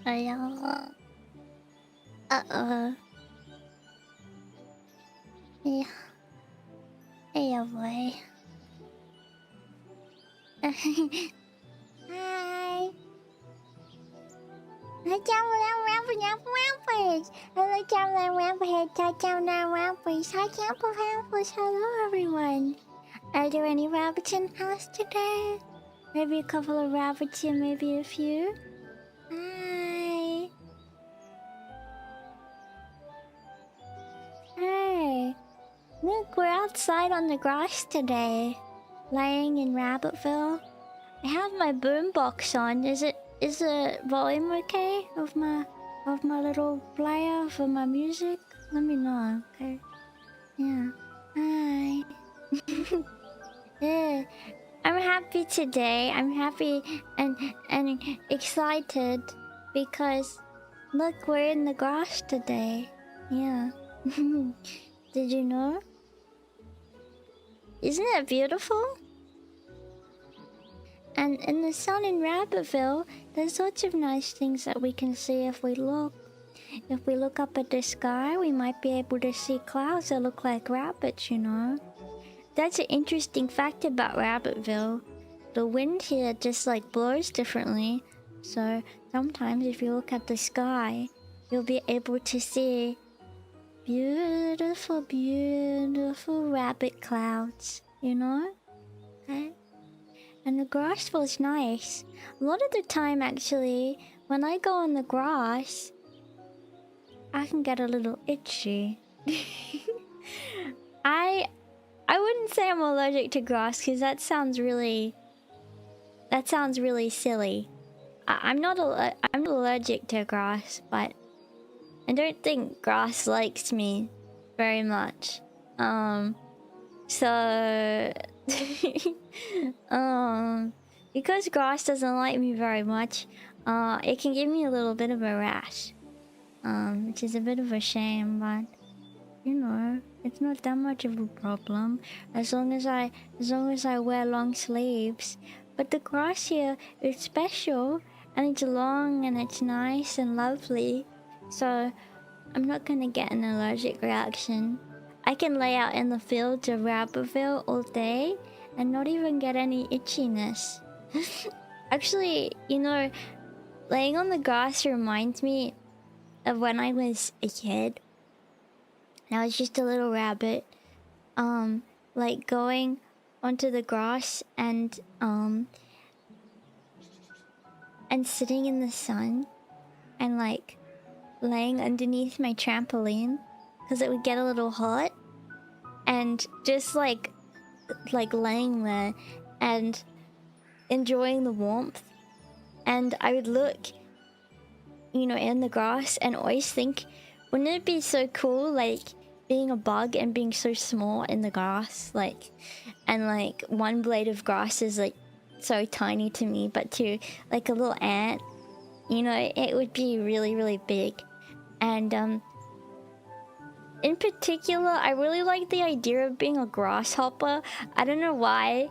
Yeah. Uh-oh. Yeah. Yeah, boy. Hi. Hello, everyone. Are there any rabbits in the house today? Maybe a couple of rabbits here, maybe a few. Hi. Hey. Look, we're outside on the grass today. Laying in Rabbitville. I have my boombox on. Is the volume okay of my little player for my music? Let me know, okay? Yeah. Hi. Yeah. I'm happy today. I'm happy and excited because look, we're in the grass today. Yeah. Did you know? Isn't it beautiful? And in the sun in Rabbitville, there's lots of nice things that we can see if we look. If we look up at the sky, we might be able to see clouds that look like rabbits, you know? That's an interesting fact about Rabbitville. The wind here just like blows differently. So sometimes if you look at the sky, you'll be able to see beautiful, beautiful rabbit clouds, you know? Okay? And the grass feels nice. A lot of the time, actually, when I go on the grass, I can get a little itchy. I wouldn't say I'm allergic to grass because that sounds really silly. I'm not allergic to grass, but I don't think grass likes me very much. So because grass doesn't like me very much, it can give me a little bit of a rash, which is a bit of a shame, but you know, it's not that much of a problem as long as I wear long sleeves. But the grass here is special and it's long and it's nice and lovely, so I'm not gonna get an allergic reaction. I can lay out in the fields of Rabbitville all day and not even get any itchiness. Actually, you know, laying on the grass reminds me of when I was a kid. And I was just a little rabbit, like going onto the grass and sitting in the sun and like laying underneath my trampoline because it would get a little hot, and just like laying there and enjoying the warmth. And I would look, you know, in the grass and always think, wouldn't it be so cool, like being a bug and being so small in the grass, like, and like one blade of grass is like so tiny to me, but to like a little ant, you know, it would be really, really big. And in particular, I really like the idea of being a grasshopper. I don't know why.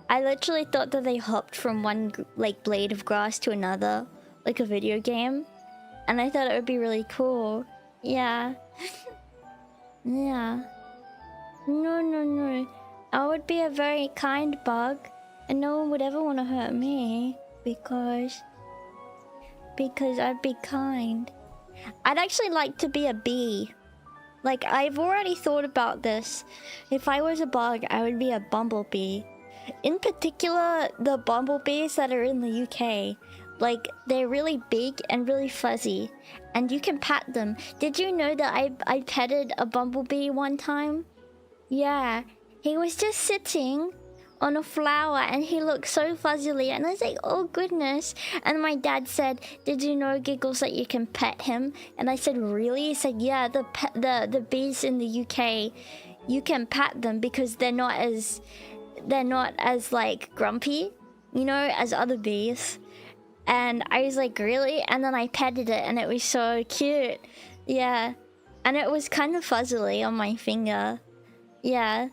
I literally thought that they hopped from one like blade of grass to another, like a video game, and I thought it would be really cool. Yeah. Yeah. No. I would be a very kind bug, and no one would ever want to hurt me because I'd be kind. I'd actually like to be a bee. Like, I've already thought about this. If I was a bug, I would be a bumblebee. In particular, the bumblebees that are in the UK. Like, they're really big and really fuzzy, and you can pat them. Did you know that I petted a bumblebee one time? Yeah, he was just sitting on a flower and he looked so fuzzily, and I was like, oh goodness. And my dad said, did you know, Giggles, that you can pet him? And I said, really? He said, yeah, the bees in the UK, you can pat them because they're not as like grumpy, you know, as other bees. And I was like, really? And then I petted it and it was so cute. Yeah. And it was kind of fuzzily on my finger. Yeah.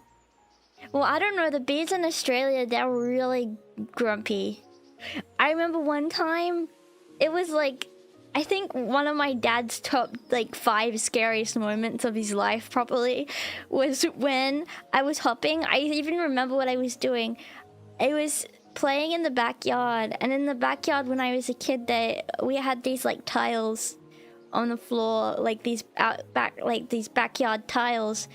Well, I don't know. The bees in Australia, they're really grumpy. I remember one time, it was like I think one of my dad's top like 5 scariest moments of his life probably was when I was hopping. I even remember what I was doing. I was playing in the backyard, and in the backyard when I was a kid, we had these like tiles on the floor, like these backyard tiles,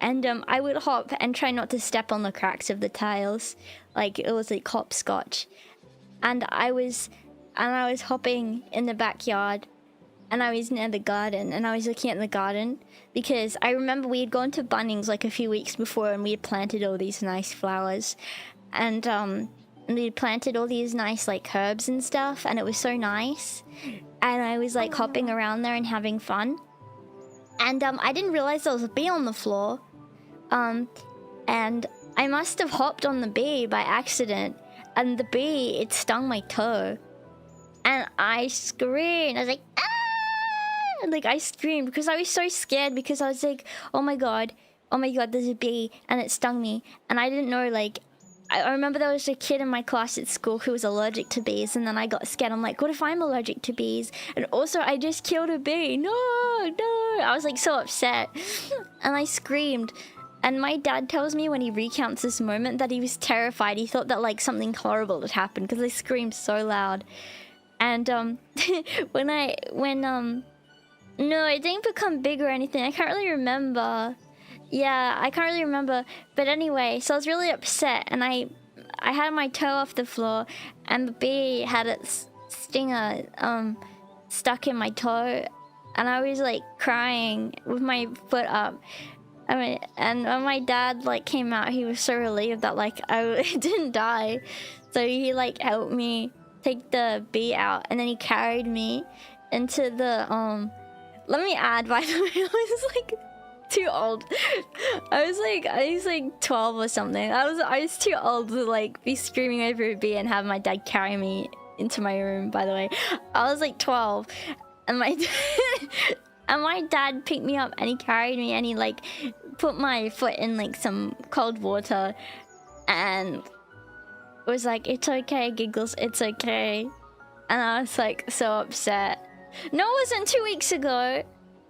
and I would hop and try not to step on the cracks of the tiles, like it was like hopscotch. And I was hopping in the backyard, and I was near the garden, and I was looking at the garden because I remember we had gone to Bunnings like a few weeks before, and we had planted all these nice flowers, and we had planted all these nice like herbs and stuff, and it was so nice. And I was like hopping around there and having fun, and I didn't realize there was a bee on the floor, and I must have hopped on the bee by accident, and the bee, it stung my toe. And I screamed. I was like, ah! Like, I screamed because I was so scared, because I was like, oh my god, there's a bee, and it stung me. And I didn't know, like, I remember there was a kid in my class at school who was allergic to bees, and then I got scared. I'm like, what if I'm allergic to bees? And also, I just killed a bee. No. I was like so upset. And I screamed. And my dad tells me when he recounts this moment that he was terrified. He thought that like something horrible had happened because I screamed so loud. And no, it didn't become big or anything. I can't really remember. Yeah, I can't really remember. But anyway, so I was really upset, and I had my toe off the floor, and the bee had its stinger stuck in my toe, and I was like crying with my foot up. I mean, and when my dad like came out, he was so relieved that like I didn't die. So he like helped me take the bee out, and then he carried me into the let me add, by the way, I was like too old. I was like 12 or something. I was too old to like be screaming over a bee and have my dad carry me into my room, by the way. I was like 12, and my dad picked me up, and he carried me, and he like put my foot in like some cold water, and was like, it's okay, Giggles, it's okay. And I was like so upset. No, it wasn't 2 weeks ago.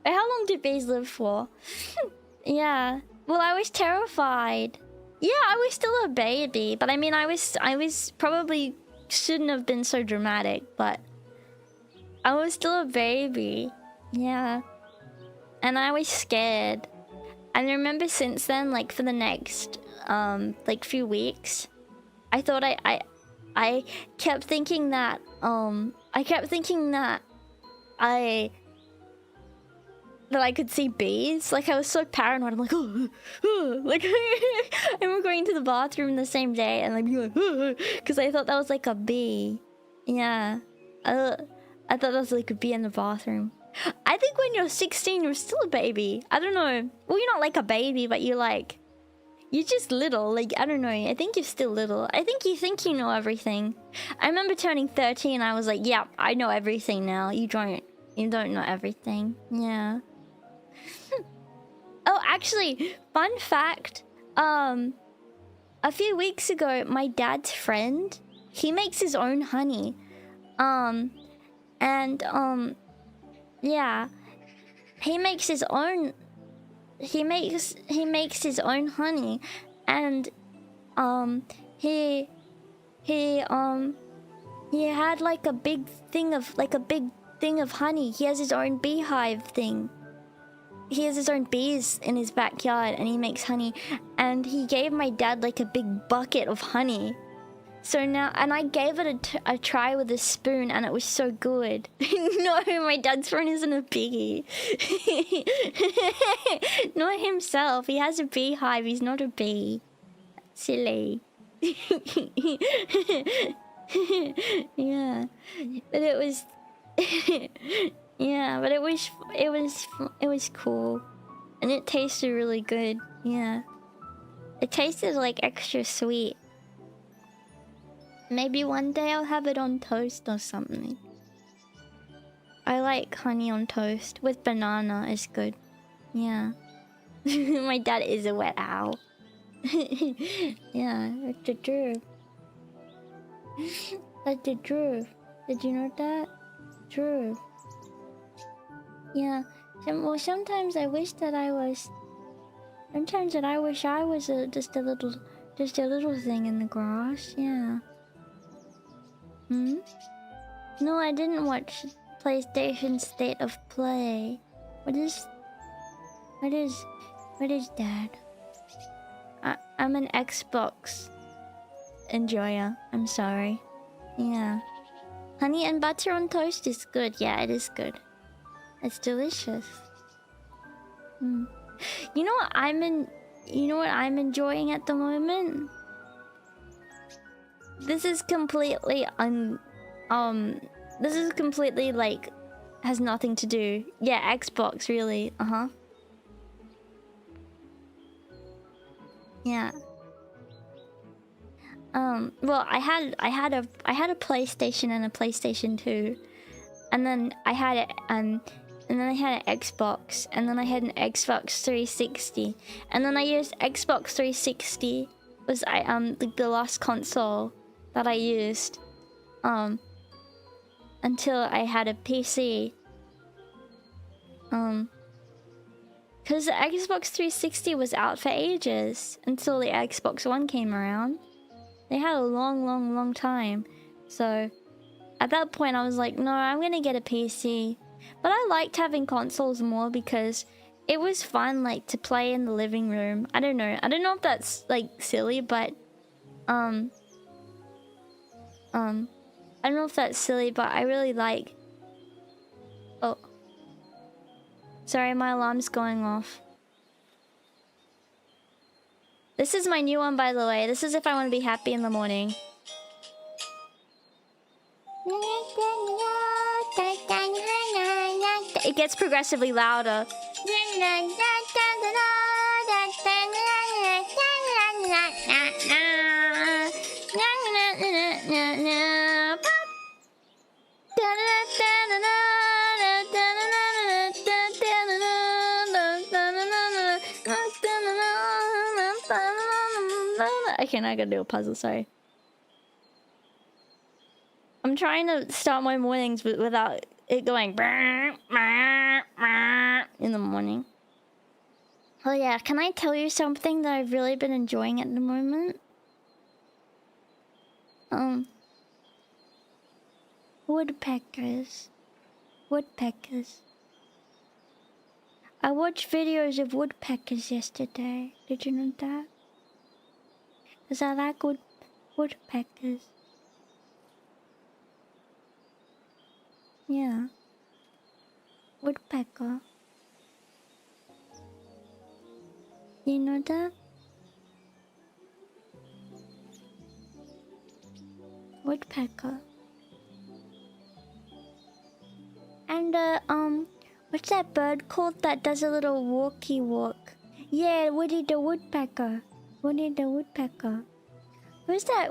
How long did bees live for? Yeah. Well, I was terrified. Yeah, I was still a baby, but I mean, I was probably shouldn't have been so dramatic, but I was still a baby. Yeah. And I was scared. And I remember since then, like for the next like few weeks, I thought I kept thinking that I could see bees. Like I was so paranoid. I'm like, oh. Like I remember going to the bathroom the same day and like being like, because I thought that was like a bee. Yeah, I thought that was like a bee in the bathroom. I think when you're 16, you're still a baby. I don't know. Well, you're not like a baby, but you're just little. Like, I don't know. I think you're still little. I think you know everything. I remember turning 13. I was like, yeah, I know everything now. You don't know everything. Yeah. Oh, actually, fun fact. A few weeks ago, my dad's friend, he makes his own honey. Yeah. He makes his own honey, and he had like a big thing of honey. He has his own beehive thing. He has his own bees in his backyard, and he makes honey, and he gave my dad like a big bucket of honey. So now, and I gave it a try with a spoon, and it was so good. No, my dad's friend isn't a bee. Not himself. He has a beehive. He's not a bee. Silly. Yeah, but it was. Yeah, but it was cool, and it tasted really good. Yeah, it tasted like extra sweet. Maybe one day I'll have it on toast or something. I like honey on toast with banana. Is good. Yeah. My dad is a wet owl. Yeah, that's the truth. That's the truth. Did you know that? Truth. Yeah. Well, sometimes I wish that I was. Sometimes that I wish I was just a little thing in the grass. Yeah. Hmm. No, I didn't watch PlayStation State of Play. What is that? I'm an Xbox enjoyer. I'm sorry. Yeah. Honey and butter on toast is good. Yeah, it is good. It's delicious. You know what I'm enjoying at the moment? This is completely this is completely like has nothing to do. Yeah, Xbox really. Yeah. Well, I had a PlayStation and a PlayStation 2. And then I had an Xbox, and then I had an Xbox 360. And then I used Xbox 360 was the last console that I used until I had a PC. Cuz the Xbox 360 was out for ages until the Xbox One came around. They had a long time. So at that point I was like, no, I'm gonna get a PC. But I liked having consoles more because it was fun, like, to play in the living room. I don't know if that's like silly, but I don't know if that's silly, but I really like. Oh, sorry, my alarm's going off. This is my new one, by the way. This is if I want to be happy in the morning. It gets progressively louder. Okay, now I gotta do a puzzle, sorry. I'm trying to start my mornings without it going in the morning. Oh yeah, can I tell you something that I've really been enjoying at the moment? Woodpeckers. I watched videos of woodpeckers yesterday. Did you know that? Because I like woodpeckers. Yeah. Woodpecker. You know that? Woodpecker. And what's that bird called that does a little walkie walk? Yeah, Woody the Woodpecker. Woody the Woodpecker. What's that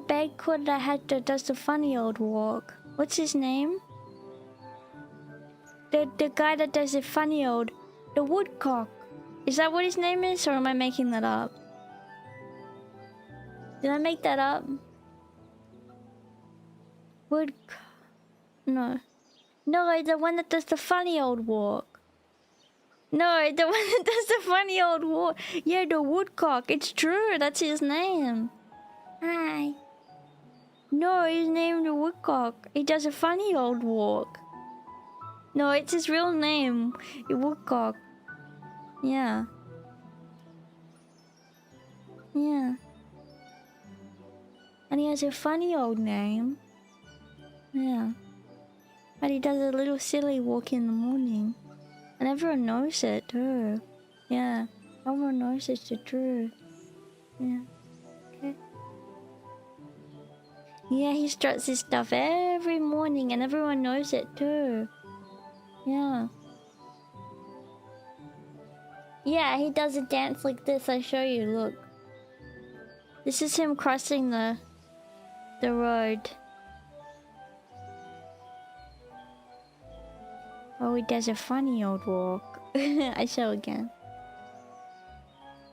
bird called that does the funny old walk? What's his name? The guy that does the funny old... The woodcock. Is that what his name is, or am I making that up? Did I make that up? Woodcock... No. No, the one that does the funny old walk. No, the one that does the funny old walk. Yeah, the woodcock. It's true. That's his name. Hi. No, he's named the woodcock. He does a funny old walk. No, it's his real name. The woodcock. Yeah. Yeah. And he has a funny old name. Yeah. But he does a little silly walk in the morning. And everyone knows it too. Yeah. Everyone knows it's the truth. Yeah. Okay. Yeah, he struts his stuff every morning and everyone knows it too. Yeah. Yeah, he does a dance like this. I show you, look. This is him crossing the road. Oh, he does a funny old walk. I show again.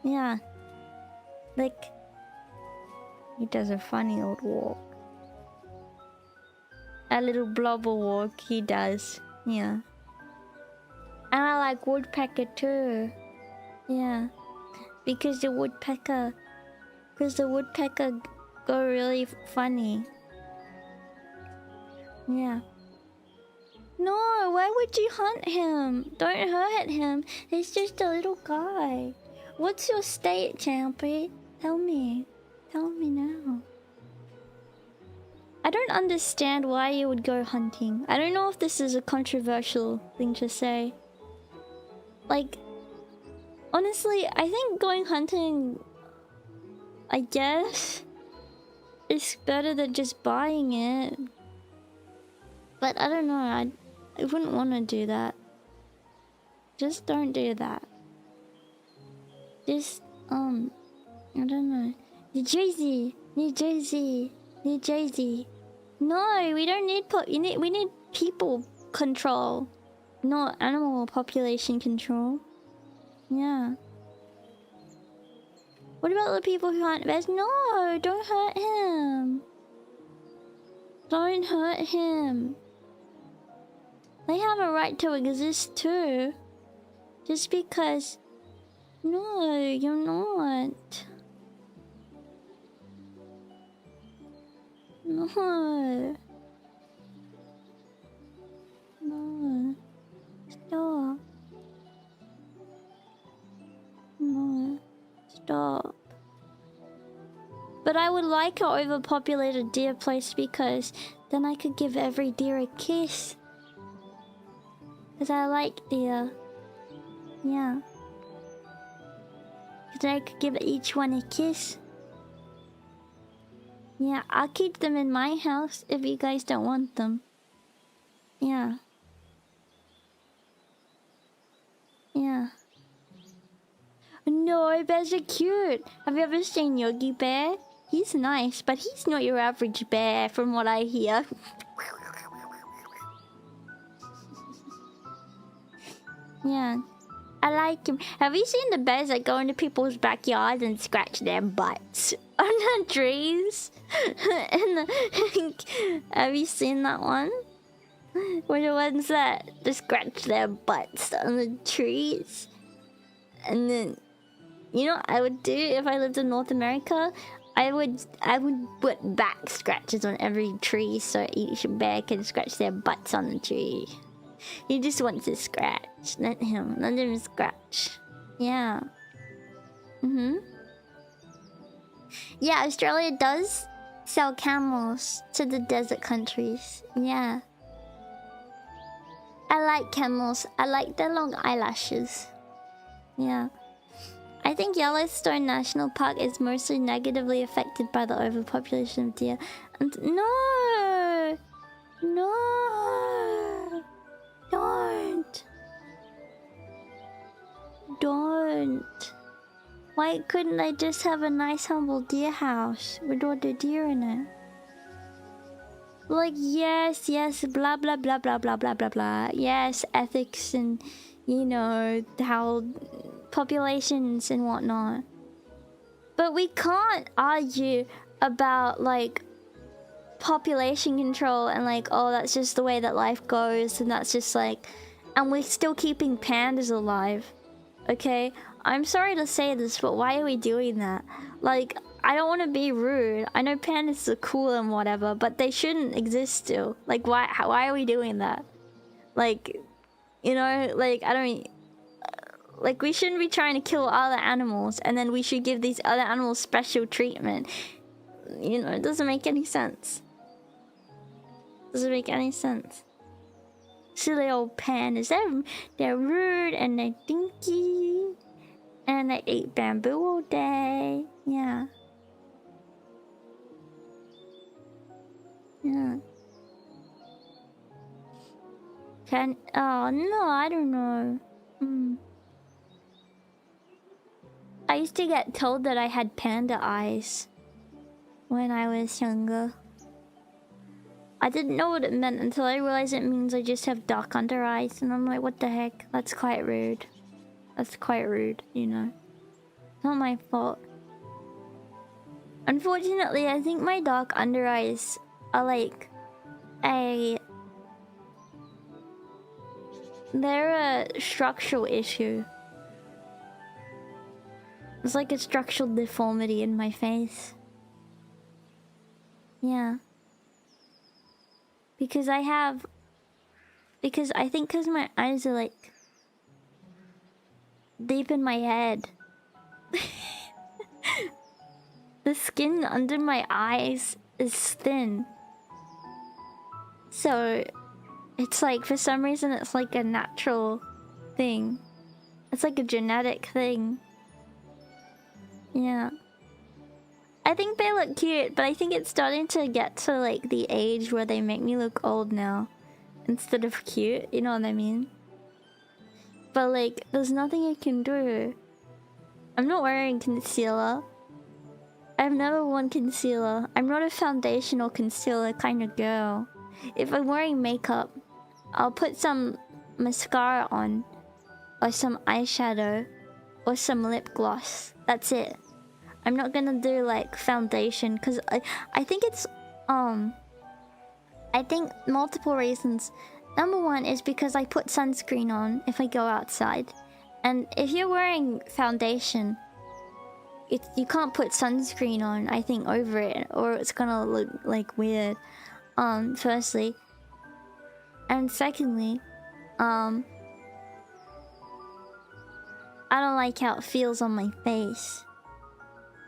Yeah. Like, he does a funny old walk. A little blobber walk he does. Yeah. And I like woodpecker too. Yeah. Because the woodpecker go really funny. Yeah. No, why would you hunt him? Don't hurt him. He's just a little guy. What's your state, Champy? Tell me. Tell me now. I don't understand why you would go hunting. I don't know if this is a controversial thing to say. Like, honestly, I think going hunting, I guess, is better than just buying it. But I don't know, I wouldn't want to do that. Just don't do that. Just, I don't know. New Jersey. No, we don't need we need people control, not animal population control. Yeah. What about the people who hunt bears? No, don't hurt him. Don't hurt him. They have a right to exist too. Just because... No, you're not. No. No. Stop. No. Stop. But I would like an overpopulated deer place because then I could give every deer a kiss. Because I like deer. Yeah. Because I could give each one a kiss. Yeah, I'll keep them in my house if you guys don't want them. Yeah. Yeah. No, bears are cute. Have you ever seen Yogi Bear? He's nice, but he's not your average bear from what I hear. Yeah. I like him. Have you seen the bears that go into people's backyards and scratch their butts on the trees? Have you seen that one? Where the ones that just scratch their butts on the trees? And then, you know what I would do if I lived in North America? I would put back scratches on every tree so each bear can scratch their butts on the tree. He just wants to scratch. Let him scratch. Yeah. Yeah, Australia does sell camels to the desert countries. Yeah. I like camels. I like their long eyelashes. Yeah. I think Yellowstone National Park is mostly negatively affected by the overpopulation of deer. And no! No! Don't! Don't! Why couldn't I just have a nice humble deer house with all the deer in it? Like, yes, blah blah blah blah blah blah blah blah. Yes, ethics and, you know, how populations and whatnot. But we can't argue about, like, population control and, like, oh, that's just the way that life goes, and that's just like... And we're still keeping pandas alive. Okay? I'm sorry to say this, but why are we doing that? Like, I don't want to be rude. I know pandas are cool and whatever, but they shouldn't exist still. Like, why are we doing that? Like, you know, like, I don't... Like, we shouldn't be trying to kill other animals, and then we should give these other animals special treatment. You know, it doesn't make any sense. Doesn't make any sense. Silly old pandas. They're rude and they're dinky. And they eat bamboo all day. Yeah. Yeah. Oh, no, I don't know. I used to get told that I had panda eyes when I was younger. I didn't know what it meant until I realized it means I just have dark under eyes, and I'm like, what the heck? That's quite rude. That's quite rude, you know. Not my fault. Unfortunately, I think my dark under eyes are like They're a structural issue. It's like a structural deformity in my face. Yeah. Because I think because my eyes are like deep in my head. The skin under my eyes is thin. So it's like, for some reason, it's like a natural thing. It's like a genetic thing. Yeah. I think they look cute, but I think it's starting to get to like the age where they make me look old now instead of cute, you know what I mean? But like, there's nothing I can do. I'm not wearing concealer. I've never worn concealer. I'm not a foundation or concealer kind of girl. If I'm wearing makeup, I'll put some mascara on, or some eyeshadow, or some lip gloss. That's it. I'm not gonna do like foundation, because I think it's I think multiple reasons. Number one is because I put sunscreen on if I go outside, and if you're wearing foundation, you can't put sunscreen on, I think, over it, or it's gonna look like weird. Firstly, and secondly, I don't like how it feels on my face.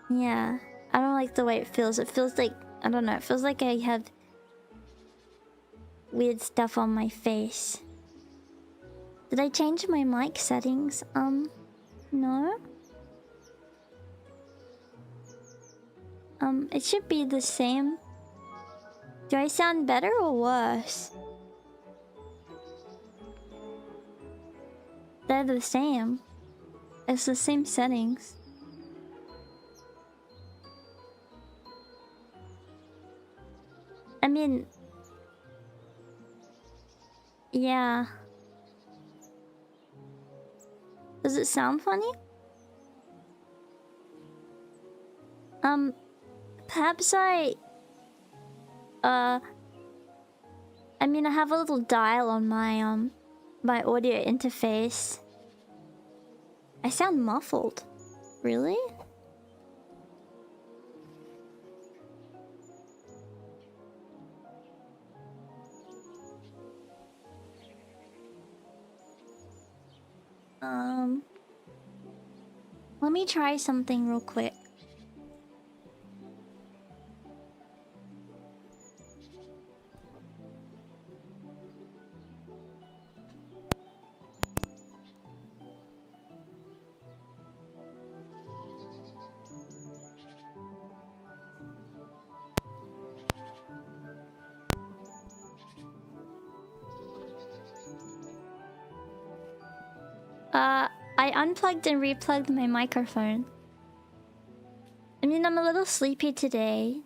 Yeah, I don't like the way it feels. It feels like, I don't know, it feels like I have weird stuff on my face. Did I change my mic settings? No? It should be the same. Do I sound better or worse? They're the same. It's the same settings. I mean... yeah. Does it sound funny? Perhaps I mean, I have a little dial on my my audio interface. I sound muffled. Really? Let me try something real quick. I unplugged and replugged my microphone. I mean, I'm a little sleepy today.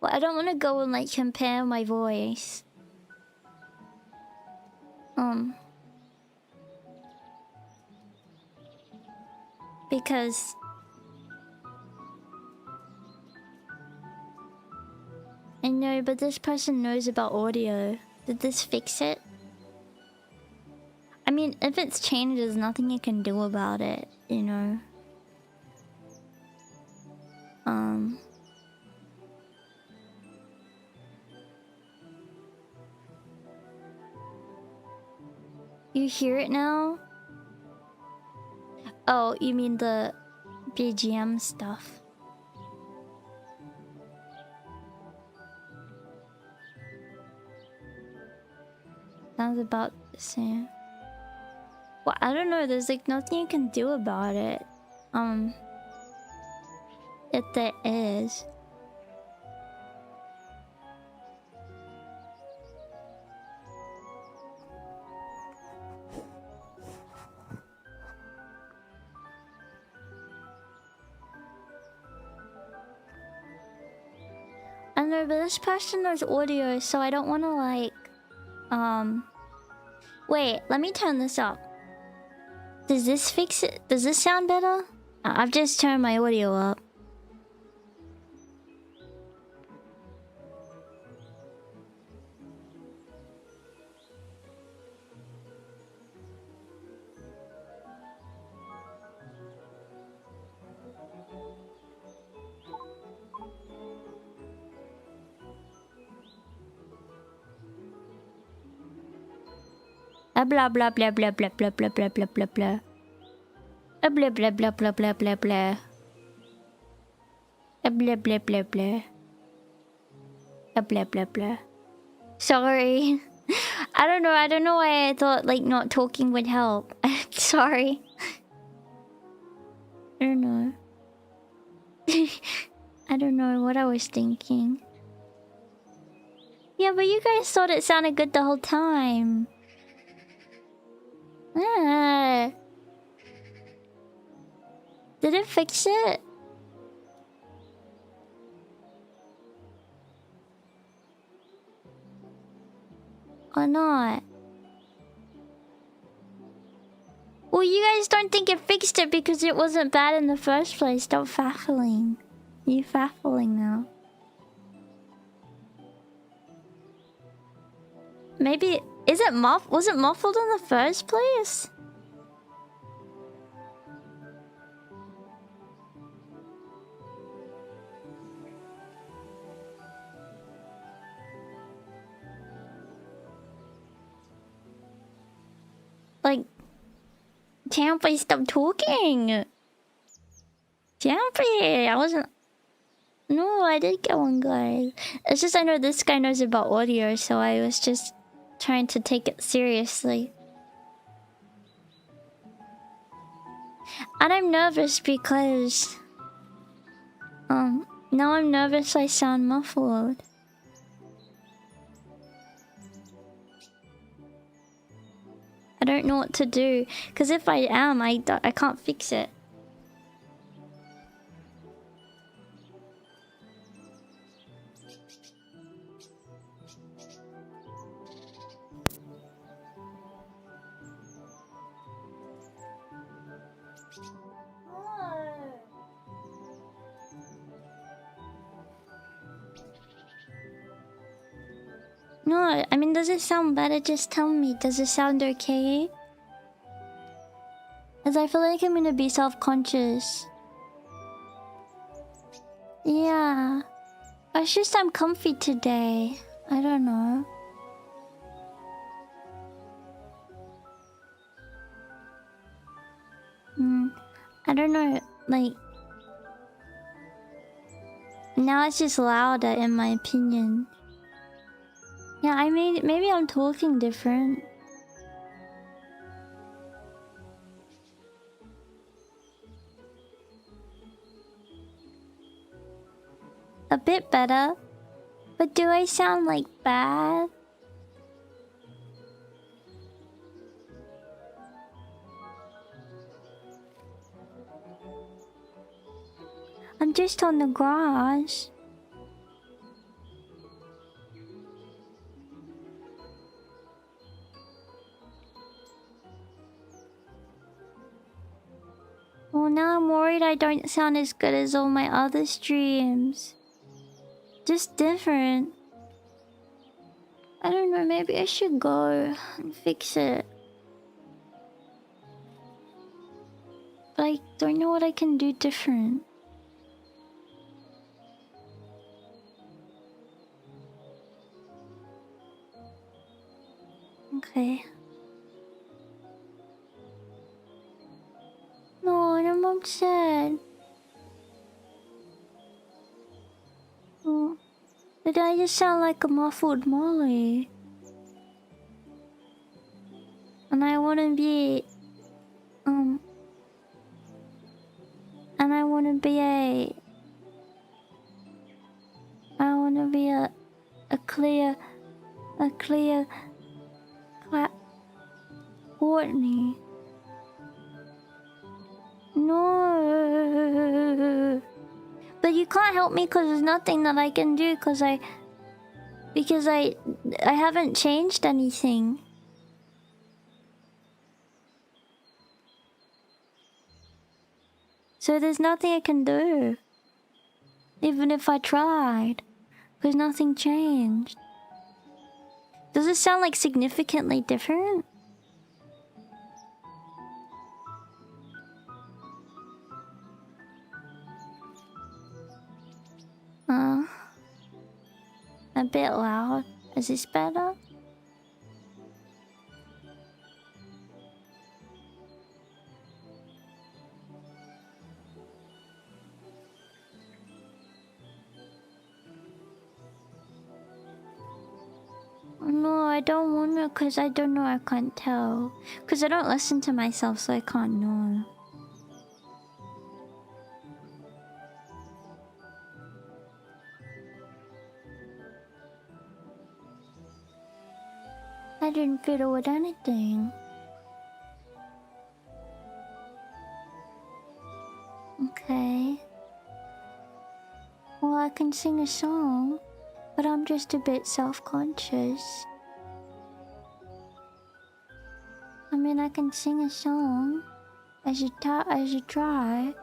Well, I don't want to go and like compare my voice. Because I know, but this person knows about audio. Did this fix it? I mean, if it's changed, there's nothing you can do about it, you know? You hear it now? Oh, you mean the BGM stuff? Sounds about the same. Well, I don't know. There's like nothing you can do about it. If there is. I know, but this person knows audio, so I don't want to like... Wait, let me turn this up. Does this fix it? Does this sound better? I've just turned my audio up. Blah blah blah blah blah blah blah blah blah blah blah. Blah blah blah blah blah blah blah. Blah blah blah blah. Blah blah blah. Sorry. I don't know why I thought like not talking would help. Sorry. I don't know. I don't know what I was thinking. Yeah, but you guys thought it sounded good the whole time. Ah. Did it fix it? Or not? Well, you guys don't think it fixed it because it wasn't bad in the first place. Stop faffling. You're faffling now. Maybe... Was it muffled in the first place? Like... Champy, stop talking! Champy, I wasn't... No, I did get one, guys. It's just I know this guy knows about audio, so I was just trying to take it seriously. And I'm nervous because... now I'm nervous I sound muffled. I don't know what to do, because if I am, I can't fix it. No, I mean, does it sound better? Just tell me. Does it sound okay? As I feel like I'm gonna be self-conscious. Yeah. It's just I'm comfy today. I don't know. I don't know, like... Now it's just louder in my opinion. Yeah, maybe I'm talking different. A bit better. But do I sound like bad? I'm just on the grass. Well, now I'm worried I don't sound as good as all my other streams. Just different. I don't know, maybe I should go and fix it. But I don't know what I can do different. Okay. No, I'm upset. Oh, did I just sound like a muffled Molly? And I wanna be... And I wanna be a... I wanna be a clear... Courtney. No. But you can't help me because there's nothing that I can do because I haven't changed anything. So there's nothing I can do. Even if I tried. Because nothing changed. Does it sound like significantly different? A bit loud. Is this better? I don't wanna, cause I don't know, I can't tell. Cause I don't listen to myself, so I can't know. I didn't fiddle with anything. Okay. Well, I can sing a song, but I'm just a bit self-conscious. I mean, I can sing a song. I should try.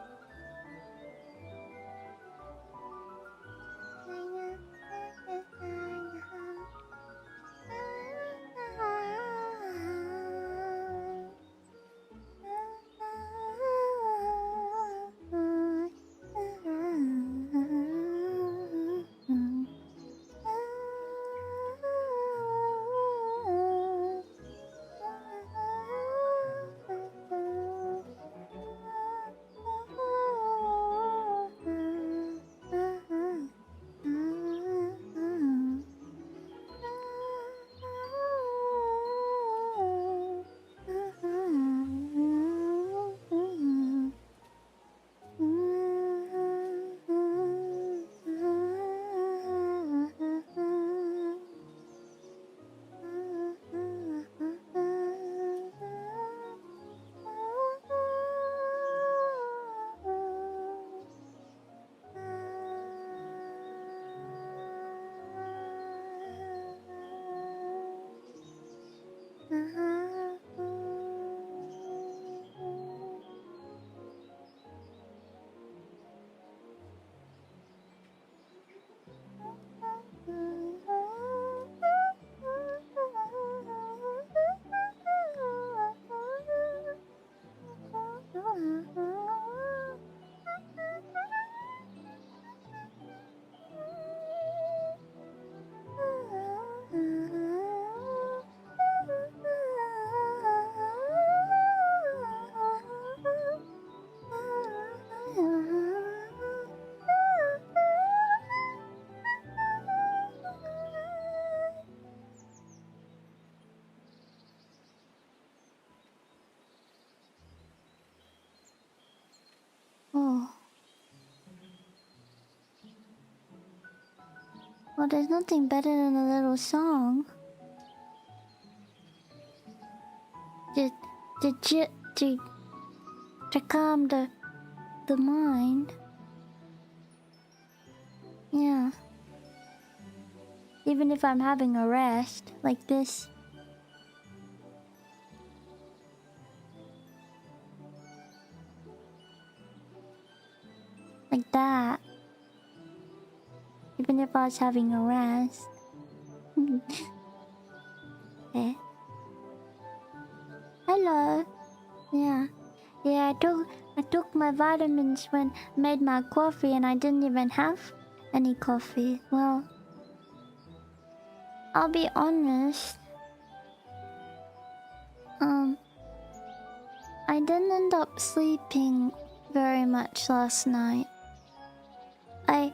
Oh. Well, there's nothing better than a little song. To calm the mind. Yeah. Even if I'm having a rest like this. Like that. Even if I was having a rest. Okay. Hello. Yeah. Yeah, I took my vitamins when I made my coffee and I didn't even have any coffee. Well, I'll be honest. I didn't end up sleeping very much last night. I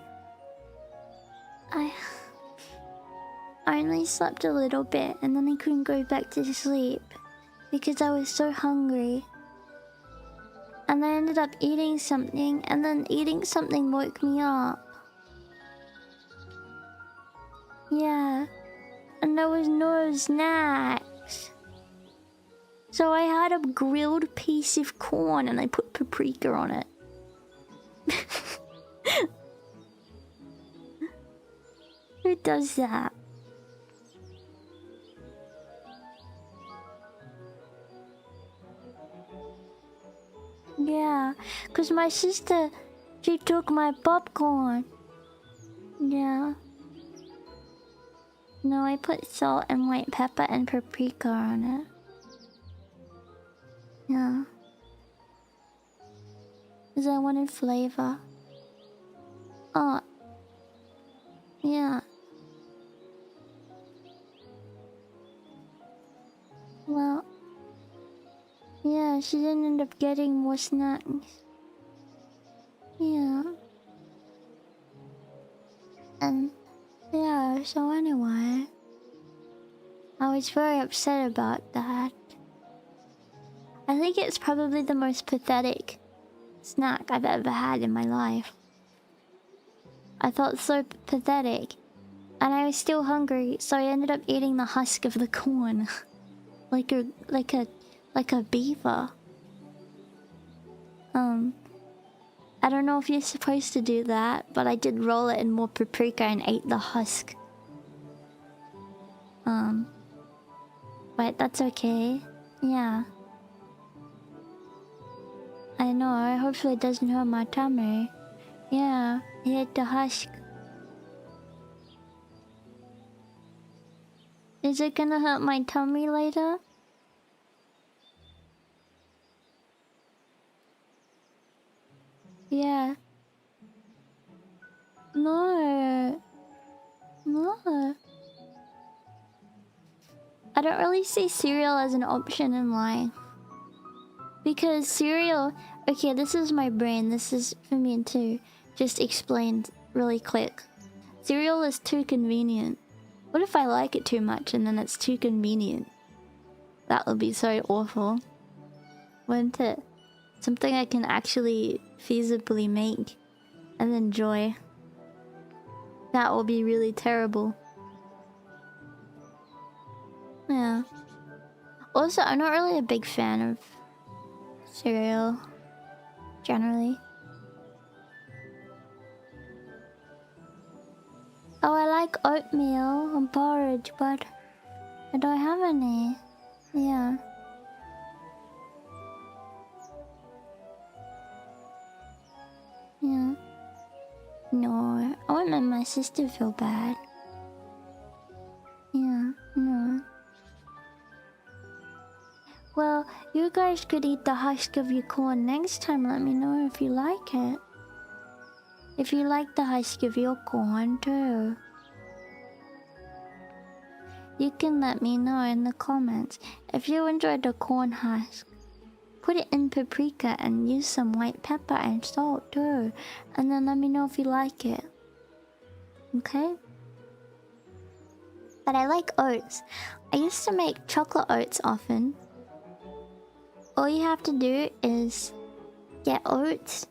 only slept a little bit and then I couldn't go back to sleep because I was so hungry. And I ended up eating something, and then eating something woke me up. Yeah. And there was no snacks. So I had a grilled piece of corn and I put paprika on it. Who does that? Yeah, cause my sister, she took my popcorn. Yeah. No, I put salt and white pepper and paprika on it. Yeah. Cause I wanted flavor. Oh. Yeah. Well. Yeah, she didn't end up getting more snacks. Yeah. And yeah, so anyway. I was very upset about that. I think it's probably the most pathetic snack I've ever had in my life. I felt so pathetic. And I was still hungry, so I ended up eating the husk of the corn. like a beaver. I don't know if you're supposed to do that, but I did roll it in more paprika and ate the husk. But that's okay. Yeah. I know, hopefully it doesn't hurt my tummy. Yeah, I ate the husk. Is it gonna hurt my tummy later? Yeah. No. No. I don't really see cereal as an option in life. Because cereal... Okay, this is my brain. This is for me to just explain really quick. Cereal is too convenient. What if I like it too much and then it's too convenient? That would be so awful. Wouldn't it? Something I can actually feasibly make and enjoy. That will be really terrible. Yeah. Also, I'm not really a big fan of cereal. Generally. Oh, I like oatmeal and porridge, but I don't have any. Yeah. Yeah. No, I wouldn't make my sister feel bad. Yeah, no. Well, you guys could eat the husk of your corn next time. Let me know if you like it. If you like the husk of your corn too. You can let me know in the comments. If you enjoyed the corn husk, put it in paprika and use some white pepper and salt too. And then let me know if you like it. Okay? But I like oats. I used to make chocolate oats often. All you have to do is get oats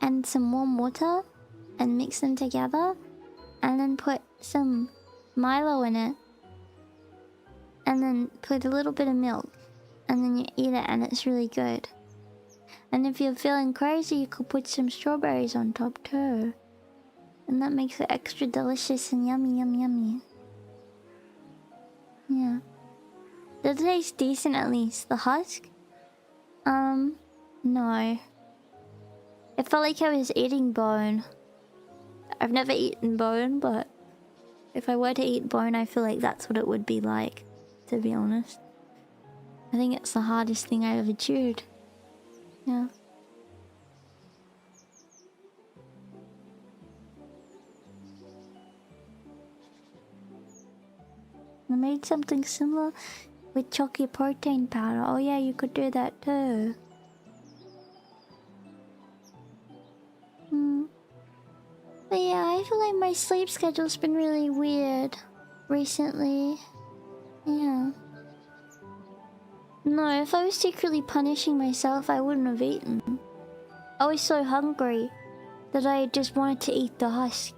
and some warm water and mix them together. And then put some Milo in it. And then put a little bit of milk. And then you eat it and it's really good. And if you're feeling crazy, you could put some strawberries on top too. And that makes it extra delicious and yummy, yummy, yummy. Yeah. Does it taste decent at least? The husk? No. It felt like I was eating bone. I've never eaten bone, but if I were to eat bone, I feel like that's what it would be like, to be honest. I think it's the hardest thing I've ever chewed. Yeah. I made something similar with chocolate protein powder. Oh yeah, you could do that too. But yeah, I feel like my sleep schedule's been really weird recently. Yeah. No, if I was secretly punishing myself, I wouldn't have eaten. I was so hungry that I just wanted to eat the husk.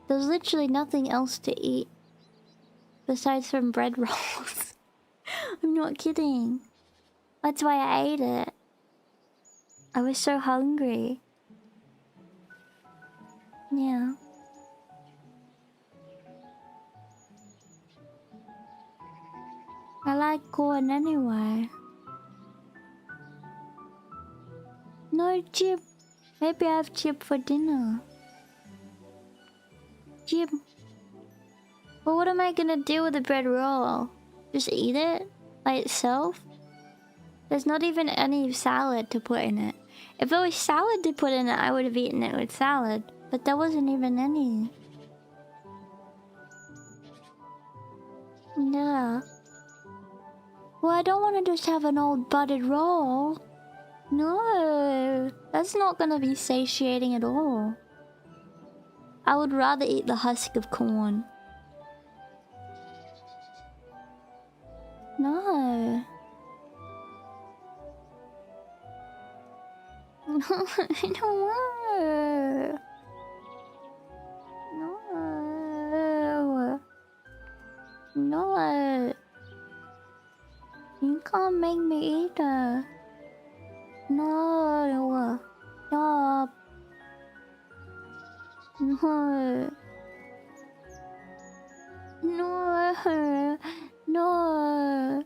There's literally nothing else to eat besides from bread rolls. I'm not kidding. That's why I ate it. I was so hungry. Yeah. I like corn anyway. No chip. Maybe I have chip for dinner. Chip. But what am I gonna do with the bread roll? Just eat it by itself? There's not even any salad to put in it. If there was salad to put in it, I would have eaten it with salad. But there wasn't even any. Yeah. Well, I don't want to just have an old buttered roll. No, that's not gonna be satiating at all. I would rather eat the husk of corn. No, I don't want. No. No. You can't make me eat her. No. Stop. No. No. No.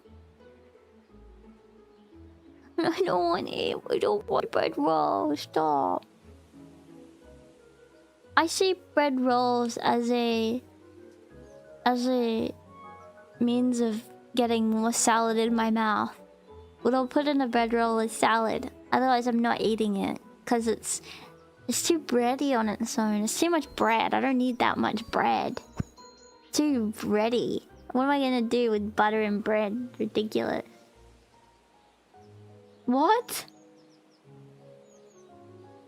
I don't want it. I don't want bread rolls. Stop. I see bread rolls as a means of getting more salad in my mouth. What I'll put in a bread roll is salad. Otherwise, I'm not eating it because it's too bready on its own. It's too much bread. I don't need that much bread. Too bready. What am I gonna do with butter and bread? Ridiculous. What?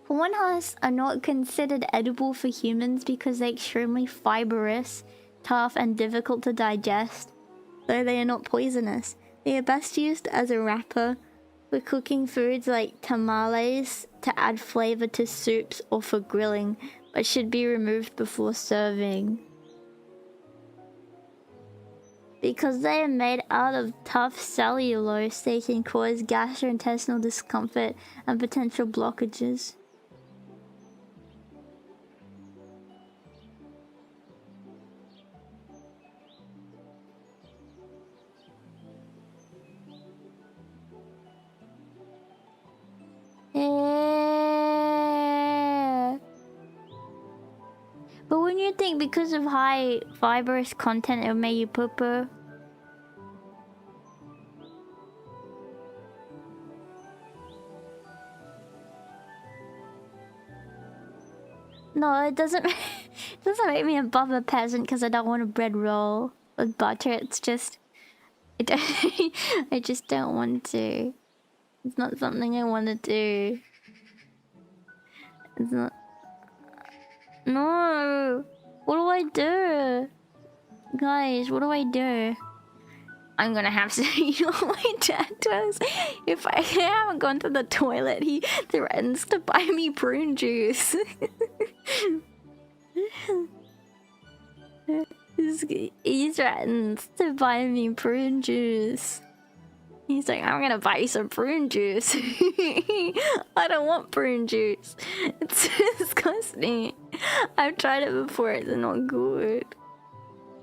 Corn husks are not considered edible for humans because they're extremely fibrous, tough, and difficult to digest, though they are not poisonous. They are best used as a wrapper for cooking foods like tamales, to add flavor to soups, or for grilling, but should be removed before serving. Because they are made out of tough cellulose, they can cause gastrointestinal discomfort and potential blockages. But when you think because of high fibrous content, it'll make you poo-poo. No, it doesn't. It doesn't make me a bummer peasant because I don't want a bread roll with butter. It's just, I just don't want to. It's not something I want to do. It's not. No. What do I do? Guys, what do I do? I'm gonna have to eat all my dad does. If I haven't gone to the toilet, he threatens to buy me prune juice. He threatens to buy me prune juice. He's like, I'm gonna buy you some prune juice. I don't want prune juice. It's disgusting. I've tried it before, it's not good.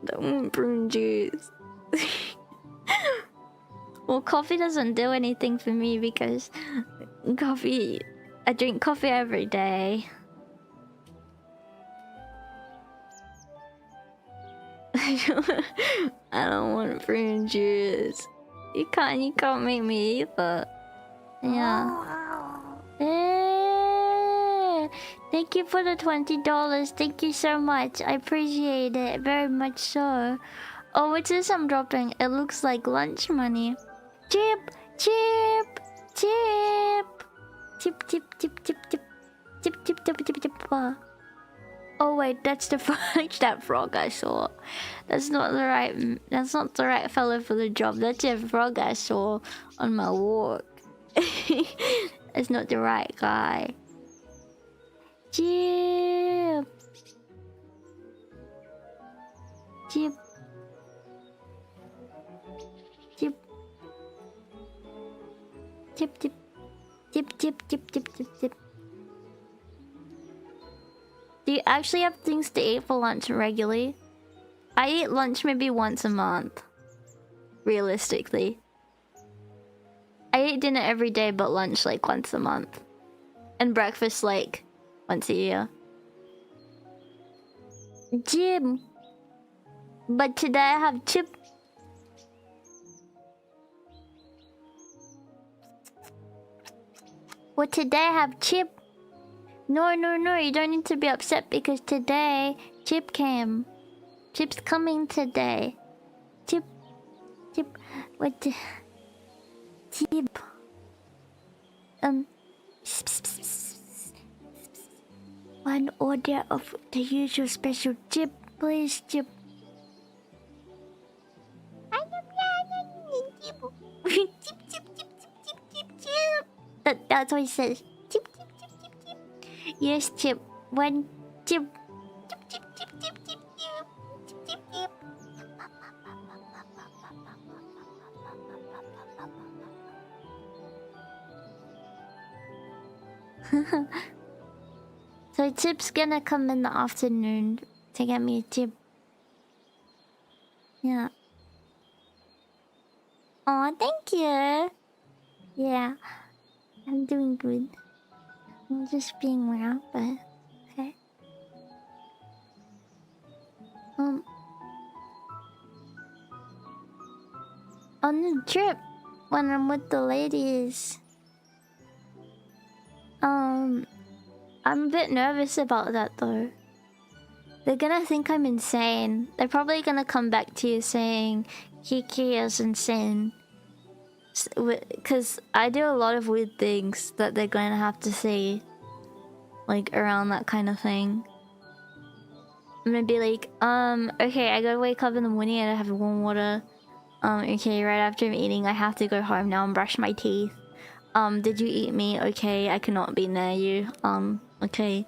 I don't want prune juice. Well, coffee doesn't do anything for me because I drink coffee every day. I don't want prune juice. You can't make me either. Yeah. Thank you for the $20. Thank you so much. I appreciate it very much so. Oh, what's this I'm dropping? It looks like lunch money. Chip, chip, chip, chip, chip, chip, chip, chip, chip, chip, chip, chip, chip. Oh wait, that's the that frog I saw. That's not the right fellow for the job. That's a frog I saw on my walk. That's not the right guy. Chip, chip, chip, chip, chip, chip, chip, chip, chip, chip, chip. Do you actually have things to eat for lunch regularly? I eat lunch maybe once a month. Realistically. I eat dinner every day, but lunch like once a month. And breakfast like once a year. Jim. But today I have chip. Well, today I have chip. No, you don't need to be upset because today Chip came. Chip's coming today. Chip, what? Chip. One order of the usual special chip, please, Chip. Chip. That's what he says. Chip, chip, chip. Yes, Chip. One Chip. Chip, chip, chip, chip, chip, chip, chip, chip. So Chip's gonna come in the afternoon to get me a chip. Yeah. Oh, thank you. Yeah, I'm doing good. I'm just being loud, but okay. On the trip when I'm with the ladies, I'm a bit nervous about that though. They're gonna think I'm insane. They're probably gonna come back to you saying Kiki is insane. Because I do a lot of weird things that they're going to have to see, like around that kind of thing. I'm gonna be like, okay, I gotta wake up in the morning and I have warm water. Okay, right after I'm eating, I have to go home now and brush my teeth. Did you eat me? Okay, I cannot be near you. Okay.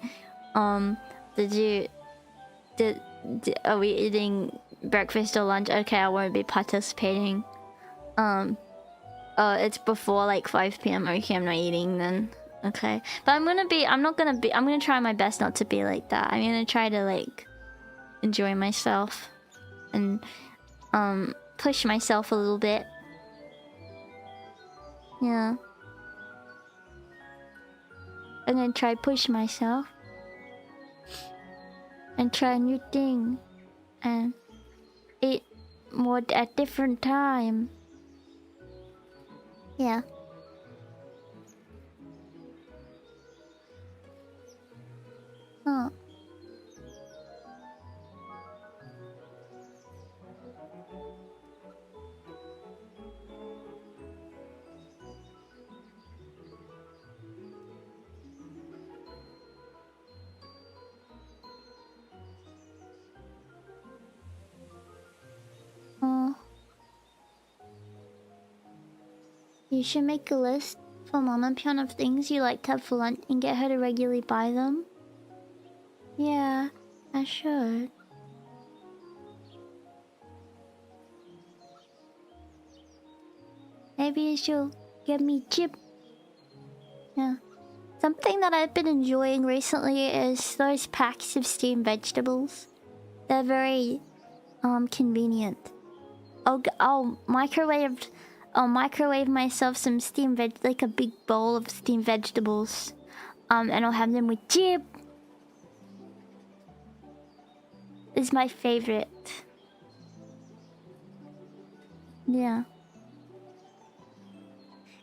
Are we eating breakfast or lunch? Okay, I won't be participating. It's before like 5 p.m. Okay, I'm not eating then. Okay. But I'm gonna try my best not to be like that. I'm gonna try to like enjoy myself and push myself a little bit. Yeah. I'm gonna try push myself and try a new thing and eat more at different time. Yeah. Huh. You should make a list for Mama Pyon of things you like to have for lunch and get her to regularly buy them. Yeah, I should. Maybe she'll get me chip. Yeah. Something that I've been enjoying recently is those packs of steamed vegetables. They're very convenient. I'll microwave myself some steamed like a big bowl of steamed vegetables. And I'll have them with chip. It's my favorite. Yeah.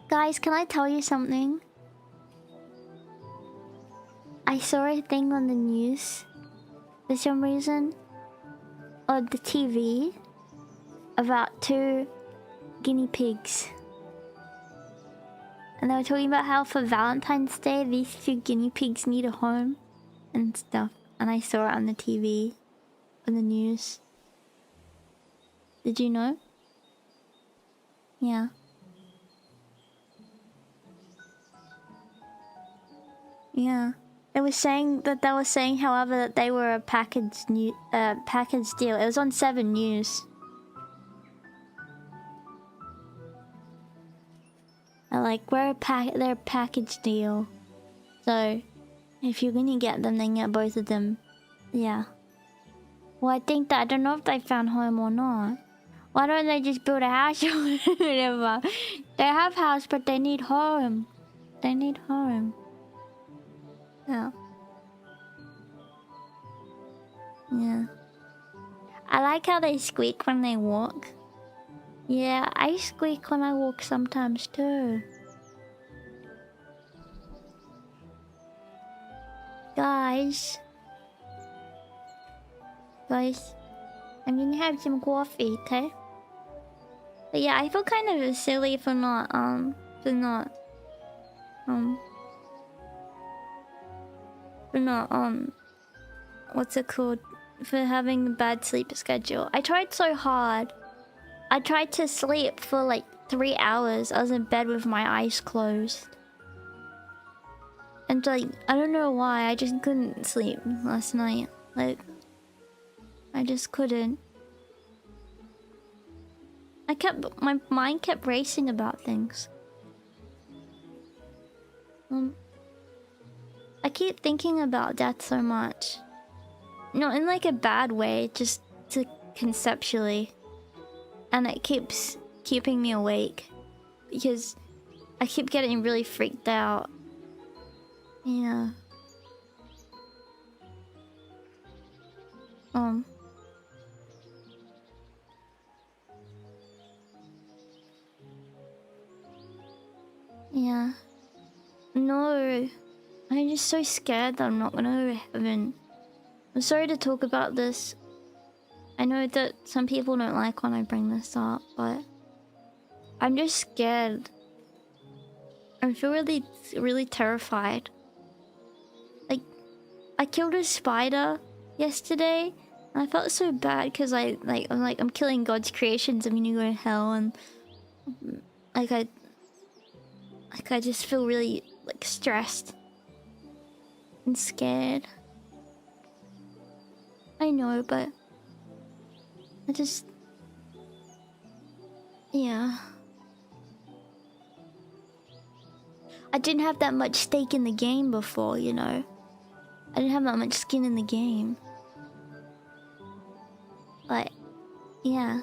Guys, can I tell you something? I saw a thing on the news for some reason, or the TV, about 2 guinea pigs. And they were talking about how for Valentine's Day, these 2 guinea pigs need a home and stuff. And I saw it on the TV, on the news. Did you know? Yeah. Yeah. They were saying, however, that they were a package deal. It was on 7 News. Like, they're a package deal. So, if you're gonna get them, then get both of them. Yeah. Well, I think that, I don't know if they found home or not. Why don't they just build a house or whatever? They have house, but they need home. They need home. Yeah. Yeah. I like how they squeak when they walk. Yeah, I squeak when I walk sometimes too. Guys, I'm gonna have some coffee, okay? But yeah, I feel kind of silly for not what's it called? For having a bad sleep schedule. I tried so hard. I tried to sleep for like 3 hours. I was in bed with my eyes closed. And like, I don't know why, I just couldn't sleep last night. Like, I just couldn't. My mind kept racing about things. I keep thinking about death so much. Not in like a bad way, just to conceptually. And it keeps keeping me awake. Because I keep getting really freaked out. Yeah. Yeah. No. I'm just so scared that I'm not gonna go to heaven. I'm sorry to talk about this. I know that some people don't like when I bring this up, but I'm just scared. I feel really terrified. Like, I killed a spider yesterday, and I felt so bad because I'm killing God's creations. I'm gonna go to hell, and I just feel really like stressed and scared. I know, but I just, yeah. I didn't have that much stake in the game before, you know. I didn't have that much skin in the game. But, yeah,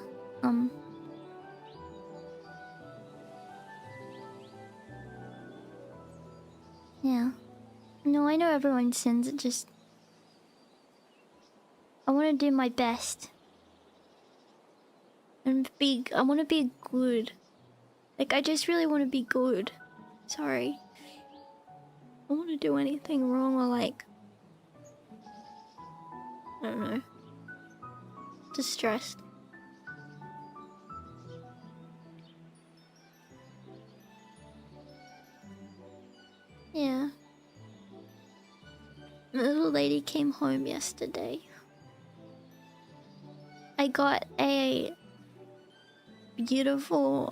yeah. No, I know everyone sins, it just... I want to do my best. And I want to be good. Like, I just really want to be good. Sorry. I don't want to do anything wrong or like... I don't know. Just stressed. Yeah. The little lady came home yesterday. I got a beautiful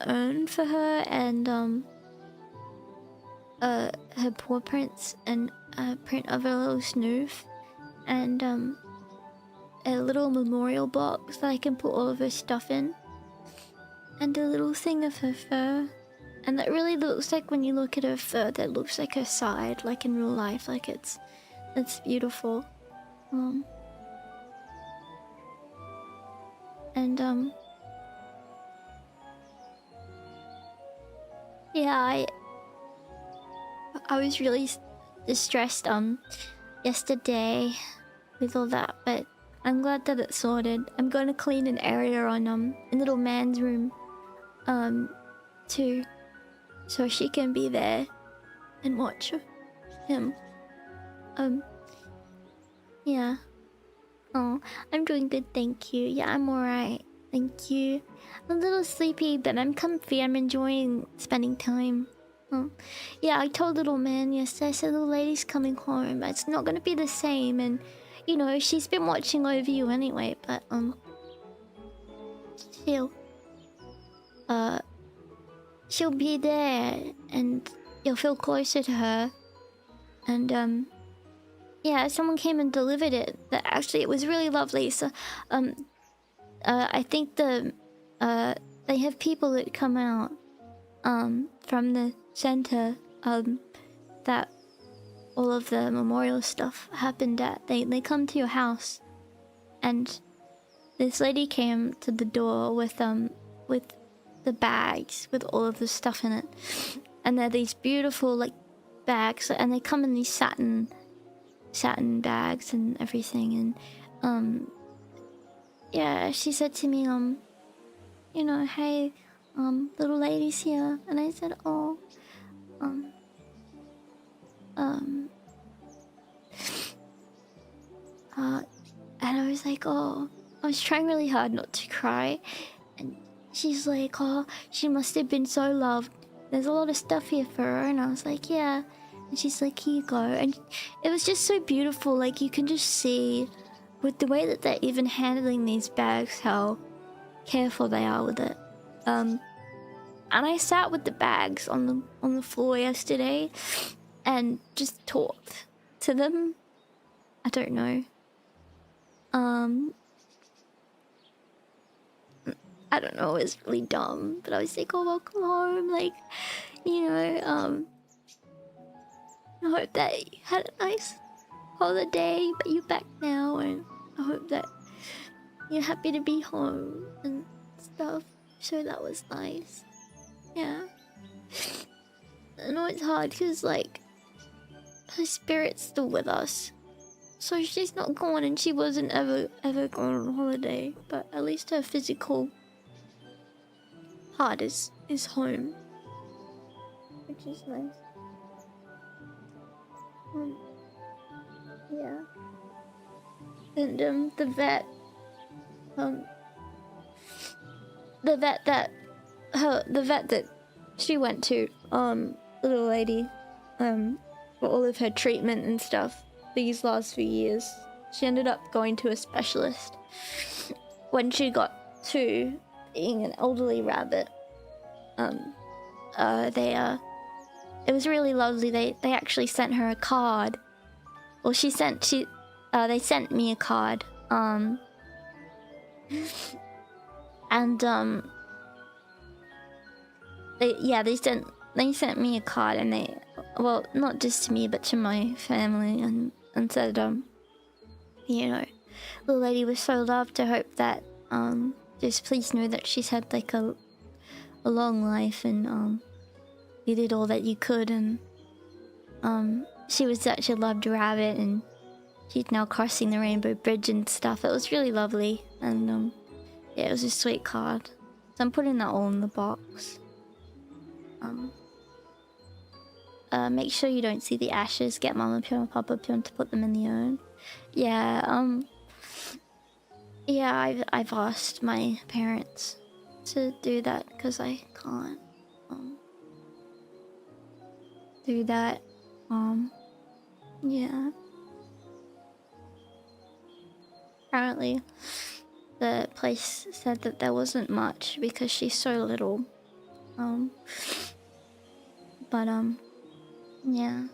urn for her and her paw prints and a print of a little snoof and a little memorial box that I can put all of her stuff in and a little thing of her fur. And that really looks like, when you look at her fur, that looks like her side, like in real life, like it's beautiful. And yeah, I was really distressed yesterday with all that, but I'm glad that it's sorted. I'm going to clean an area on in little man's room too, so she can be there and watch him. Yeah. Oh, I'm doing good, thank you. Yeah, I'm alright. Thank you. I'm a little sleepy, but I'm comfy. I'm enjoying spending time. Yeah, I told little man yesterday, I said, little lady's coming home. It's not gonna be the same, and you know, she's been watching over you anyway, but she'll be there and you'll feel closer to her. And yeah, someone came and delivered it. Actually, it was really lovely. So I think they have people that come out from the center that all of the memorial stuff happened at. They come to your house, and this lady came to the door with the bags with all of the stuff in it, and they're these beautiful like bags, and they come in these satin bags and everything. And yeah, she said to me, you know, hey, little lady's here. And I said, oh, and I was like, oh, I was trying really hard not to cry. And she's like, oh, she must have been so loved. There's a lot of stuff here for her. And I was like, yeah. And she's like, here you go. And it was just so beautiful. Like, you can just see with the way that they're even handling these bags, how careful they are with it. And I sat with the bags on the floor yesterday, and just talked to them. I don't know. I don't know, it was really dumb, but I was like, oh, welcome home, like, you know, I hope that you had a nice holiday, but you're back now, and I hope that you're happy to be home and stuff. So that was nice. Yeah. I know it's hard because, like, her spirit's still with us. So she's not gone, and she wasn't ever gone on holiday. But at least her physical heart is home. Which is nice. Yeah. And the vet that she went to, little lady, for all of her treatment and stuff these last few years, she ended up going to a specialist when she got to being an elderly rabbit. It was really lovely. They actually sent her a card. Well, they sent me a card. They sent me a card, and well, not just to me, but to my family, and said, you know, the lady was so loved. I hope that, just please know that she's had like a long life, and you did all that you could, and she was such a loved rabbit, and she's now crossing the Rainbow Bridge and stuff. It was really lovely, and yeah, it was a sweet card. So I'm putting that all in the box. Make sure you don't see the ashes. Get Mama Pyon and Papa Pyon to put them in the urn. Yeah, yeah, I've asked my parents to do that because I can't do that. Yeah. Apparently, the place said that there wasn't much because she's so little. But yeah.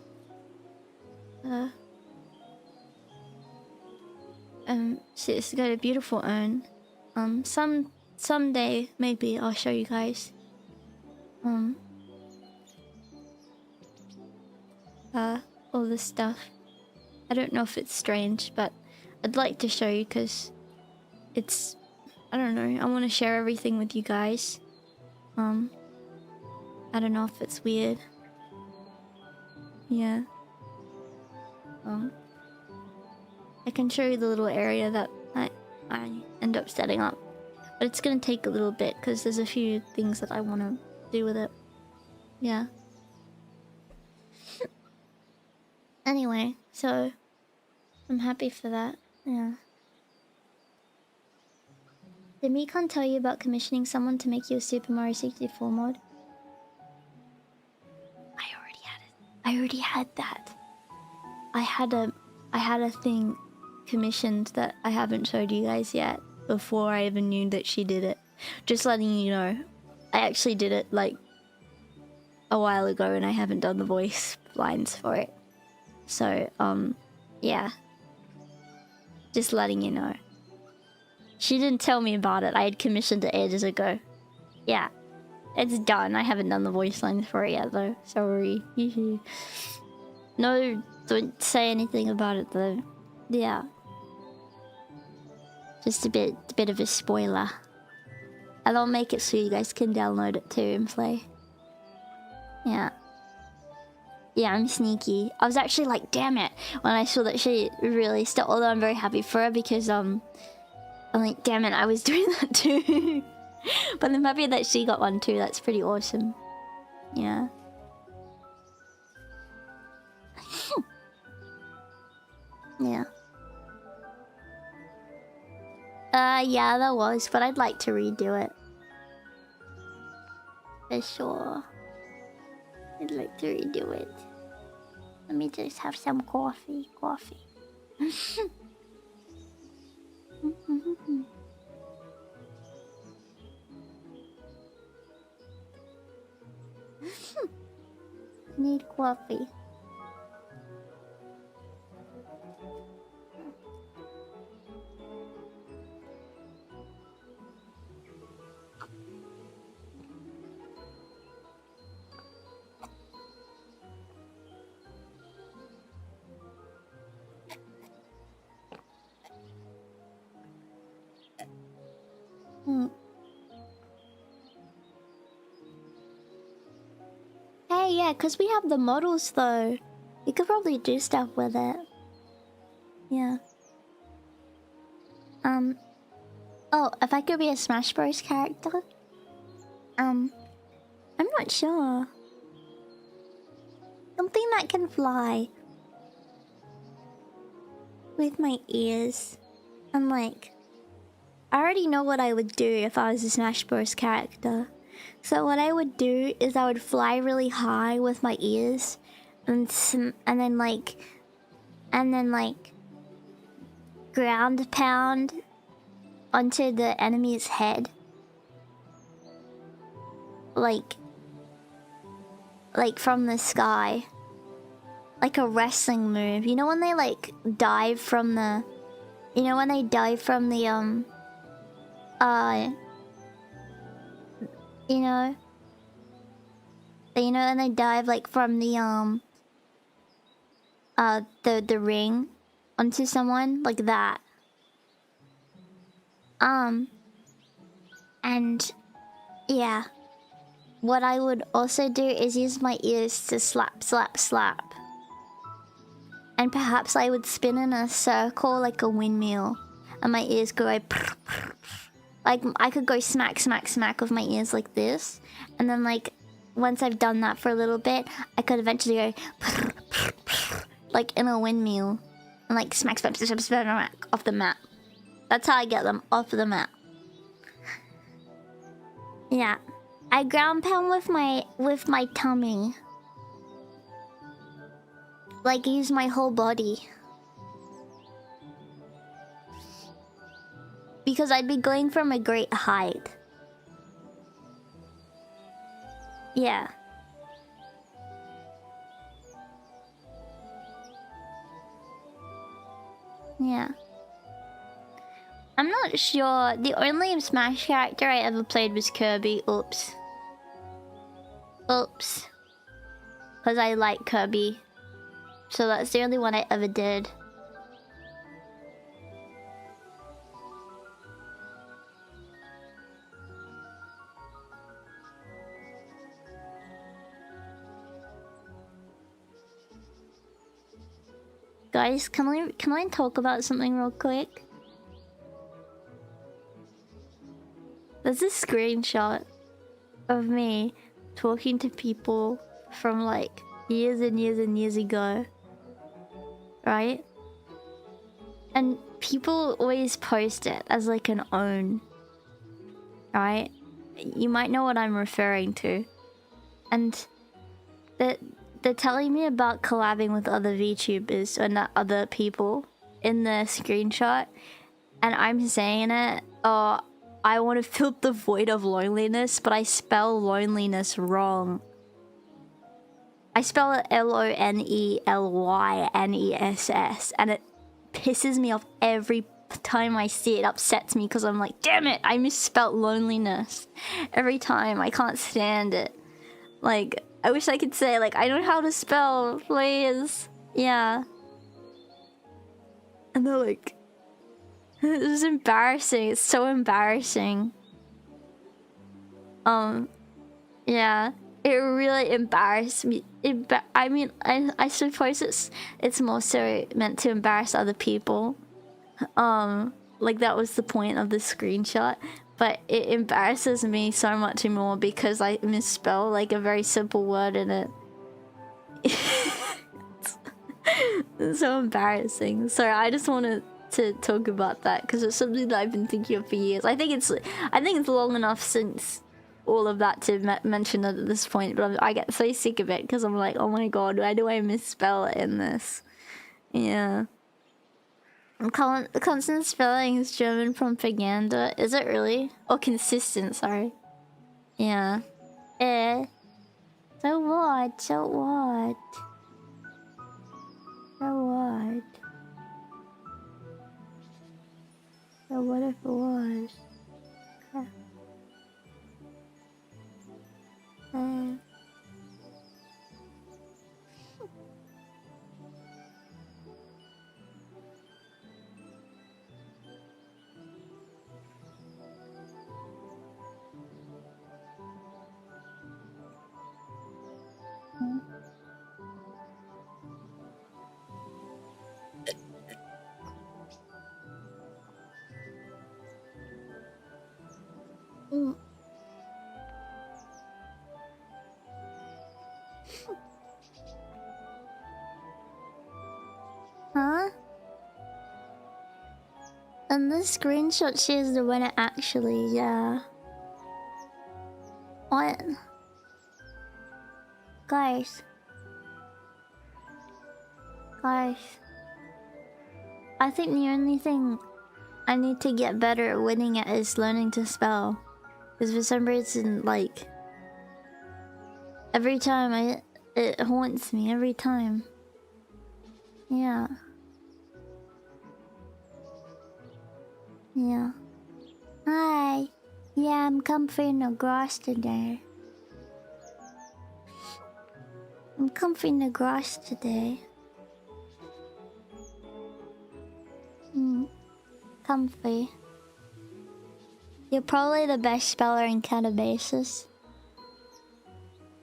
She's got a beautiful urn. Someday maybe I'll show you guys. All this stuff. I don't know if it's strange, but I'd like to show you because it's, I don't know, I want to share everything with you guys. I don't know if it's weird. Yeah. I can show you the little area that I end up setting up. But it's gonna take a little bit because there's a few things that I want to do with it. Yeah. Anyway, so I'm happy for that. Yeah. Did Mikan tell you about commissioning someone to make you a Super Mario 64 mod? I already had that. I had a thing commissioned that I haven't showed you guys yet before I even knew that she did it. Just letting you know, I actually did it like a while ago and I haven't done the voice lines for it. So, yeah. Just letting you know. She didn't tell me about it. I had commissioned it ages ago. Yeah. It's done. I haven't done the voice lines for it yet though. Sorry. No, don't say anything about it though. Yeah. Just a bit of a spoiler. And I'll make it so you guys can download it too and play. Yeah. Yeah, I'm sneaky. I was actually like, damn it, when I saw that she released it, although I'm very happy for her because I'm like, damn it, I was doing that too. But I'm happy that she got one too. That's pretty awesome. Yeah. Yeah. Yeah, that was, but I'd like to redo it. For sure. I'd like to redo it. Let me just have some coffee. Need coffee. Hmm. Hey, yeah, because we have the models though. You could probably do stuff with it. Yeah. Oh, if I could be a Smash Bros. Character? I'm not sure. Something that can fly. With my ears. And like... I already know what I would do if I was a Smash Bros. Character. So what I would do is I would fly really high with my ears. And then like... ground pound onto the enemy's head. Like from the sky. Like a wrestling move. You know when they like dive from the... You know when they dive from the You know when they dive like from the the ring onto someone? Like that. And yeah. What I would also do is use my ears to slap, slap, slap. And perhaps I would spin in a circle like a windmill. And my ears go like... Like, I could go smack, smack, smack with my ears like this. And then like, once I've done that for a little bit, I could eventually go... Like in a windmill. And like smack, smack, smack, smack, smack off the map. That's how I get them off the map. Yeah. I ground pound with my tummy. Like use my whole body. Because I'd be going from a great height. Yeah. Yeah. I'm not sure. The only Smash character I ever played was Kirby. Oops. Oops. Because I like Kirby. So that's the only one I ever did. Guys, can I talk about something real quick? There's this screenshot of me talking to people from like years and years and years ago. Right? And people always post it as like an own. Right? You might know what I'm referring to. And they're telling me about collabing with other VTubers and other people in the screenshot. And I'm saying it, oh, I want to fill the void of loneliness, but I spell loneliness wrong. I spell it LONELYNESS, and it pisses me off every time I see it. It upsets me because I'm like, damn it, I misspelled loneliness. Every time, I can't stand it. Like, I wish I could say, like, I know how to spell, please. Yeah. And they're like... This is embarrassing. It's so embarrassing. Yeah. It really embarrassed me. I mean, I suppose it's more so meant to embarrass other people. Like that was the point of the screenshot. But it embarrasses me so much more because I misspell like a very simple word in it. It's so embarrassing. Sorry, I just wanted to talk about that because it's something that I've been thinking of for years. I think it's long enough since all of that to mention it at this point, but I get so sick of it because I'm like, oh my god, why do I misspell it in this? Yeah. Constant spelling is German propaganda. Is it really? Oh, consistent, sorry. Yeah. So what? So what? So what? So what if it was? Mm. Huh? And this screenshot, she is the winner actually, yeah. What? Guys. Guys. I think the only thing I need to get better at winning at is learning to spell. Because for some reason, like... every time it haunts me, every time. Yeah. Yeah. Hi. Yeah, I'm comfy in the grass today. I'm comfy in the grass today. Comfy. You're probably the best speller in Catabasis.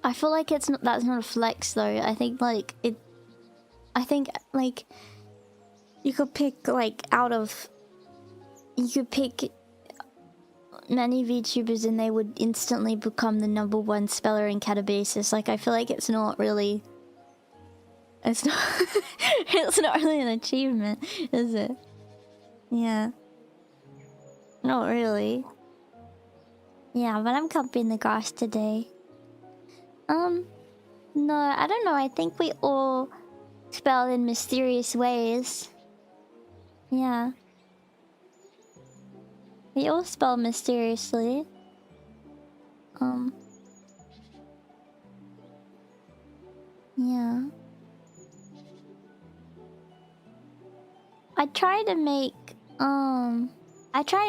I feel like that's not a flex though. I think like you could pick like you could pick many VTubers and they would instantly become the #1 speller in Catabasis. Like I feel like it's not really it's not really an achievement, is it? Yeah. Not really. Yeah, but I'm comfy in the grass today. No, I don't know. I think we all spell in mysterious ways. Yeah. We all spell mysteriously. Yeah. I try to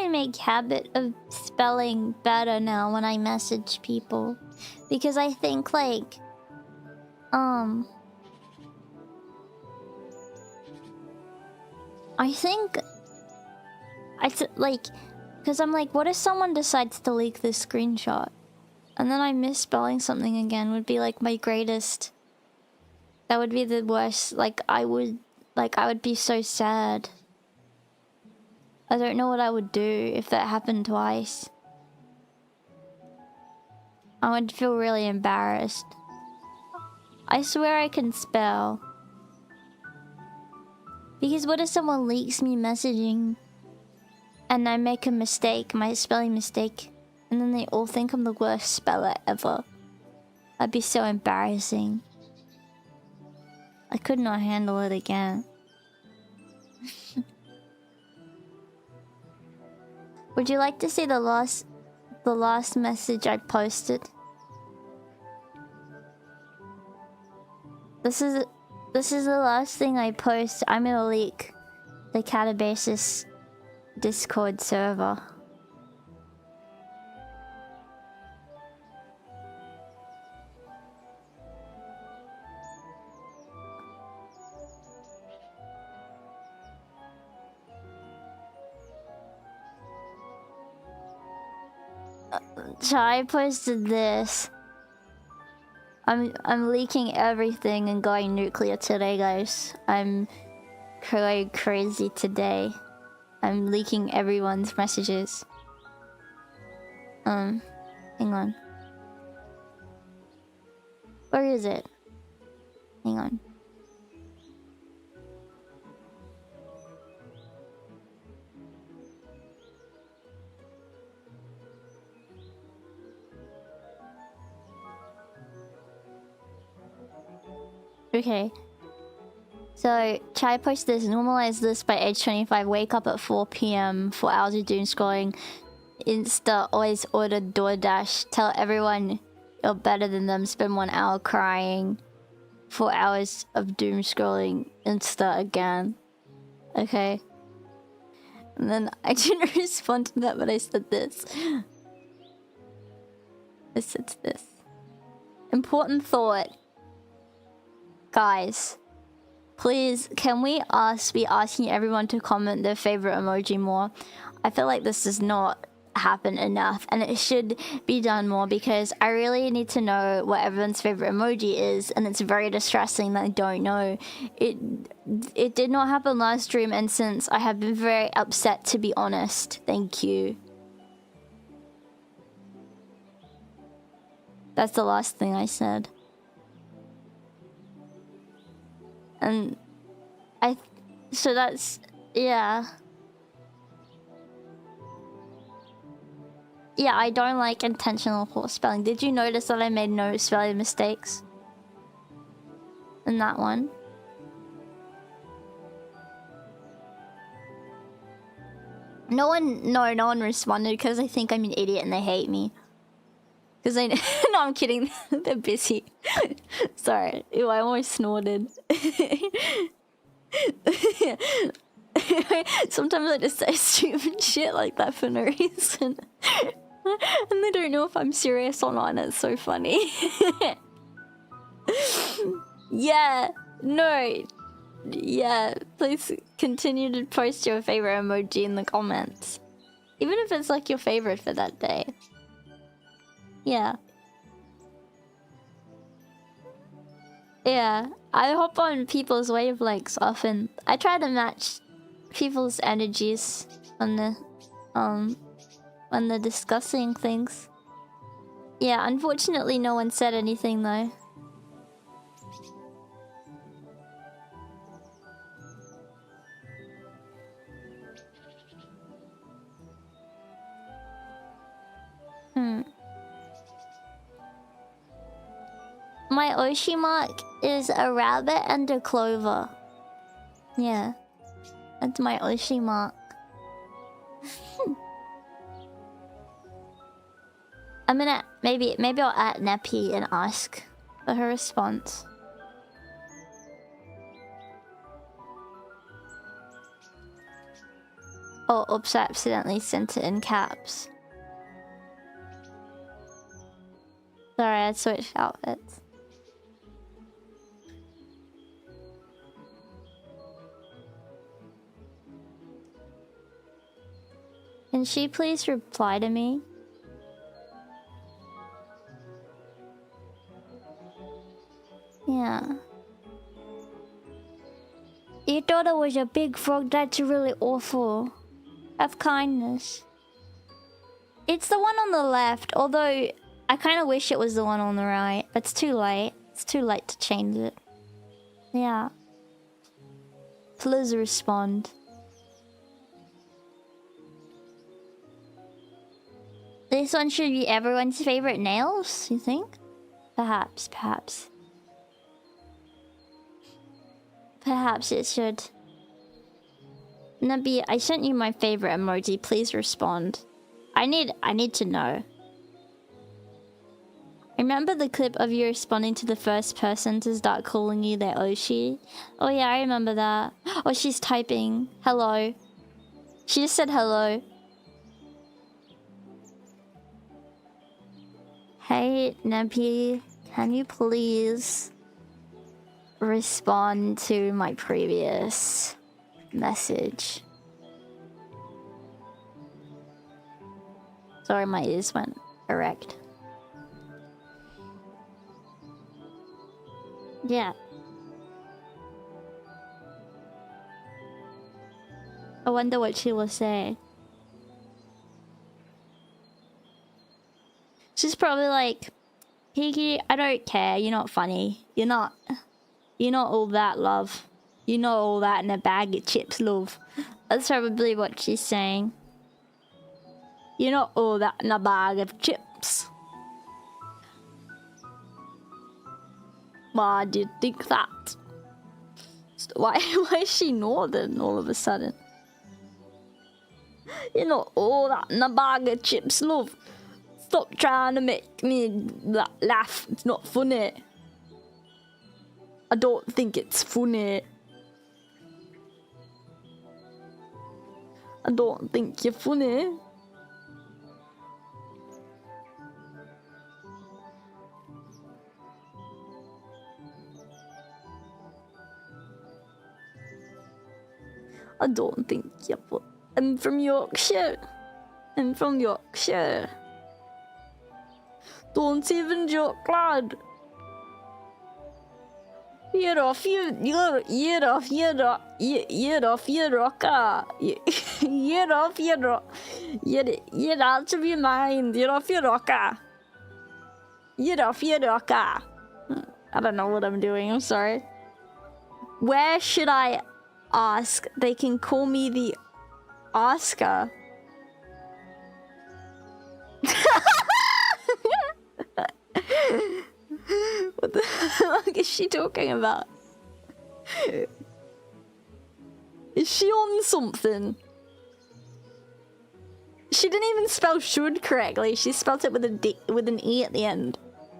make habit of spelling better now when I message people. Because I think like because I'm like, what if someone decides to leak this screenshot and then I misspelling something again? Would be like my greatest, that would be the worst. I would be so sad. I don't know what I would do if that happened twice. I would feel really embarrassed. I swear I can spell. Because what if someone leaks me messaging and I make a mistake, my spelling mistake, and then they all think I'm the worst speller ever? That'd be so embarrassing. I could not handle it again. Would you like to see the last message I posted? This is the last thing I post. I'm gonna leak the Catabasis Discord server. So I posted this. I'm leaking everything and going nuclear today, guys. I'm going crazy today. I'm leaking everyone's messages. Hang on. Where is it? Hang on. Okay. So, Chai posted this. Normalize this by age 25. Wake up at 4 PM. 4 hours of doom scrolling. Insta always order DoorDash. Tell everyone you're better than them. Spend 1 hour crying. 4 hours of doom scrolling. Insta again. Okay. And then I didn't respond to that, but I said this. I said this. Important thought. Guys, please, can we be asking everyone to comment their favorite emoji more? I feel like this does not happen enough, and it should be done more because I really need to know what everyone's favorite emoji is, and it's very distressing that I don't know. It did not happen last stream, and since I have been very upset, to be honest. Thank you. That's the last thing I said. And so that's, yeah. Yeah, I don't like intentional poor spelling. Did you notice that I made no spelling mistakes in that one? No one responded because I think I'm an idiot and they hate me. Because I no, I'm kidding. They're busy. Sorry. Ew, I almost snorted. Sometimes I just say stupid shit like that for no reason. And they don't know if I'm serious or not, and it's so funny. Yeah. No. Yeah. Please continue to post your favorite emoji in the comments. Even if it's like your favorite for that day. Yeah. Yeah. I hop on people's wavelengths often. I try to match people's energies on the when they're discussing things. Yeah, unfortunately no one said anything though. My Oshi mark is a rabbit and a clover. Yeah. That's my Oshi mark. I'm gonna maybe I'll add Neppy and ask for her response. Oh, oops, I accidentally sent it in caps. Sorry, I switched outfits. Can she please reply to me? Yeah. You thought it was a big frog? That's really awful. Have kindness. It's the one on the left, although I kind of wish it was the one on the right. But it's too late. It's too late to change it. Yeah. Please respond. This one should be everyone's favorite nails, you think? Perhaps, perhaps. Perhaps it should. Nabi, I sent you my favorite emoji. Please respond. I need to know. Remember the clip of you responding to the first person to start calling you their Oshi? Oh yeah, I remember that. Oh, she's typing. Hello. She just said hello. Hey, Nabi, can you please respond to my previous message? Sorry, my ears went erect. Yeah. I wonder what she will say. She's probably like, Hiki, I don't care. You're not funny. You're not all that, love. You're not all that in a bag of chips, love. That's probably what she's saying. You're not all that in a bag of chips. Why do you think that? Why is she northern all of a sudden? You're not all that in a bag of chips, love. Stop trying to make me laugh. It's not funny. I don't think it's funny. I don't think you're funny. I don't think you're funny. I'm from Yorkshire. I'm from Yorkshire. Don't even joke, lad. You're off your rocker. You're off your rocker. You're out of your mind. You're off your rocker. I don't know what I'm doing, I'm sorry. Where should I ask? They can call me the Asker. What the fuck is she talking about? Is she on something? She didn't even spell should correctly. She spelled it with a D, with an E at the end.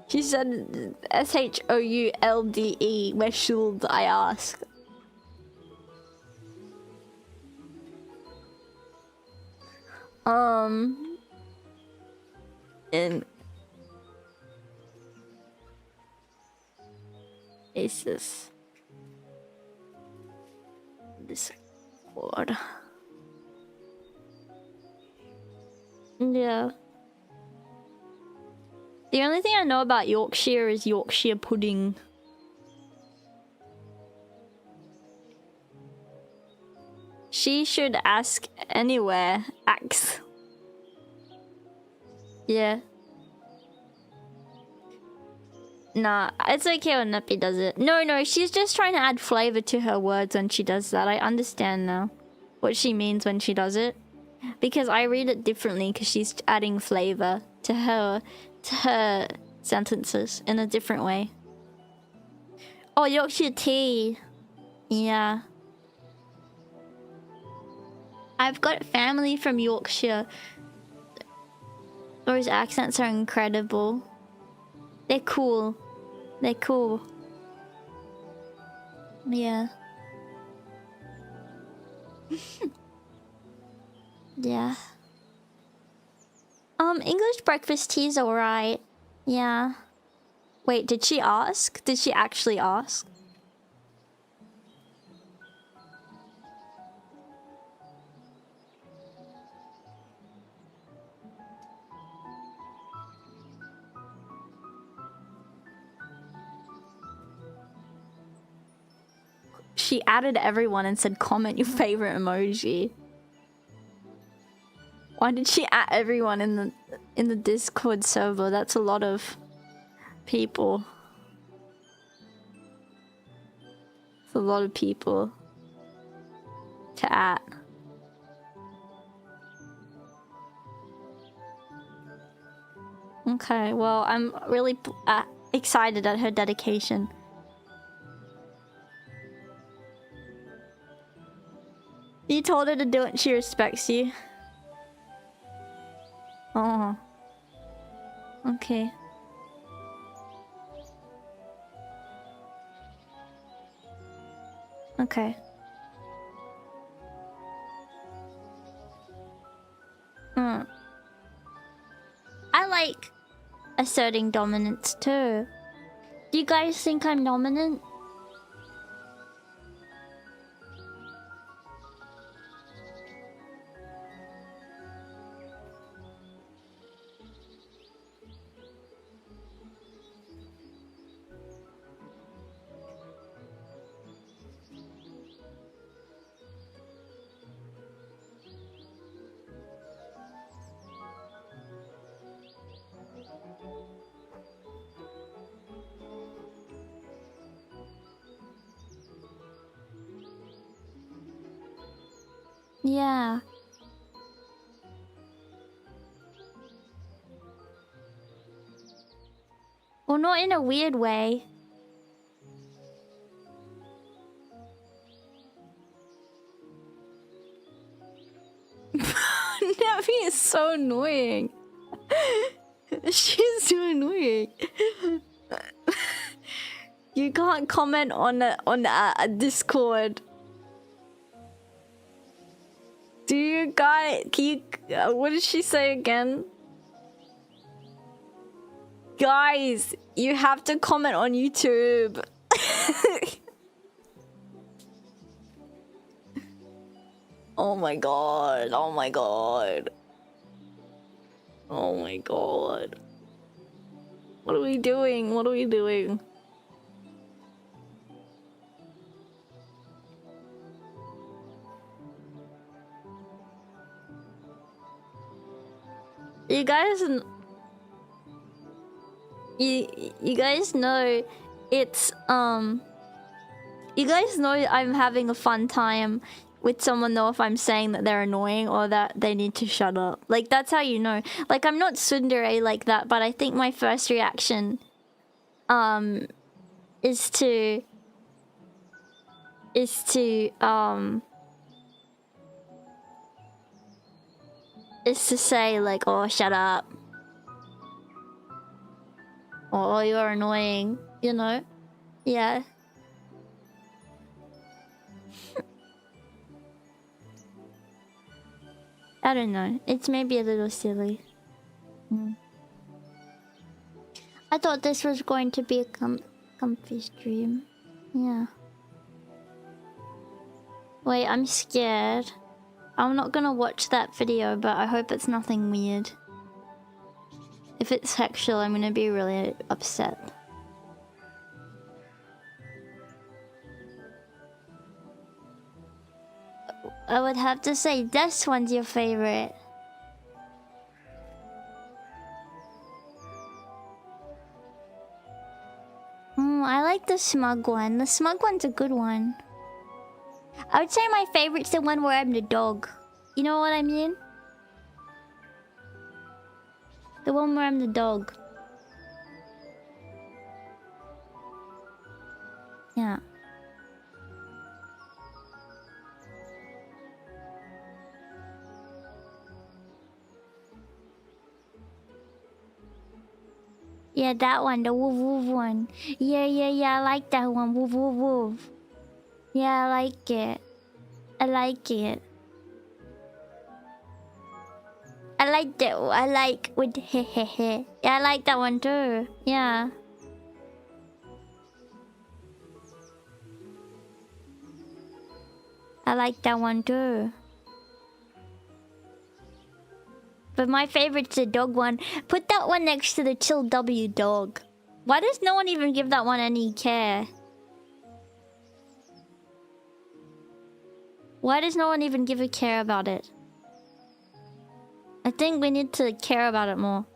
She said SHOULDE. Where should I ask? In Asus Discord. Yeah. The only thing I know about Yorkshire is Yorkshire pudding. She should ask anywhere. Axe. Yeah. Nah, it's okay when Nappy does it. No, she's just trying to add flavor to her words when she does that. I understand now what she means when she does it. Because I read it differently because she's adding flavor to her sentences in a different way. Oh, Yorkshire tea. Yeah. I've got family from Yorkshire. Those accents are incredible. They're cool. They're cool. Yeah. Yeah. English breakfast tea's alright. Yeah. Wait, did she ask? Did she actually ask? She added everyone and said comment your favorite emoji. Why did she add everyone in the Discord server? That's a lot of people. It's a lot of people to add. Okay, well, I'm really excited at her dedication. You told her to do it, she respects you. Oh. Okay. Okay. I like asserting dominance too. Do you guys think I'm dominant? Yeah. Well, not in a weird way. Navi is so annoying. She's so annoying. You can't comment on a Discord. Do you guys? Can you? What did she say again? Guys, you have to comment on YouTube. Oh my god! Oh my god! Oh my god! What are we doing? What are we doing? You guys... You guys know it's you guys know I'm having a fun time with someone though if I'm saying that they're annoying or that they need to shut up. Like that's how you know. Like I'm not tsundere like that, but I think my first reaction is to say like, oh, shut up. Or, oh, you're annoying, you know? Yeah. I don't know. It's maybe a little silly. I thought this was going to be a comfy stream. Yeah. Wait, I'm scared. I'm not gonna watch that video, but I hope it's nothing weird. If it's sexual, I'm gonna be really upset. I would have to say this one's your favorite. I like the smug one. The smug one's a good one. I would say my favorite's the one where I'm the dog. You know what I mean? The one where I'm the dog. Yeah. Yeah, that one, the woof woof one. Yeah, I like that one. Woof woof woof. Yeah, I like it. I like it. I like that. I like with hehehe. Yeah, I like that one too. Yeah. I like that one too. But my favorite's the dog one. Put that one next to the Chill W dog. Why does no one even give that one any care? Why does no one even give a care about it? I think we need to care about it more.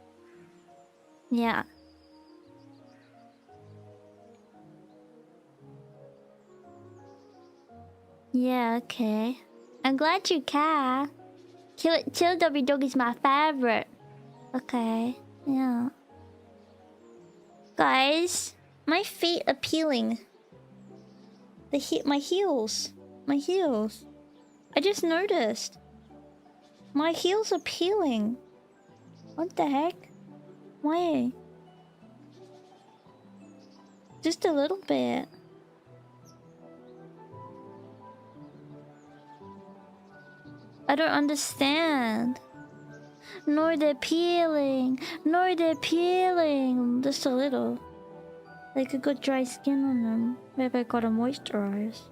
Yeah. Yeah, okay. I'm glad you care. Chill W dog is my favorite. Okay, yeah. Guys, my feet are peeling. My heels. My heels. I just noticed. My heels are peeling. What the heck? Why? Just a little bit. I don't understand. No, they're peeling. No, they're peeling. Just a little. Like I got dry skin on them. Maybe I gotta moisturize.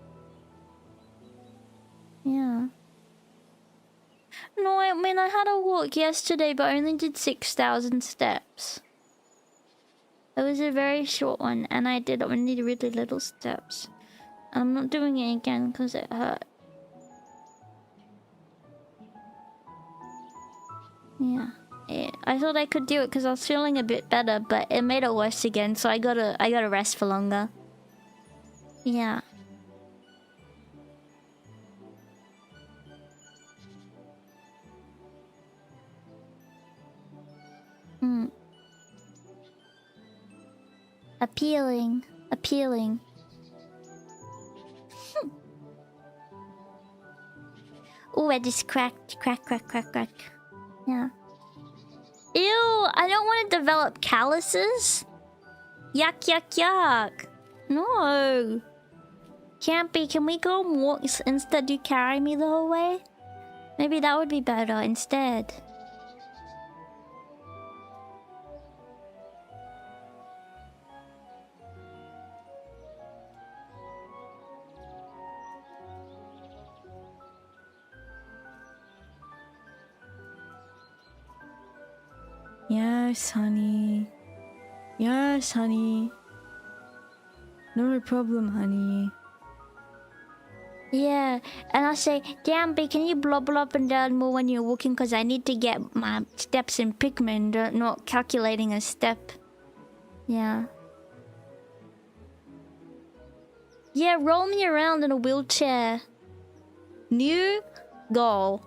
Yeah. No, I mean I had a walk yesterday, but I only did 6,000 steps. It was a very short one, and I did only really little steps. I'm not doing it again because it hurt. Yeah. I thought I could do it because I was feeling a bit better, but it made it worse again, so I gotta rest for longer. Yeah. Appealing. Oh, I just cracked. Crack. Yeah. Ew, I don't want to develop calluses. Yuck. No. Campy, can we go on walks instead? You carry me the whole way? Maybe that would be better instead. Yes, honey. Yes, honey. No problem, honey. Yeah, and I'll say, damn, babe, can you blah up and down more when you're walking? Because I need to get my steps in Pikmin, not calculating a step. Yeah. Yeah, roll me around in a wheelchair. New goal.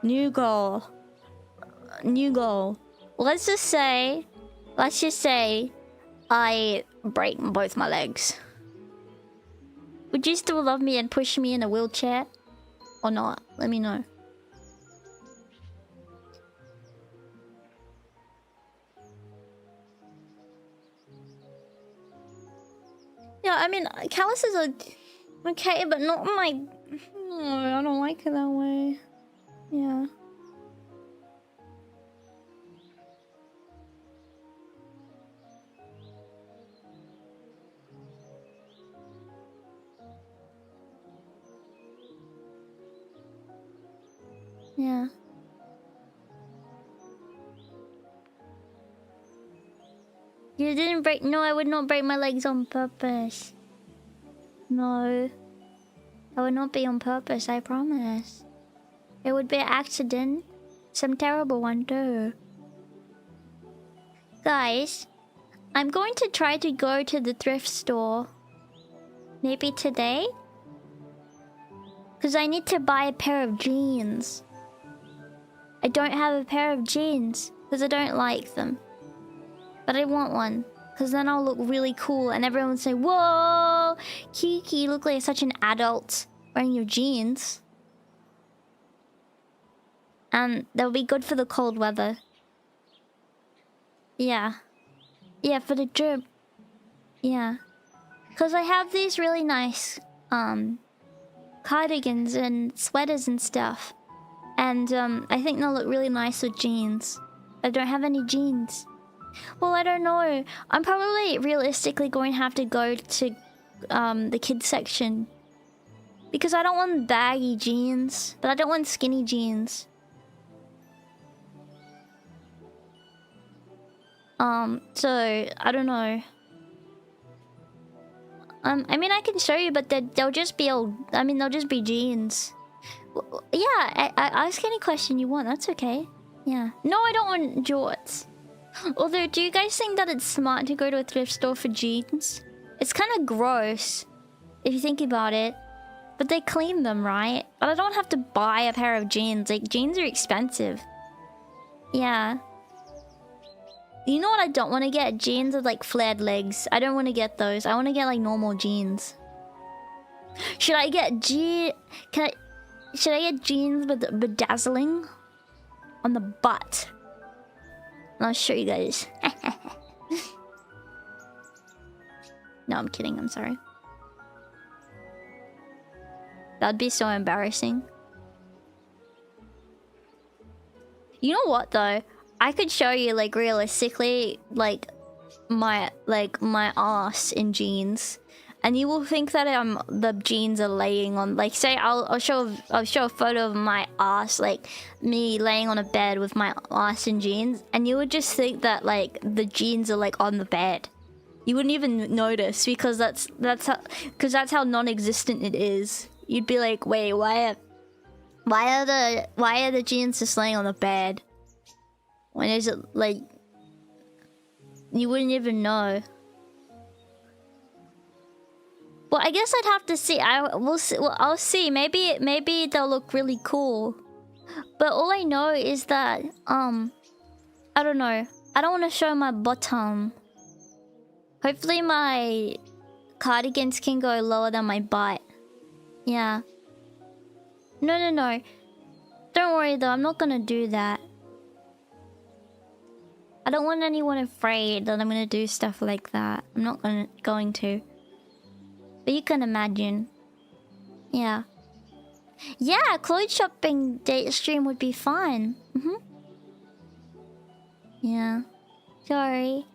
New goal. New goal. Let's just say I break both my legs. Would you still love me and push me in a wheelchair? Or not? Let me know. Yeah, I mean, calluses are okay, but not my... No, I don't like it that way. Yeah. Yeah. You didn't break... No, I would not break my legs on purpose. No. That would not be on purpose, I promise. It would be an accident. Some terrible one too. Guys, I'm going to try to go to the thrift store. Maybe today? Because I need to buy a pair of jeans. I don't have a pair of jeans because I don't like them. But I want one because then I'll look really cool and everyone will say, "Whoa, Kiki, you look like such an adult wearing your jeans." And they'll be good for the cold weather. Yeah. Yeah, for the drip. Yeah. Because I have these really nice cardigans and sweaters and stuff. And I think they'll look really nice with jeans. I don't have any jeans. Well, I don't know. I'm probably realistically going to have to go to the kids section. Because I don't want baggy jeans. But I don't want skinny jeans. So, I don't know. I mean, I can show you, but they'll just be old. I mean, they'll just be jeans. Yeah, I ask any question you want. That's okay. Yeah. No, I don't want jorts. Although, do you guys think that it's smart to go to a thrift store for jeans? It's kind of gross, if you think about it. But they clean them, right? But I don't have to buy a pair of jeans. Like, jeans are expensive. Yeah. You know what I don't want to get? Jeans with, like, flared legs. I don't want to get those. I want to get, like, normal jeans. Should I get Should I get jeans with bedazzling on the butt? I'll show you guys. No, I'm kidding. I'm sorry. That'd be so embarrassing. You know what though? I could show you like realistically like my ass in jeans. And you will think that the jeans are laying on, like, say I'll show a photo of my ass, like me laying on a bed with my ass in jeans, and you would just think that like the jeans are like on the bed. You wouldn't even notice because that's how non-existent it is. You'd be like, wait, why are the jeans just laying on the bed? When is it like you wouldn't even know. Well, I guess I'd have to see. We'll see. Well, I'll see. Maybe they'll look really cool. But all I know is that I don't know. I don't want to show my bottom. Hopefully my cardigans can go lower than my butt. Yeah. No. Don't worry though. I'm not gonna do that. I don't want anyone afraid that I'm gonna do stuff like that. I'm not going to. But you can imagine. Yeah. Yeah, clothes shopping date stream would be fun. Yeah. Sorry.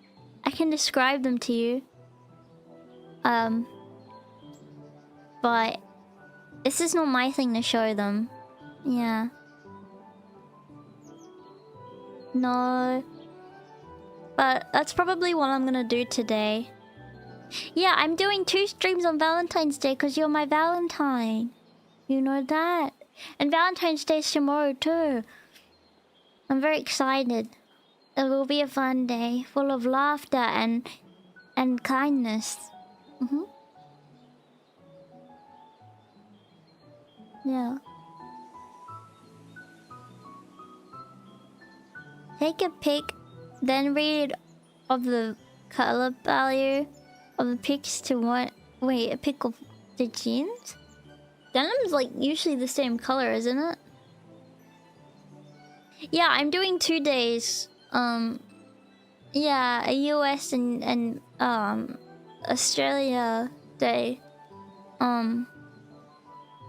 I can describe them to you. But this is not my thing to show them. Yeah. No. But that's probably what I'm gonna do today. Yeah, I'm doing 2 streams on Valentine's Day because you're my Valentine. You know that? And Valentine's Day is tomorrow too. I'm very excited. It will be a fun day, full of laughter and and kindness. Yeah. Take a pic, then read of the color value of the pics to what? Wait, a pic of the jeans? Denim's like usually the same color, isn't it? Yeah, I'm doing 2 days. Yeah, a US and Australia Day.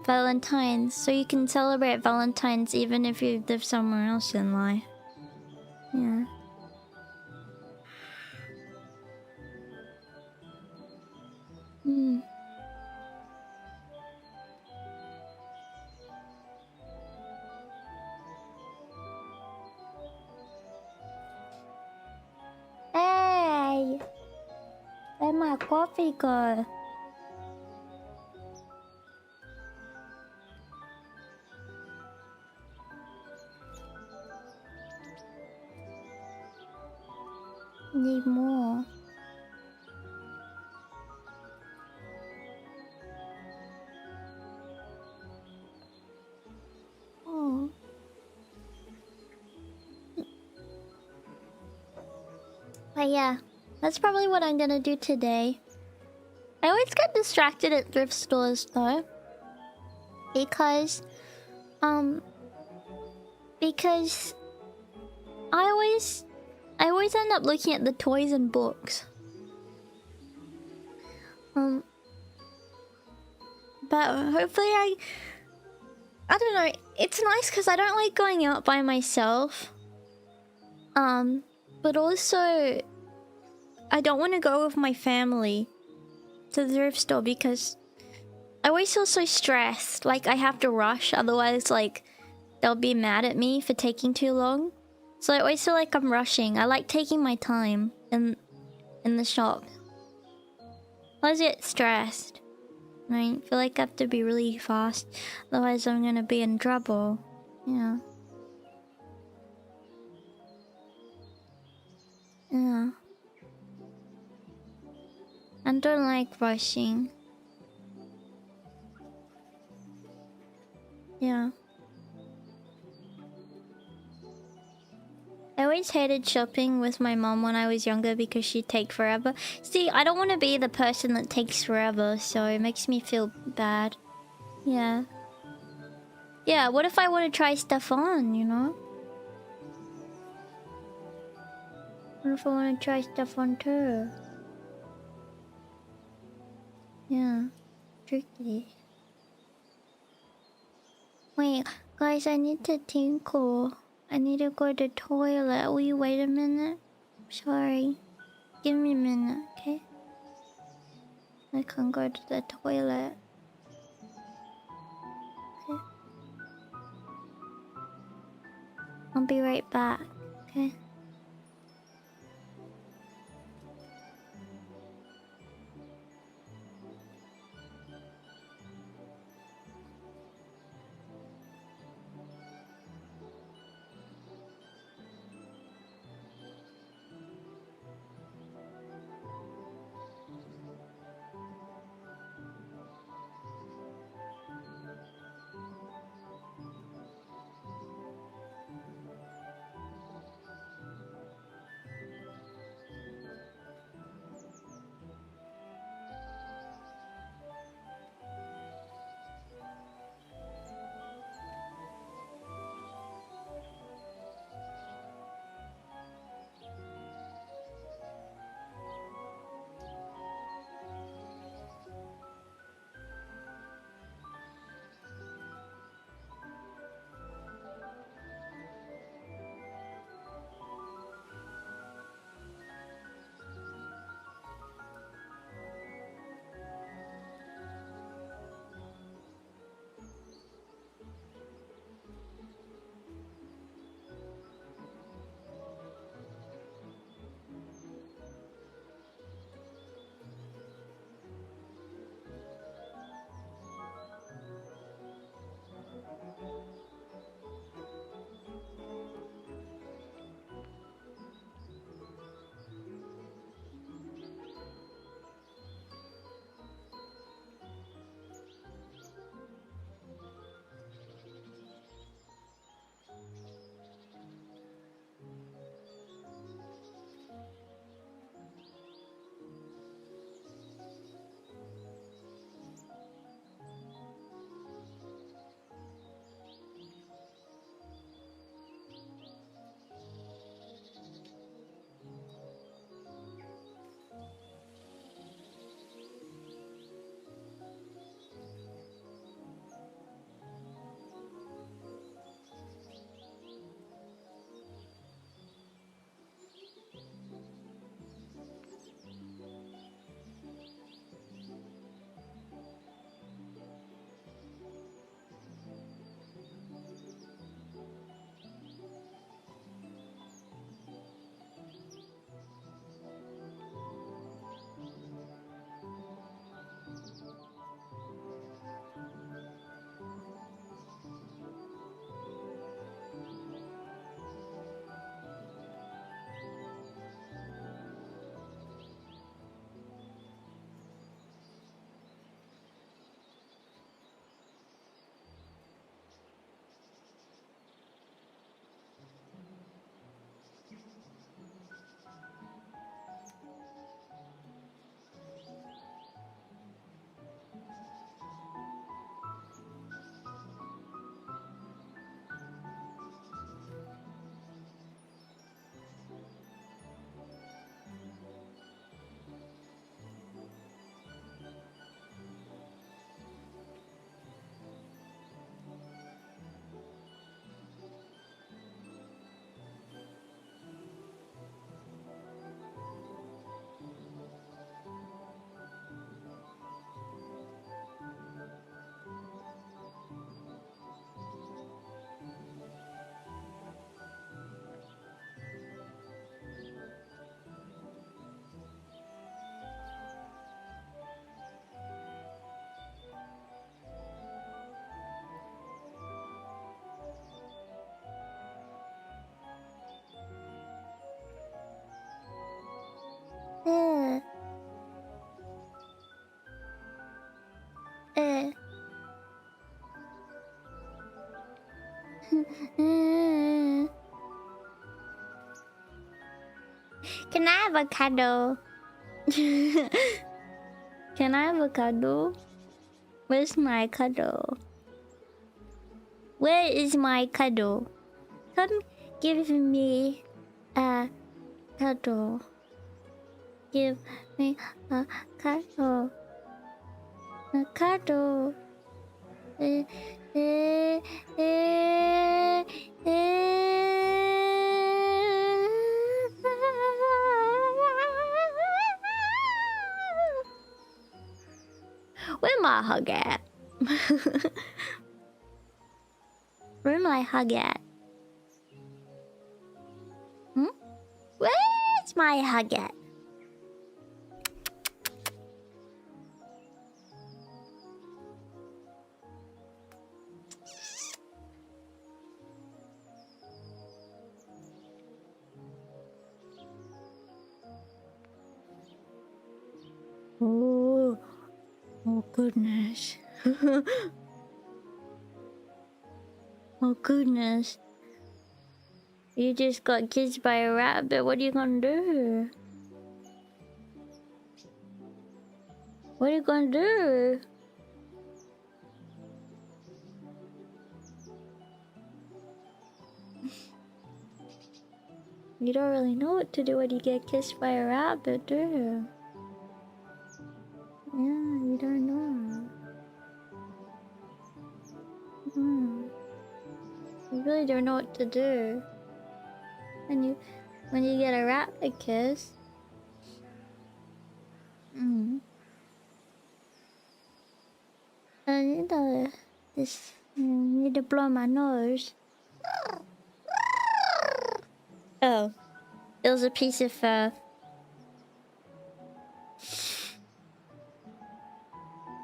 Valentine's, so you can celebrate Valentine's even if you live somewhere else in life. Yeah. Hey! Where's my coffee go? Need more. Oh. But yeah, that's probably what I'm gonna do today. I always get distracted at thrift stores though. Because I always end up looking at the toys and books. But hopefully I don't know, it's nice because I don't like going out by myself. But also I don't want to go with my family to the thrift store because I always feel so stressed. Like I have to rush, otherwise like they'll be mad at me for taking too long. So I always feel like I'm rushing. I like taking my time in the shop. I always get stressed. I feel like I have to be really fast, otherwise I'm gonna be in trouble. Yeah. Yeah. I don't like rushing. Yeah. I always hated shopping with my mom when I was younger because she'd take forever. See, I don't want to be the person that takes forever, so it makes me feel bad. Yeah. Yeah, what if I want to try stuff on, you know? What if I want to try stuff on too? Yeah. Tricky. Wait, guys, I need to tinkle. I need to go to the toilet. Will you wait a minute? Sorry. Give me a minute, okay? I can go to the toilet. Okay. I'll be right back, okay? Can I have a cuddle? Can I have a cuddle? Where's my cuddle? Where is my cuddle? Come give me a cuddle. Give me a cuddle. A cuddle. Where's my hug at? Where's my hug at? Where's my hug at? Oh, oh goodness. Oh goodness. You just got kissed by a rabbit. What are you gonna do? What are you gonna do? You don't really know what to do when you get kissed by a rabbit, do you? Yeah, you don't know. You really don't know what to do when you get a rabbit kiss. I need to blow my nose. Oh, it was a piece of fur.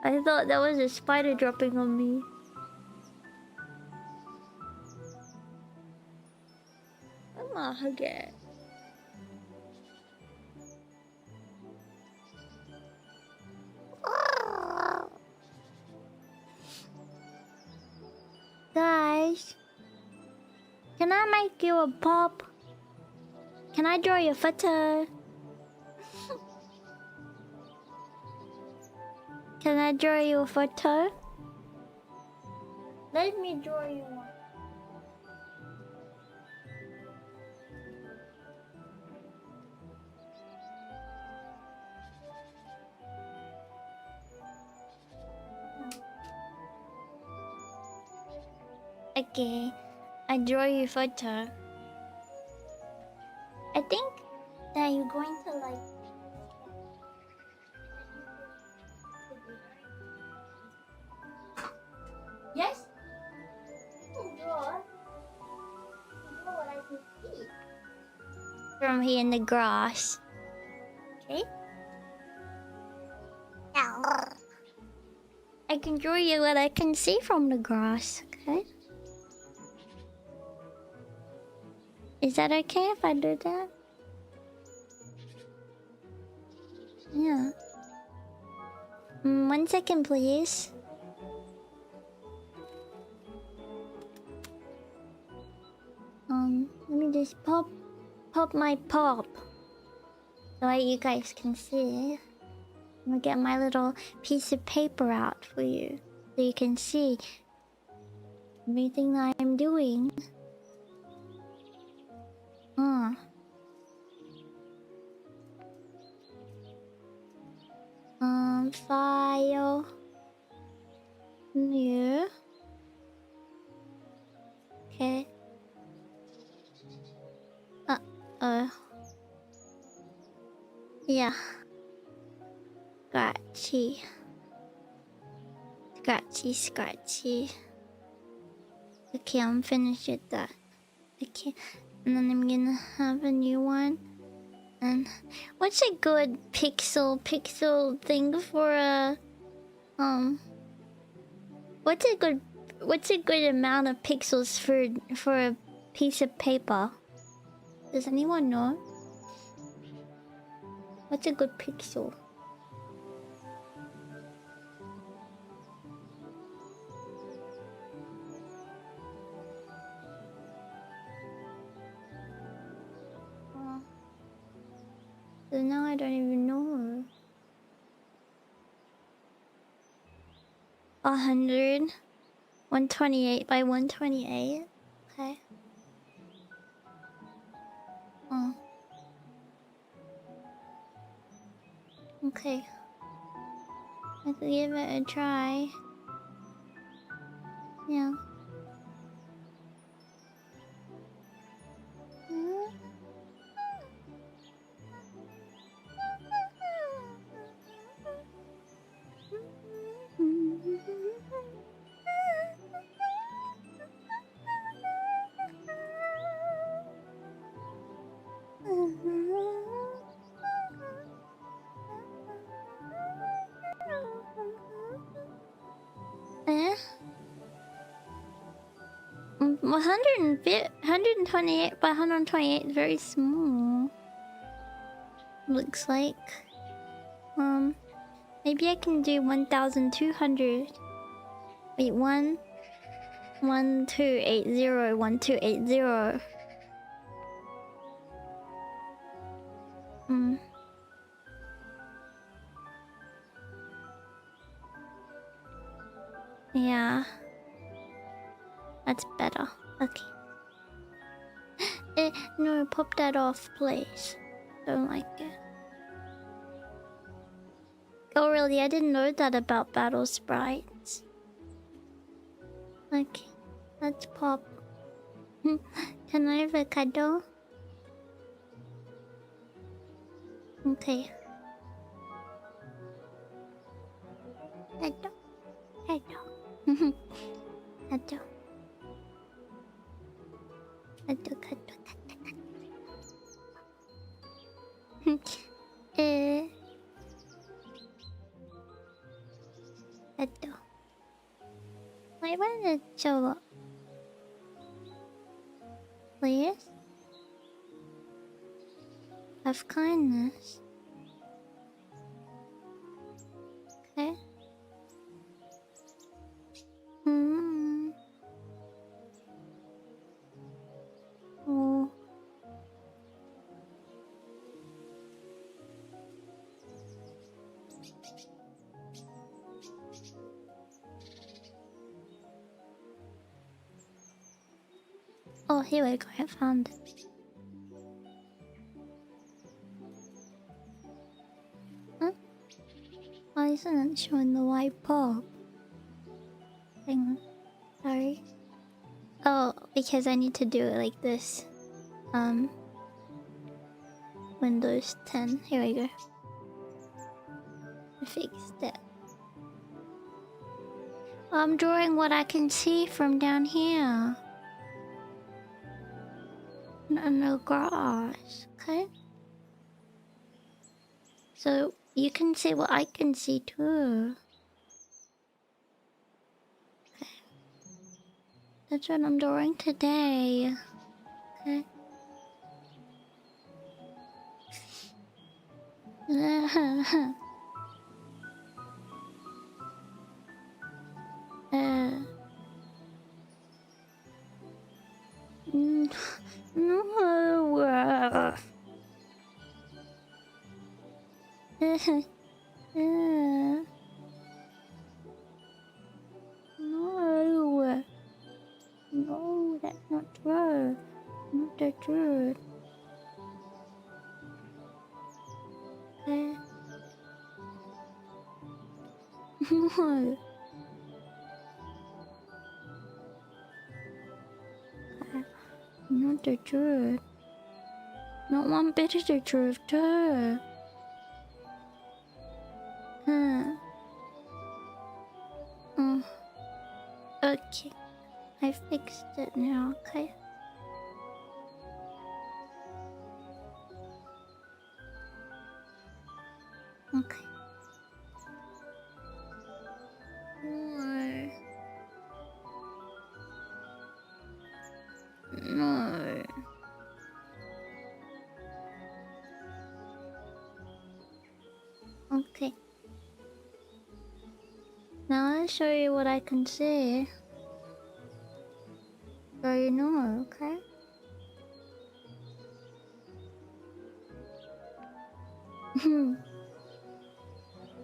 I thought that was a spider dropping on me. I'm gonna hug it. Guys, can I make you a pop? Can I draw your photo? Can I draw you a photo? Let me draw you one. Okay, I draw you a photo. I think that you're going to like. Yes? You can draw. What I can see. From here in the grass. Okay? I can draw you what I can see from the grass, okay? Is that okay if I do that? Yeah. 1 second, please. Let me just pop my pop so you guys can see. I'm gonna get my little piece of paper out for you so you can see everything that I'm doing. File. New. Okay. Yeah. Scratchy. Scratchy, scratchy. Okay, I'm finished with that. Okay, and then I'm gonna have a new one. And what's a good pixel thing for a what's a good amount of pixels for a piece of paper? Does anyone know? What's a good pixel? So now I don't even know. 100. 128 by 128. Okay. Oh. Okay. I could give it a try. Yeah. Eh? 128 by 128 is very small. Looks like. Maybe I can do 1,200. Wait, 1280, 1280. Yeah. That's better. Okay. No, pop that off, please. Don't like it. Oh, really? I didn't know that about battle sprites. Okay. Let's pop. Can I have a cuddle? Okay. Cuddle. Cuddle. Cuddle. Cuddle, cuddle, cuddle. Why won't it show up? Please? Have kindness. Okay. Oh. Oh, here we go. I found it. Huh? Why isn't it showing the white pop? Hang on. Sorry. Oh, because I need to do it like this. Windows 10. Here we go. I fixed it. I'm drawing what I can see from down here. No grass, okay? So you can see what I can see too. Okay. That's what I'm drawing today. Okay. No. No. No, that's not true. Not the truth. No. Not the truth. Not one bit of the truth, too. Okay. I fixed it now, okay? Okay. No. Okay. Now I'll show you what I can see. So you know, okay?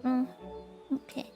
Oh, okay.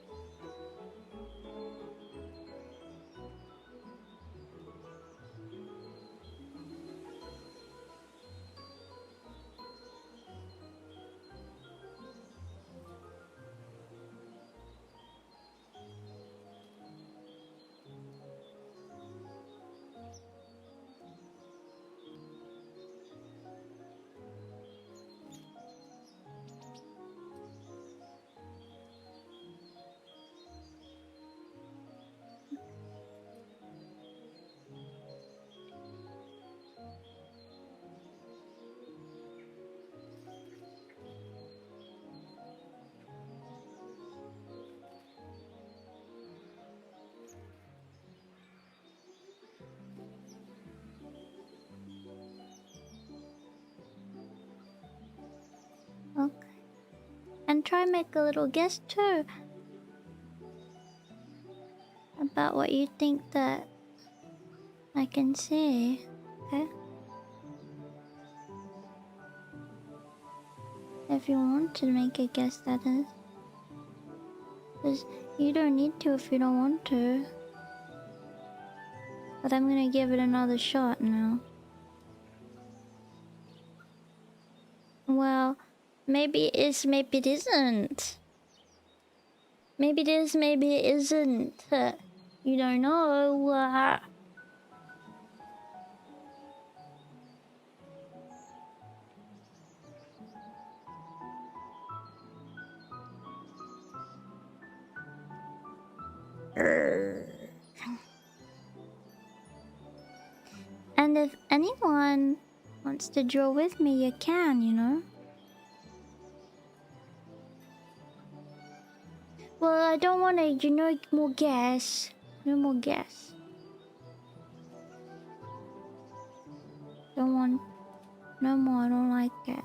Okay. And try make a little guess too about what you think that I can see. Okay? If you want to make a guess, that is. Because you don't need to if you don't want to. But I'm gonna give it another shot now. Well, maybe it is, maybe it isn't. Maybe it is, maybe it isn't. You don't know. And if anyone wants to draw with me, you can, you know? Well, I don't want to, you know, more guess. No more guess. Don't want... No more, I don't like it.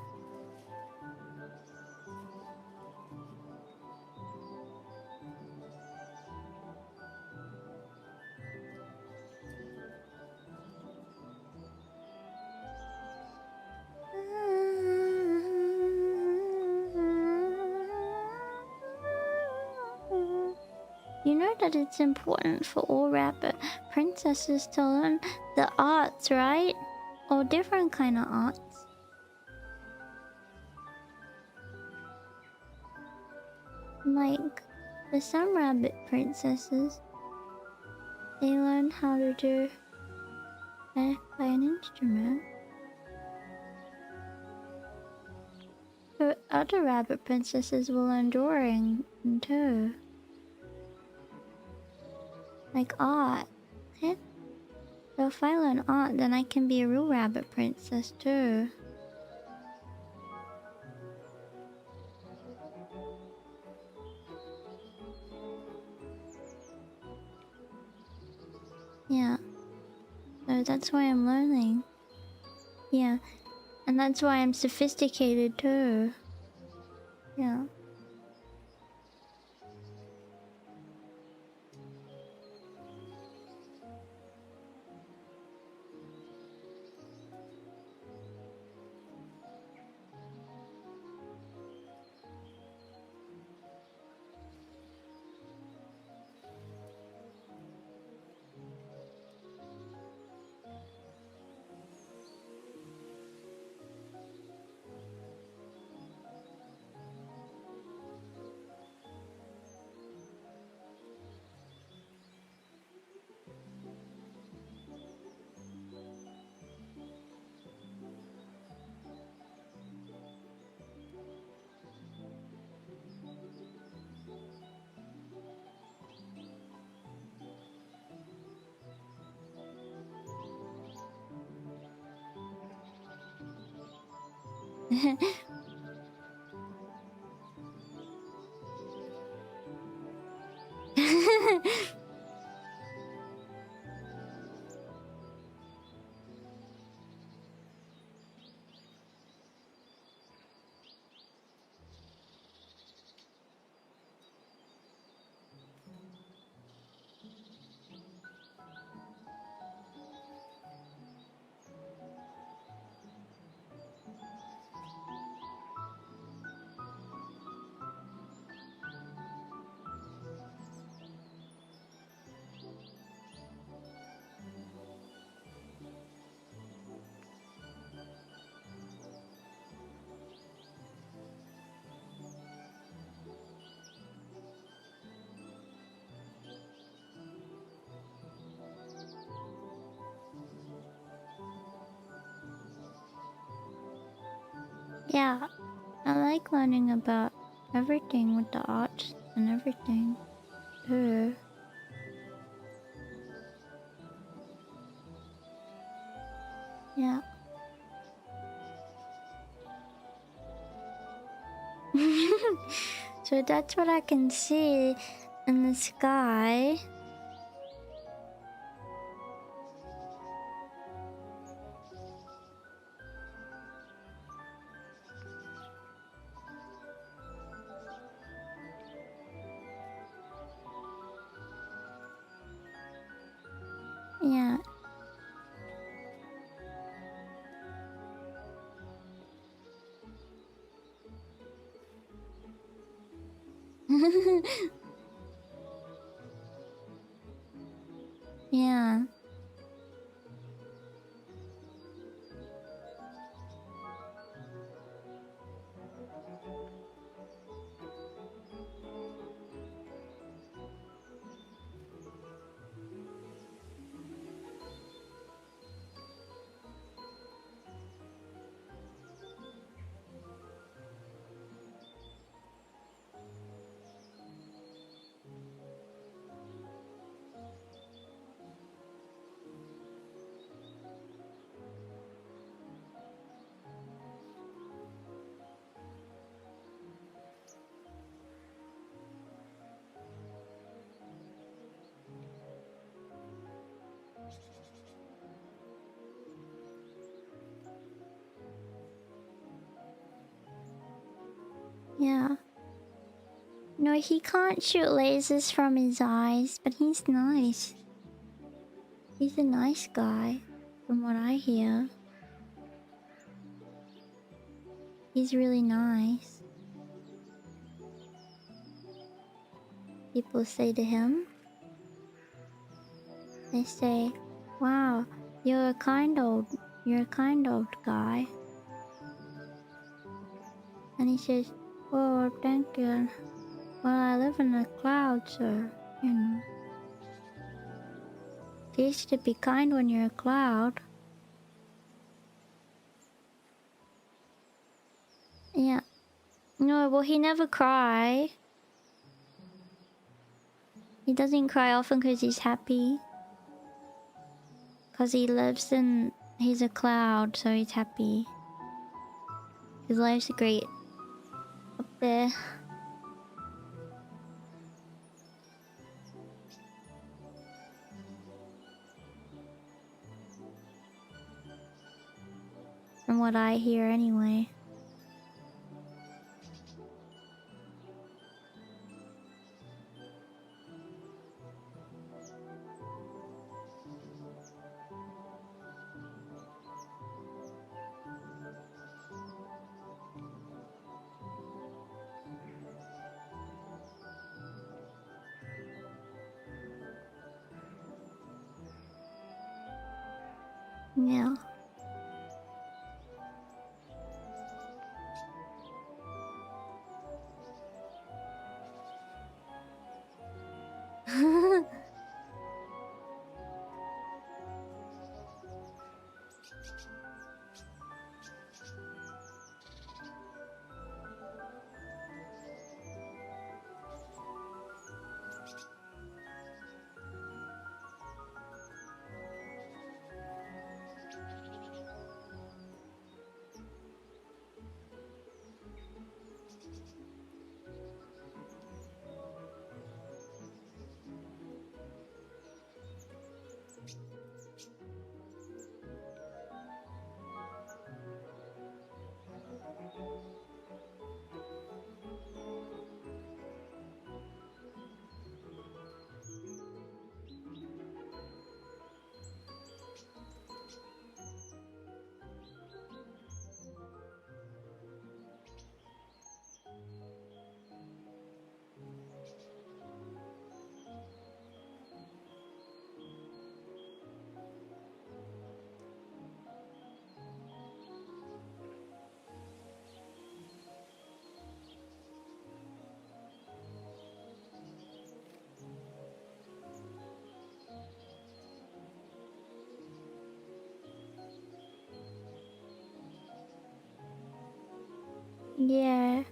You know that it's important for all rabbit princesses to learn the arts, right? All different kind of arts. Like, for some rabbit princesses, they learn how to do play an instrument. For other rabbit princesses will learn drawing too. Like art. Okay? So if I learn art, then I can be a real rabbit princess too. Yeah. So that's why I'm learning. Yeah. And that's why I'm sophisticated too. Yeah. Yeah, I like learning about everything with the arts and everything. Yeah. So that's what I can see in the sky. Yeah. Yeah. Yeah. No, he can't shoot lasers from his eyes, but he's nice. He's a nice guy, from what I hear. He's really nice. People say to him, they say, "Wow, you're a kind old guy." And he says, "Oh, thank you. Well, I live in the clouds, so, you know. It's easy to be kind when you're a cloud." Yeah. No, well, he never cry. He doesn't cry often because he's happy. Because he lives in... He's a cloud, so he's happy. His life's great. Up there. From what I hear, anyway. Yeah. Yeah.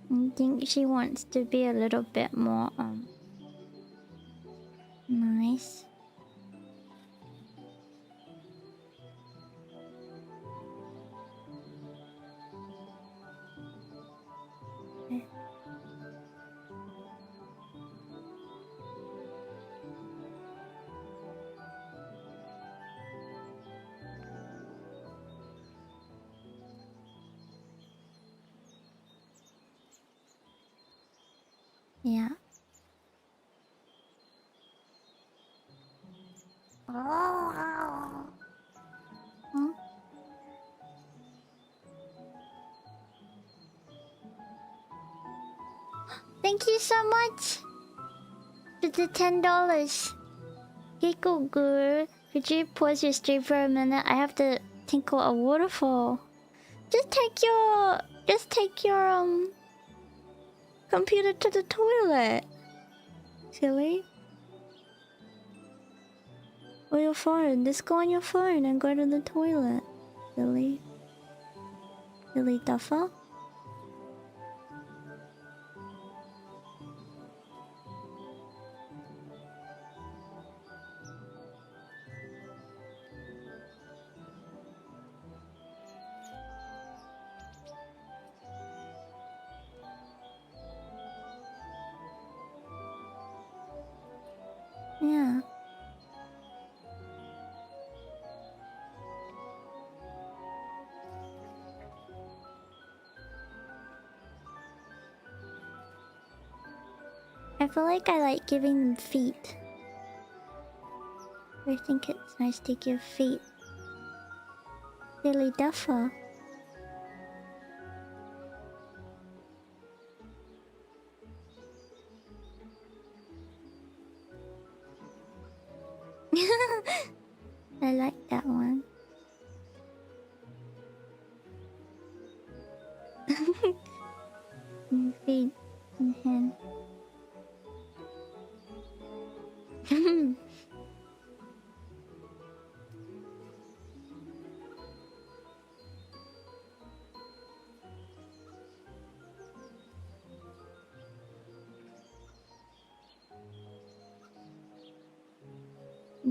I think she wants to be a little bit more nice. Yeah. Huh? Thank you so much for the $10. Giggle Guru, could you pause your stream for a minute? I have to tinkle a waterfall. Just take your computer to the toilet. Silly. Or your phone. Just go on your phone and go to the toilet. Silly. Silly duffer. Yeah. I feel like I like giving them feet. I think it's nice to give feet. Silly duffer. I like that one. Feet and hand.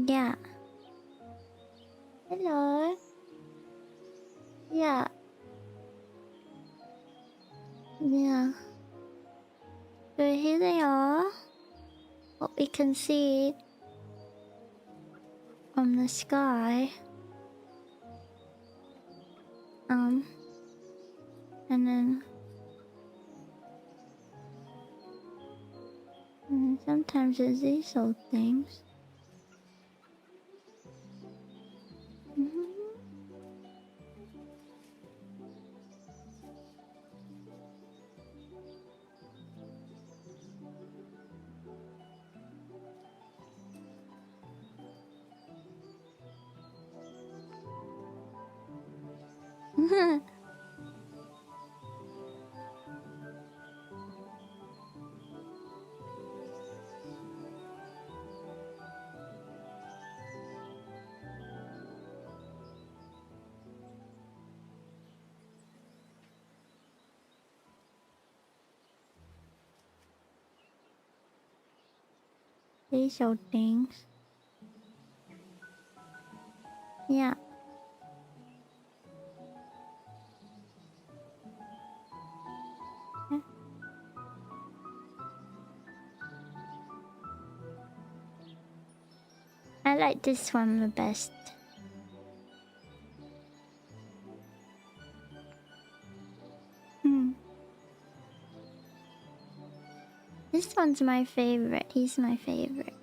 Yeah. Hello. Yeah. Yeah. So here they are. What we can see from the sky. And then sometimes there's these old things. These old things. Yeah. I like this one the best. This one's my favorite. He's my favorite.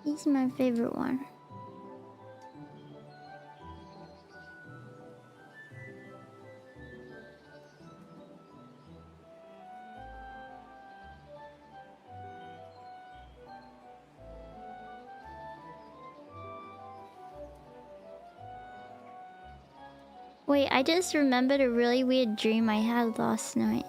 He's my favorite one. Wait, I just remembered a really weird dream I had last night.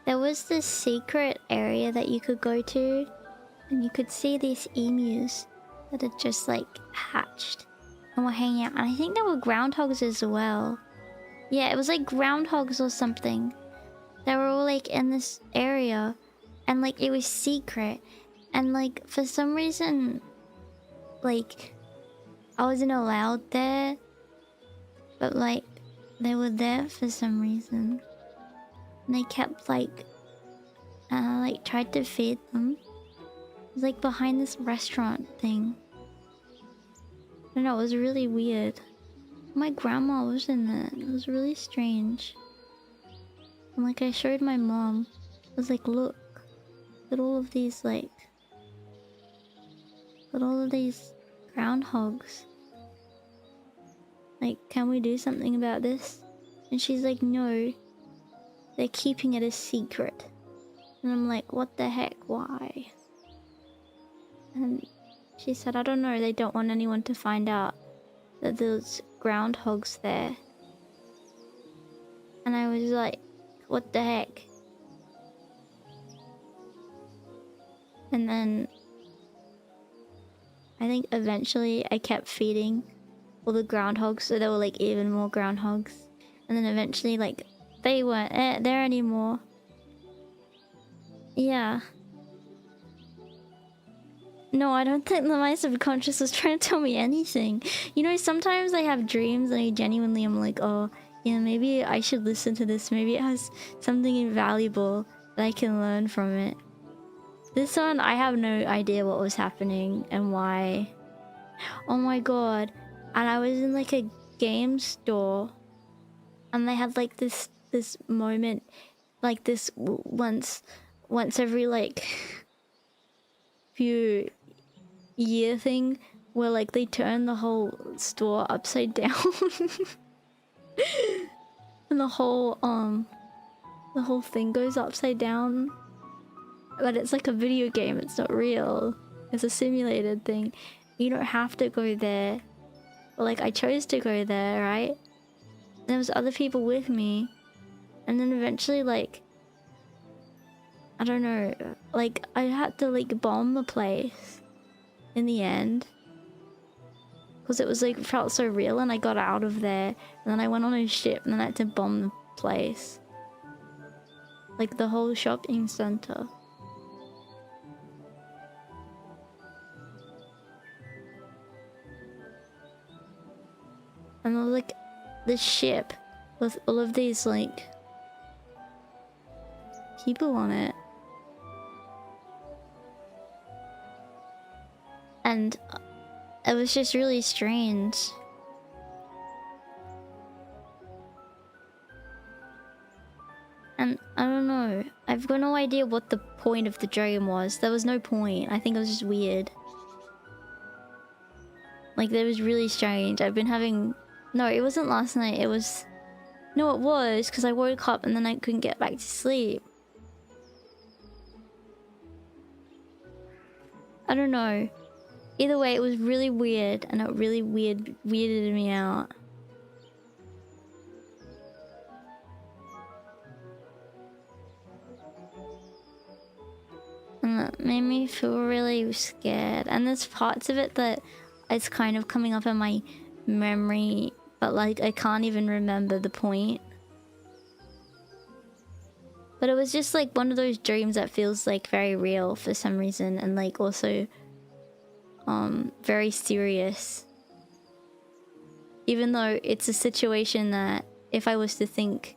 There was this secret area that you could go to, and you could see these emus that had just like hatched and were hanging out. And I think there were groundhogs as well. Yeah, it was like groundhogs or something. They were all like in this area, and like it was secret. And like for some reason, like I wasn't allowed there, but like they were there for some reason. And they kept like tried to feed them. It was like behind this restaurant thing. I don't know, it was really weird. My grandma was in there. It was really strange. And like I showed my mom. I was like, look at all of these groundhogs. Like, can we do something about this? And she's like, no. They're keeping it a secret. And I'm like, what the heck? Why? And she said, I don't know. They don't want anyone to find out that there's groundhogs there. And I was like, what the heck? And then I think eventually I kept feeding all the groundhogs, so there were like even more groundhogs. And then eventually like they weren't there anymore. Yeah. No, I don't think that my subconscious was trying to tell me anything. You know, sometimes I have dreams and I genuinely am like, oh, yeah, maybe I should listen to this. Maybe it has something invaluable that I can learn from it. This one, I have no idea what was happening and why. Oh my god. And I was in like a game store and they had like this moment, like this once every like few year thing where like they turn the whole store upside down. And the whole thing goes upside down. But it's like a video game, it's not real. It's a simulated thing. You don't have to go there. But like I chose to go there, right? There was other people with me. And then eventually like I don't know, like I had to like bomb the place in the end. Because it was like felt so real and I got out of there. And then I went on a ship and then I had to bomb the place. Like the whole shopping center. And there was like this ship with all of these like people on it. And it was just really strange. And I don't know. I've got no idea what the point of the dream was. There was no point. I think it was just weird. Like, that was really strange. I've been having... No, it wasn't last night. It was... No, it was, because I woke up and then I couldn't get back to sleep. I don't know. Either way, it was really weird, and it really weirded me out. And that made me feel really scared. And there's parts of it that it's kind of coming up in my memory, but like I can't even remember the point. But it was just like one of those dreams that feels like very real for some reason, and like also very serious. Even though it's a situation that if I was to think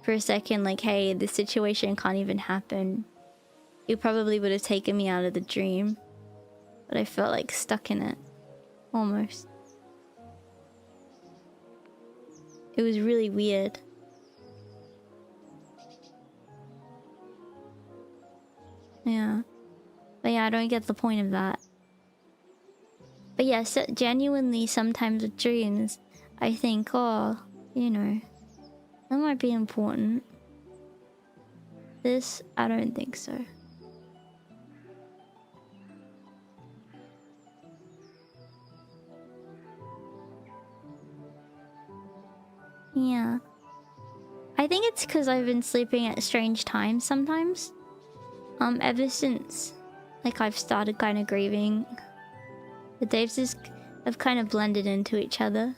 for a second like, hey, this situation can't even happen, it probably would have taken me out of the dream. But I felt like stuck in it. Almost. It was really weird. Yeah. But yeah, I don't get the point of that. But yeah, so genuinely sometimes with dreams, I think, oh, you know, that might be important. This, I don't think so. Yeah. I think it's because I've been sleeping at strange times sometimes. Ever since, like, I've started kind of grieving. The days just have kind of blended into each other.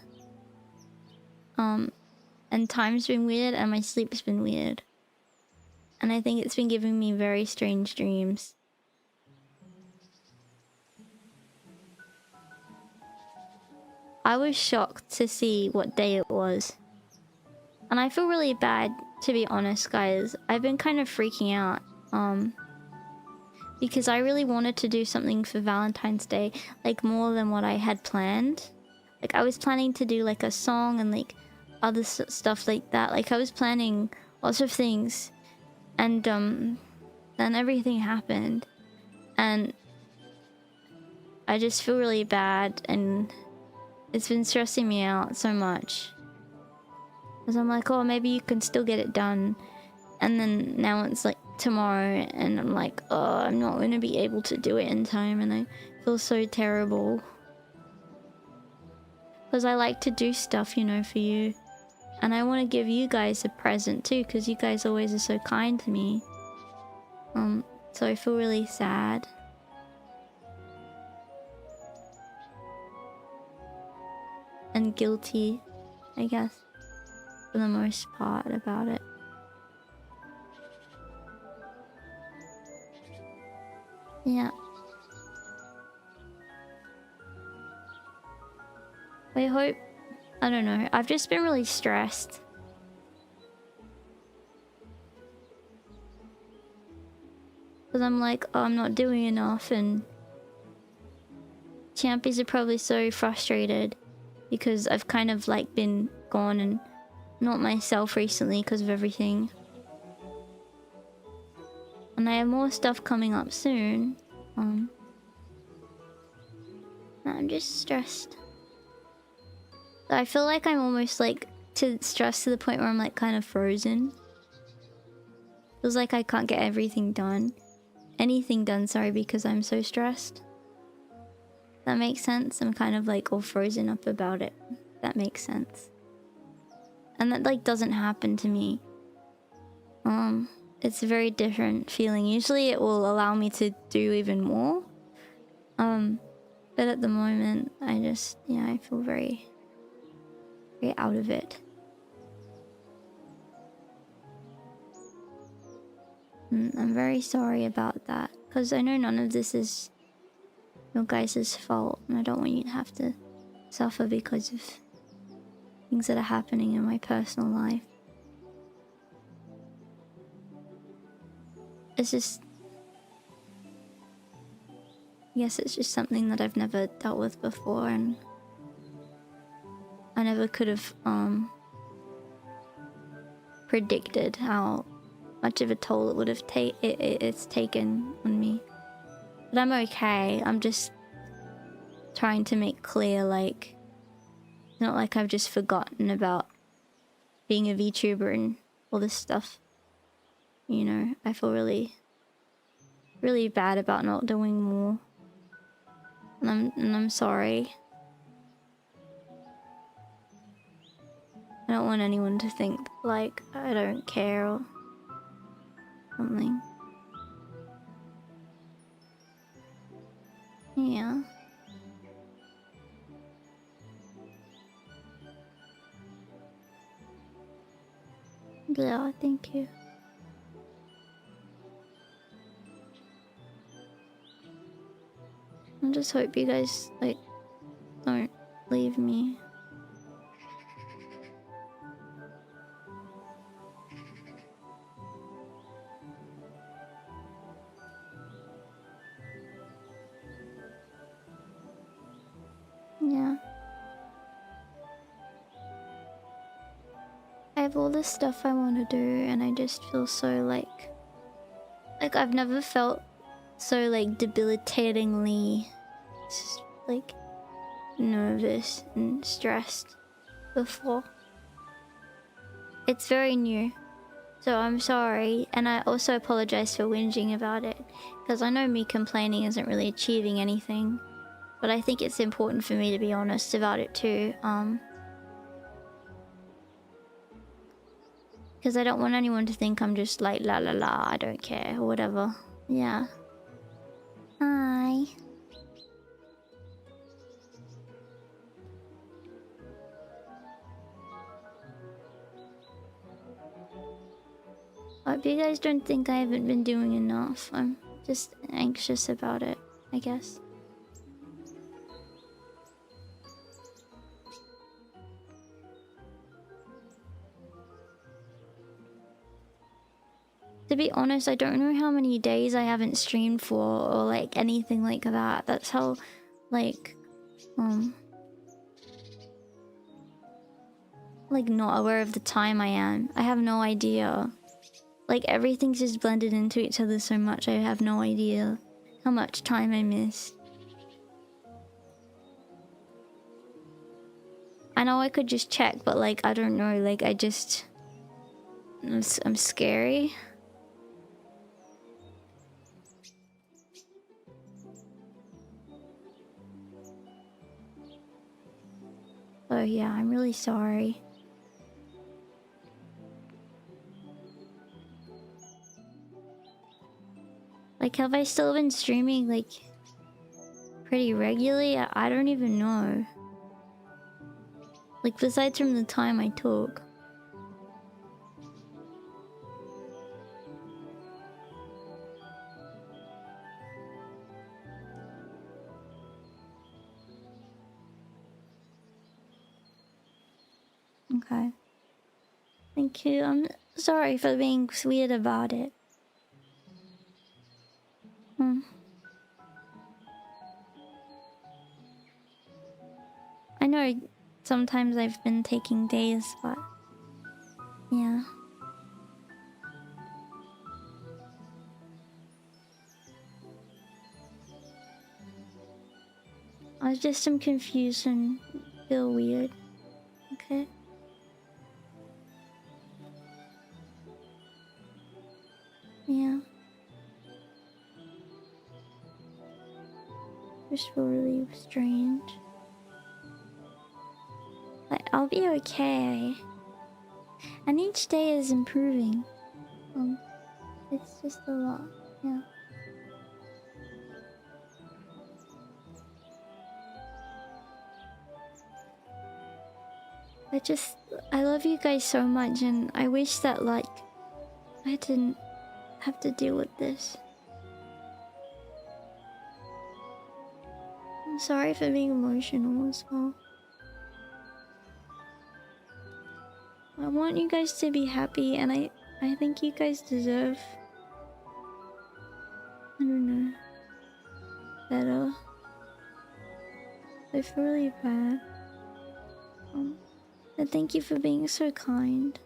And time's been weird and my sleep's been weird. And I think it's been giving me very strange dreams. I was shocked to see what day it was. And I feel really bad, to be honest, guys. I've been kind of freaking out. Because I really wanted to do something for Valentine's Day, like more than what I had planned. Like I was planning to do like a song and like other stuff like that. Like I was planning lots of things, and then everything happened, and I just feel really bad, and it's been stressing me out so much. Because I'm like, oh, maybe you can still get it done, and then now it's like tomorrow and I'm like, oh, I'm not gonna be able to do it in time, and I feel so terrible because I like to do stuff, you know, for you, and I want to give you guys a present too because you guys always are so kind to me. So I feel really sad. And guilty, I guess, for the most part about it. Yeah. I hope... I don't know. I've just been really stressed. Because I'm like, oh, I'm not doing enough, and... Champions are probably so frustrated. Because I've kind of like been gone and not myself recently because of everything. And I have more stuff coming up soon. I'm just stressed. I feel like I'm almost like stressed to the point where I'm like kind of frozen. Feels like I can't get everything done. Anything done, sorry, because I'm so stressed. That makes sense? I'm kind of like all frozen up about it. That makes sense. And that like doesn't happen to me. It's a very different feeling. Usually it will allow me to do even more. But at the moment, I just, yeah, I feel very, very out of it. I'm very sorry about that, because I know none of this is your guys' fault, and I don't want you to have to suffer because of things that are happening in my personal life. It's just... I guess it's just something that I've never dealt with before, and I never could have predicted how much of a toll it would have it's taken on me. But I'm okay. I'm just trying to make clear, like, it's not like I've just forgotten about being a VTuber and all this stuff. You know, I feel really, really bad about not doing more. And I'm sorry. I don't want anyone to think, like, I don't care or something. Yeah. Yeah, thank you. I just hope you guys, like, don't leave me. Yeah. I have all this stuff I want to do, and I just feel so like I've never felt so like debilitatingly like nervous and stressed before. It's very new, so I'm sorry, and I also apologize for whinging about it, because I know me complaining isn't really achieving anything, but I think it's important for me to be honest about it too. Because I don't want anyone to think I'm just like la la la, I don't care or whatever. Yeah. Hi. I hope you guys don't think I haven't been doing enough. I'm just anxious about it, I guess. To be honest, I don't know how many days I haven't streamed for or like anything like that. That's how like not aware of the time I am. I have no idea. Like everything's just blended into each other so much I have no idea how much time I missed. I know I could just check, but like I don't know, like I'm scary. Oh yeah, I'm really sorry. Like, have I still been streaming, like, pretty regularly? I don't even know. Like, besides from the time I took. Okay. Thank you. I'm sorry for being weird about it. I know sometimes I've been taking days, but yeah. I was just some confusion. Feel weird. Okay. Yeah. Just feel really strange. But I'll be okay. And each day is improving. It's just a lot. Yeah. I love you guys so much, and I wish that like I didn't have to deal with this. I'm sorry for being emotional as well. I want you guys to be happy, and I think you guys deserve, I don't know, better. I feel really bad. But thank you for being so kind.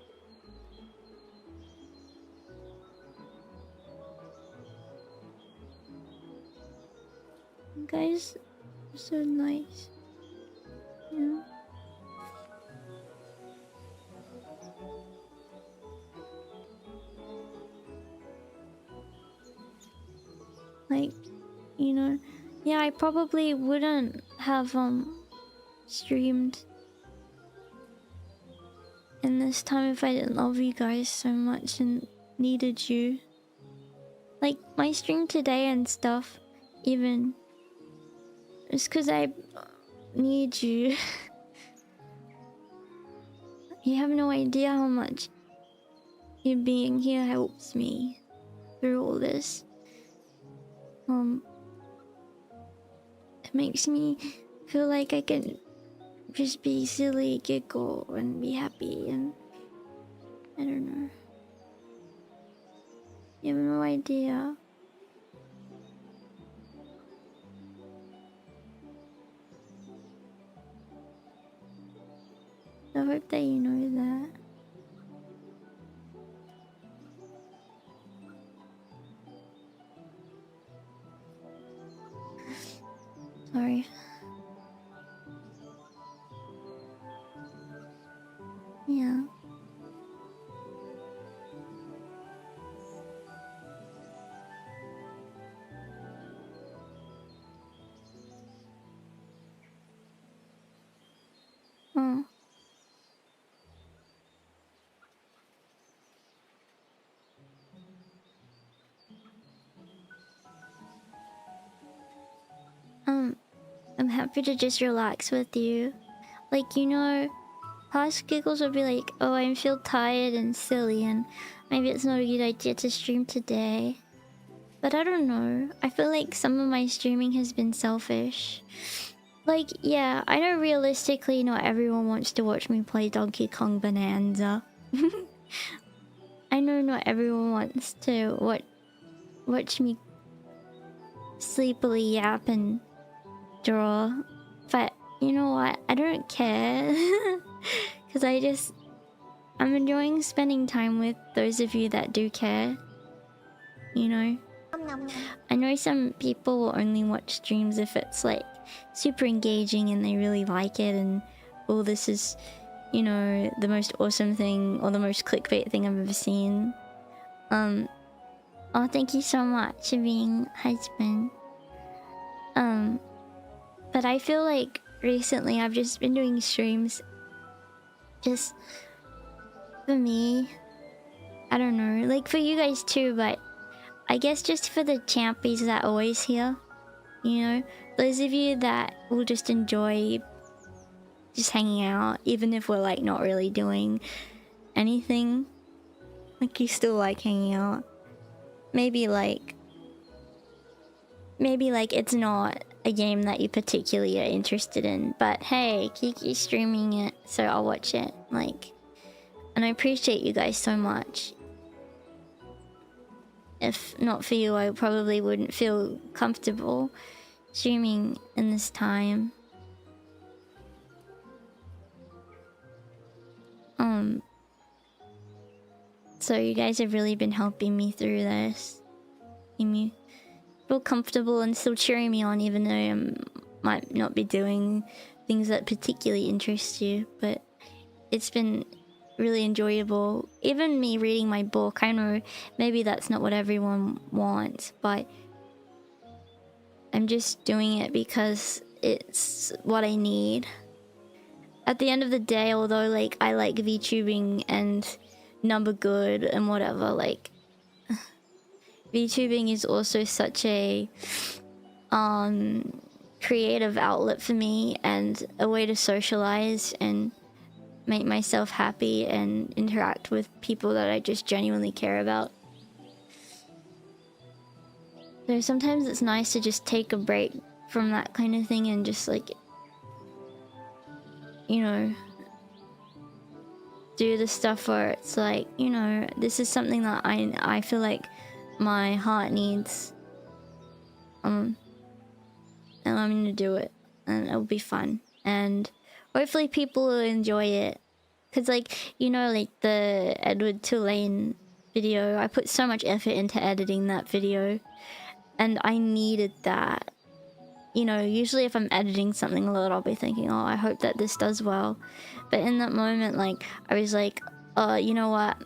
You guys are so nice. Yeah. Like, you know, yeah, I probably wouldn't have streamed in this time if I didn't love you guys so much and needed you. Like my stream today and stuff, even it's because I need you. You have no idea how much you being here helps me through all this. It makes me feel like I can just be silly, giggle, and be happy, and I don't know. You have no idea. I hope that you know that. Sorry. Yeah. I'm happy to just relax with you. Like, you know, past giggles would be like, oh, I feel tired and silly and maybe it's not a good idea to stream today. But I don't know. I feel like some of my streaming has been selfish. Like, yeah, I know realistically not everyone wants to watch me play Donkey Kong Bonanza. I know not everyone wants to watch me sleepily yap and draw. But you know what? I don't care. Because I'm enjoying spending time with those of you that do care. You know? I know some people will only watch streams if it's like super engaging and they really like it and oh, this is, you know, the most awesome thing or the most clickbait thing I've ever seen. Oh, thank you so much for being husband. But I feel like recently I've just been doing streams just for me. I don't know, like for you guys too, but I guess just for the champies that are always here. You know, those of you that will just enjoy just hanging out, even if we're like not really doing anything. Like you still like hanging out. Maybe like it's not a game that you particularly are interested in, but hey, Kiki's streaming it, so I'll watch it. Like, and I appreciate you guys so much. If not for you, I probably wouldn't feel comfortable streaming in this time. So you guys have really been helping me through this. Making me feel comfortable and still cheering me on, even though I might not be doing things that particularly interest you. But it's been really enjoyable. Even me reading my book, I know maybe that's not what everyone wants, but I'm just doing it because it's what I need. At the end of the day, although like I like VTubing and number good and whatever, like VTubing is also such a creative outlet for me and a way to socialize and make myself happy and interact with people that I just genuinely care about. So sometimes it's nice to just take a break from that kind of thing and just like, you know, do the stuff where it's like, you know, this is something that I feel like my heart needs. And I'm gonna do it, and it'll be fun, and hopefully people will enjoy it. Cause like, you know, like the Edward Tulane video, I put so much effort into editing that video, and I needed that. You know, usually if I'm editing something a lot, I'll be thinking, oh, I hope that this does well. But in that moment, like, I was like, you know what?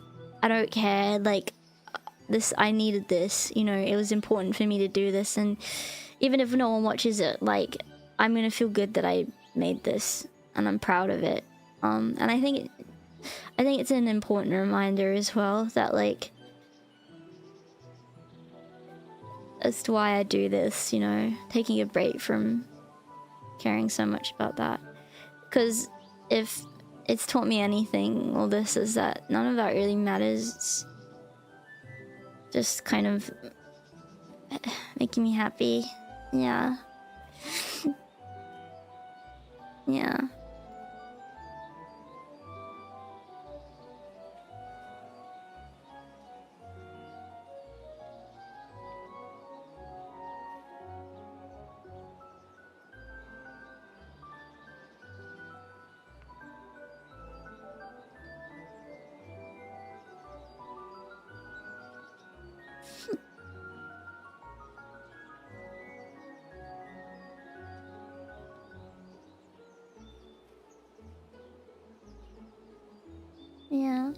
I don't care. Like, this, I needed this. You know, it was important for me to do this. And even if no one watches it, like, I'm gonna feel good that I made this. And I'm proud of it. And I think it's an important reminder as well that, like, as to why I do this, you know, taking a break from caring so much about that. Because if it's taught me anything, all this is that none of that really matters. It's just kind of making me happy. Yeah. Yeah. Yeah.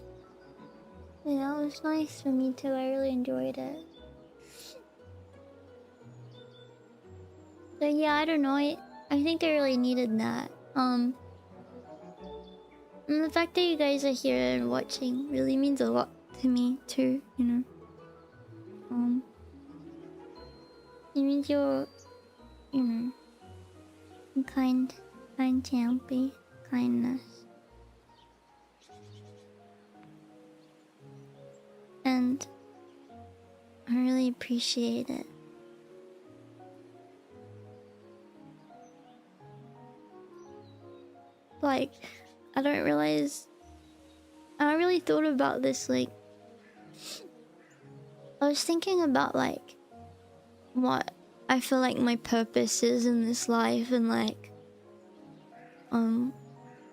Yeah, it was nice for me too. I really enjoyed it. So yeah, I don't know. I think I really needed that. And the fact that you guys are here and watching really means a lot to me too, you know. It means you're, you know, kind Champy. Kindness. And I really appreciate it. Like, I don't realize... I really thought about this, like... I was thinking about, like... what I feel like my purpose is in this life, and like...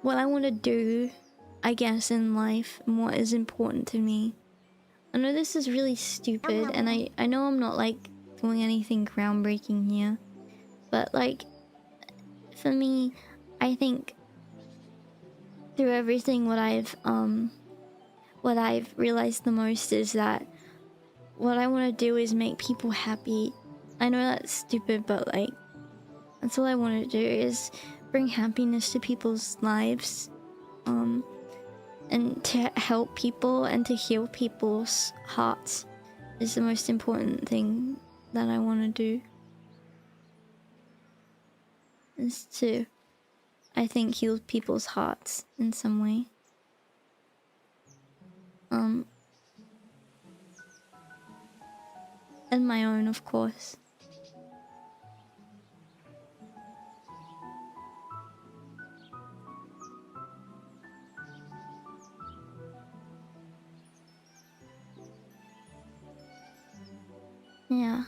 what I want to do, I guess, in life, and what is important to me. I know this is really stupid, and I know I'm not, like, doing anything groundbreaking here. But, like, for me, I think... through everything, what I've realized the most is that what I want to do is make people happy. I know that's stupid, but like, that's all I want to do is bring happiness to people's lives, and to help people and to heal people's hearts is the most important thing that I want to do. Is to, I think, heal people's hearts in some way. And my own, of course. Yeah.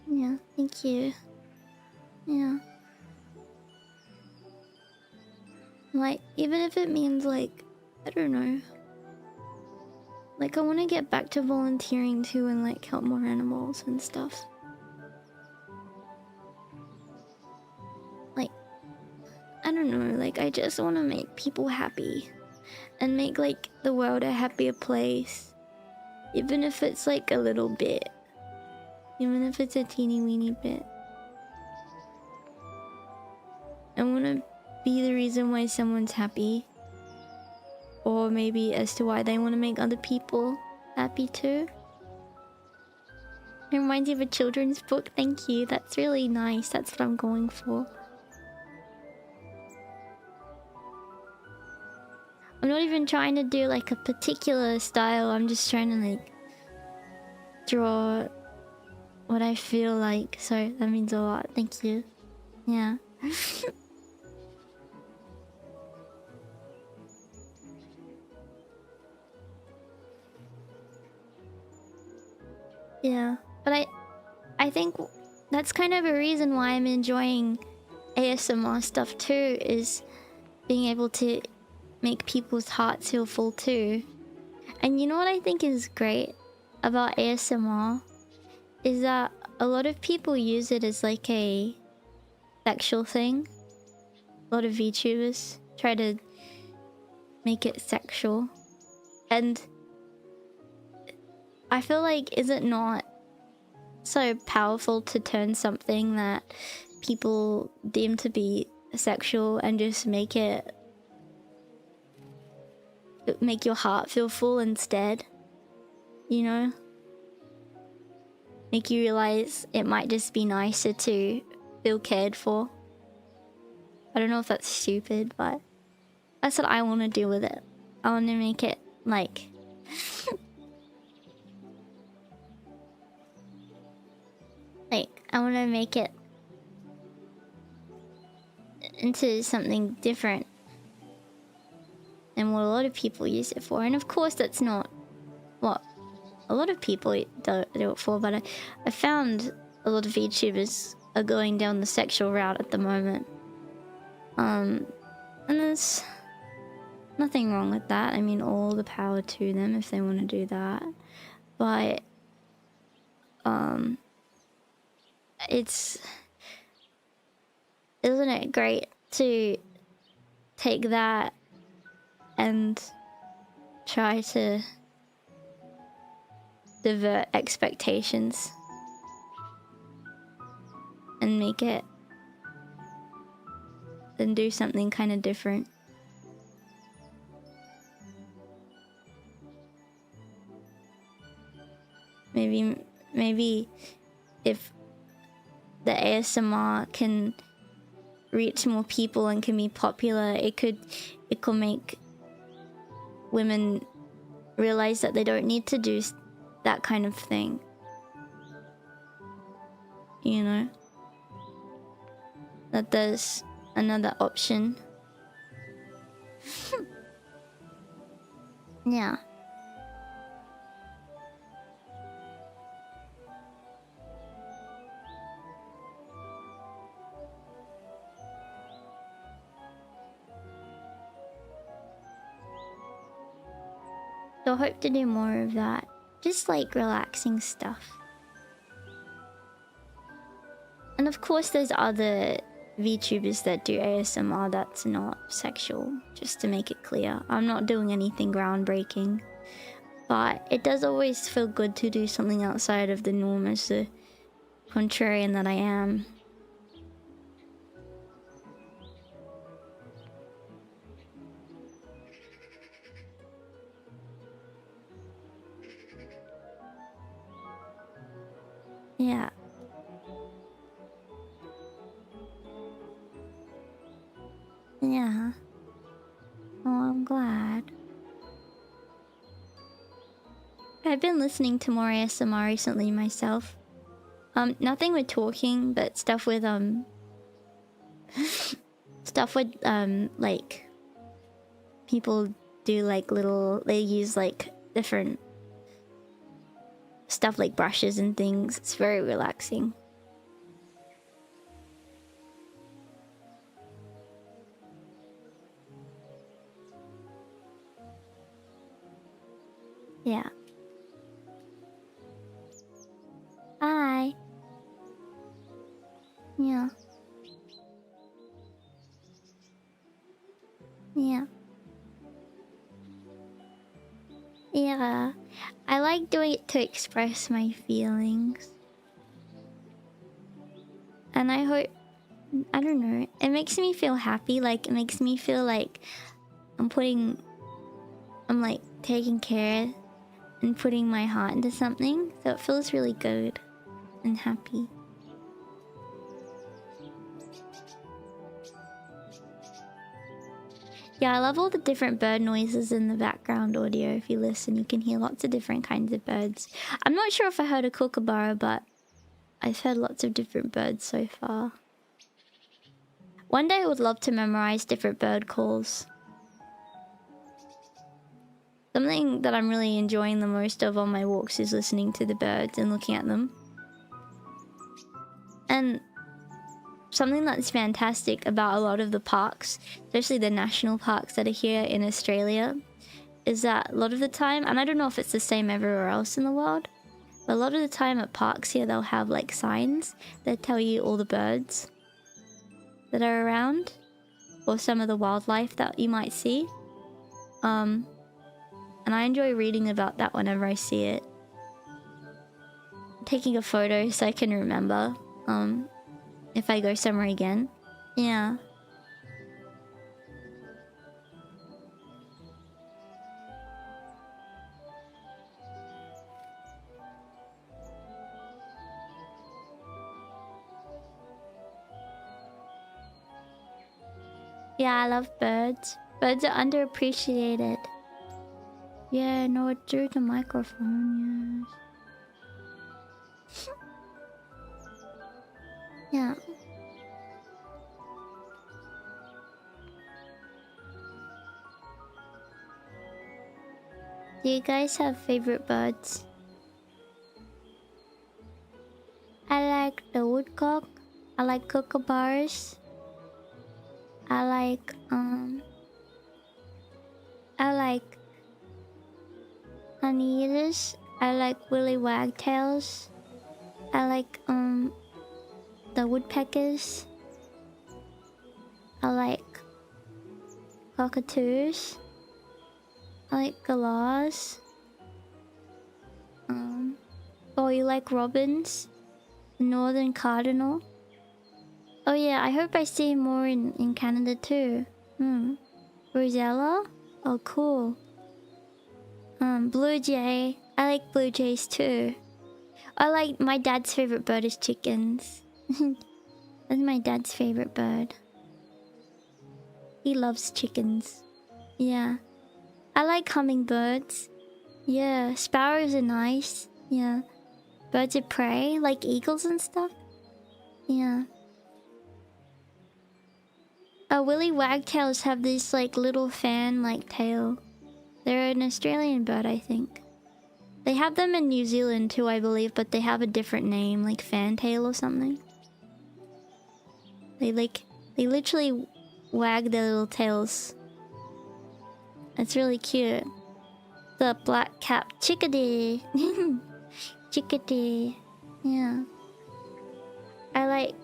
Yeah, thank you. Yeah. Like, even if it means, like, I don't know. Like, I want to get back to volunteering too and, like, help more animals and stuff. Like, I don't know, like, I just want to make people happy. And make, like, the world a happier place. Even if it's, like, a little bit. Even if it's a teeny weeny bit. I want to be the reason why someone's happy. Or maybe as to why they want to make other people happy too. It reminds you of a children's book. Thank you. That's really nice. That's what I'm going for. I'm not even trying to do like a particular style. I'm just trying to like draw what I feel like. So that means a lot. Thank you. Yeah. Yeah, but I think that's kind of a reason why I'm enjoying ASMR stuff too, is being able to make people's hearts feel full too. And you know what I think is great about ASMR? Is that a lot of people use it as like a sexual thing. A lot of VTubers try to make it sexual. And I feel like, is it not so powerful to turn something that people deem to be sexual and just make your heart feel full instead? You know? Make you realize it might just be nicer to feel cared for. I don't know if that's stupid, but that's what I want to do with it. I want to make it like... like, I want to make it into something different than what a lot of people use it for. And of course that's not what a lot of people do it for, but I found a lot of VTubers are going down the sexual route at the moment. And there's nothing wrong with that. I mean, all the power to them if they want to do that. But isn't it great to take that and try to divert expectations and make it and do something kind of different? Maybe if the ASMR can reach more people and can be popular, it could make women realize that they don't need to do that kind of thing. You know? That there's another option. Yeah. So I hope to do more of that. Just like relaxing stuff. And of course there's other VTubers that do ASMR that's not sexual, just to make it clear. I'm not doing anything groundbreaking. But it does always feel good to do something outside of the norm as the contrarian that I am. Yeah. Yeah. Oh, I'm glad. I've been listening to more ASMR recently myself. Nothing with talking, but stuff with like people do like they use like different stuff like brushes and things. It's very relaxing. Yeah. Hi. Yeah. Yeah. Yeah. I like doing it to express my feelings. And I hope... I don't know. It makes me feel happy. Like, it makes me feel like I'm like taking care and putting my heart into something. So it feels really good and happy. Yeah, I love all the different bird noises in the background audio. If you listen, you can hear lots of different kinds of birds. I'm not sure if I heard a kookaburra, but I've heard lots of different birds so far. One day I would love to memorize different bird calls. Something that I'm really enjoying the most of on my walks is listening to the birds and looking at them. And something that's fantastic about a lot of the parks, especially the national parks that are here in Australia, is that a lot of the time, and I don't know if it's the same everywhere else in the world, but a lot of the time at parks here they'll have like signs that tell you all the birds that are around, or some of the wildlife that you might see. And I enjoy reading about that whenever I see it. Taking a photo so I can remember if I go somewhere again. Yeah. Yeah, I love birds. Birds are underappreciated. Yeah, no, it's through the microphone, yes. Yeah. Do you guys have favorite birds? I like the woodcock. I like kookaburras. I like honey eaters. I like willy wagtails. I like the woodpeckers. I like cockatoos. I like galahs. Oh, you like robins? The northern cardinal. Oh yeah, I hope I see more in Canada too. Rosella? Oh cool. Blue jay. I like blue jays too. I like my dad's favorite bird is chickens. That's my dad's favorite bird. He loves chickens. Yeah. I like hummingbirds. Yeah, sparrows are nice. Yeah. Birds of prey, like eagles and stuff. Yeah. Willy wagtails have this like little fan-like tail. They're an Australian bird, I think. They have them in New Zealand too, I believe, but they have a different name, like fantail or something. They literally wag their little tails. It's really cute. The black-capped chickadee. Chickadee. Yeah. I like,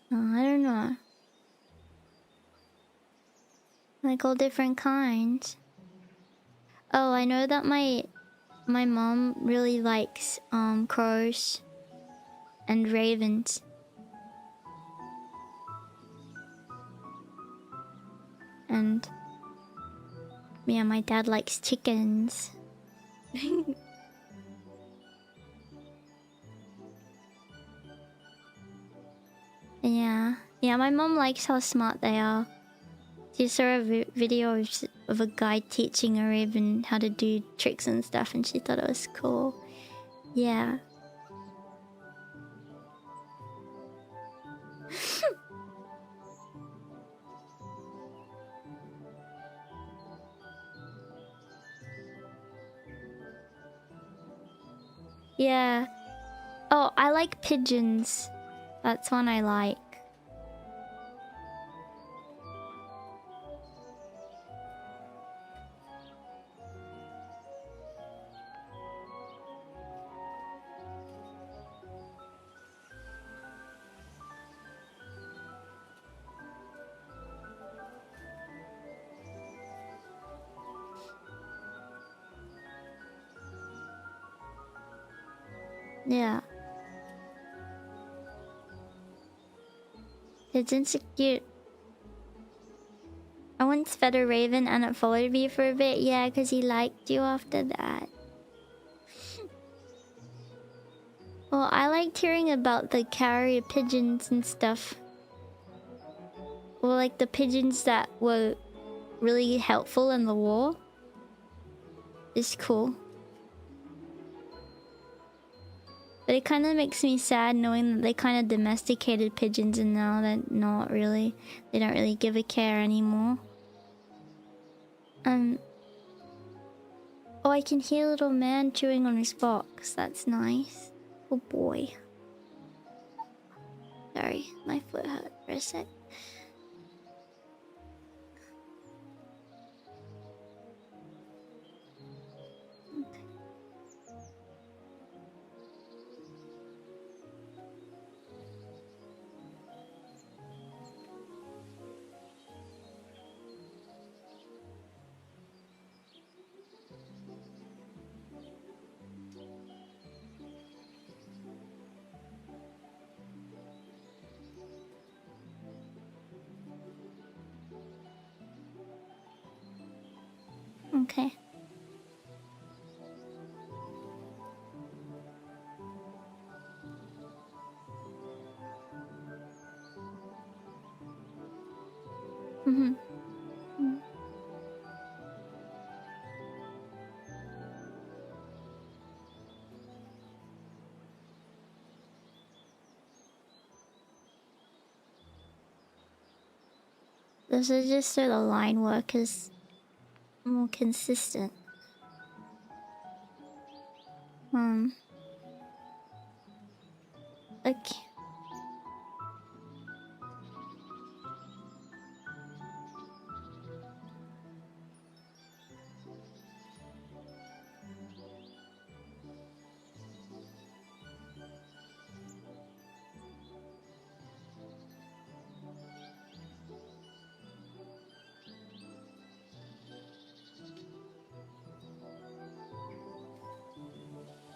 I don't know. Like all different kinds. Oh, I know that my mom really likes crows and ravens. And yeah, my dad likes chickens. Yeah, my mom likes how smart they are. She saw a video of a guy teaching a raven how to do tricks and stuff, and she thought it was cool. Yeah. Yeah. Oh, I like pigeons. That's one I like. Yeah. Pigeons are cute. I once fed a raven and it followed me for a bit. Yeah, because he liked you after that. Well, I liked hearing about the carrier pigeons and stuff. Well, like the pigeons that were really helpful in the war. It's cool. But it kind of makes me sad knowing that they kind of domesticated pigeons and now they're not really... They don't really give a care anymore. Oh, I can hear little man chewing on his box. That's nice. Oh boy. Sorry, my foot hurt for a sec. Okay. This is just so the line work is more consistent. Okay.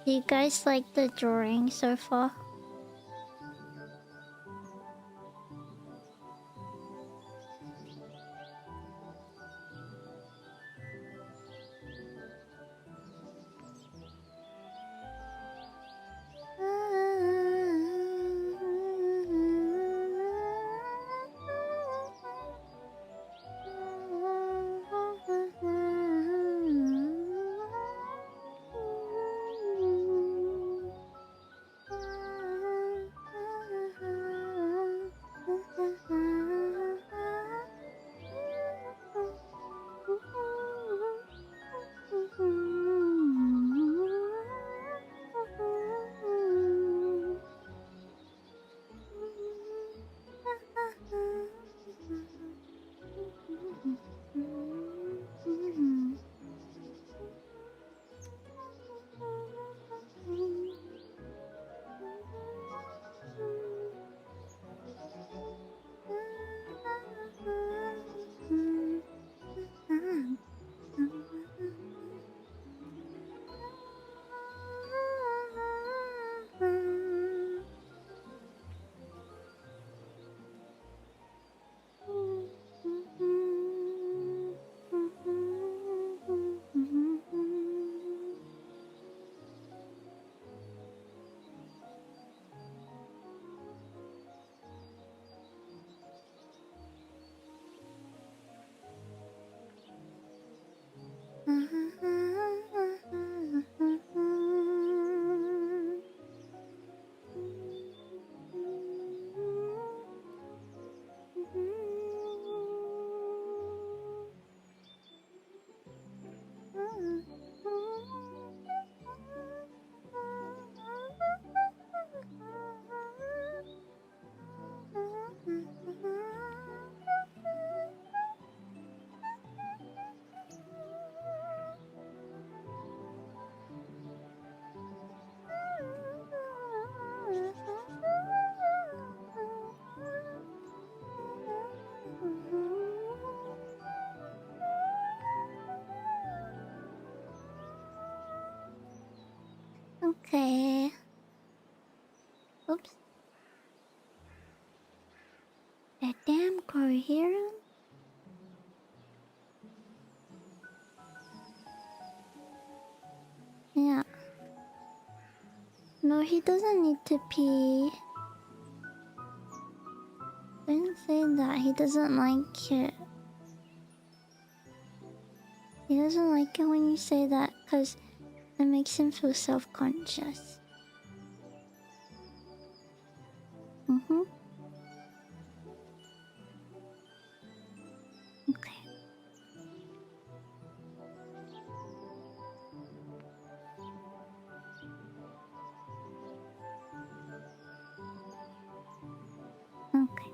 Do you guys like the drawing so far? Okay. Oops. That damn Korean. Yeah. No, he doesn't need to pee. Don't say that. He doesn't like it. He doesn't like it when you say that because it makes him feel self-conscious. Mm-hmm. Okay. Okay.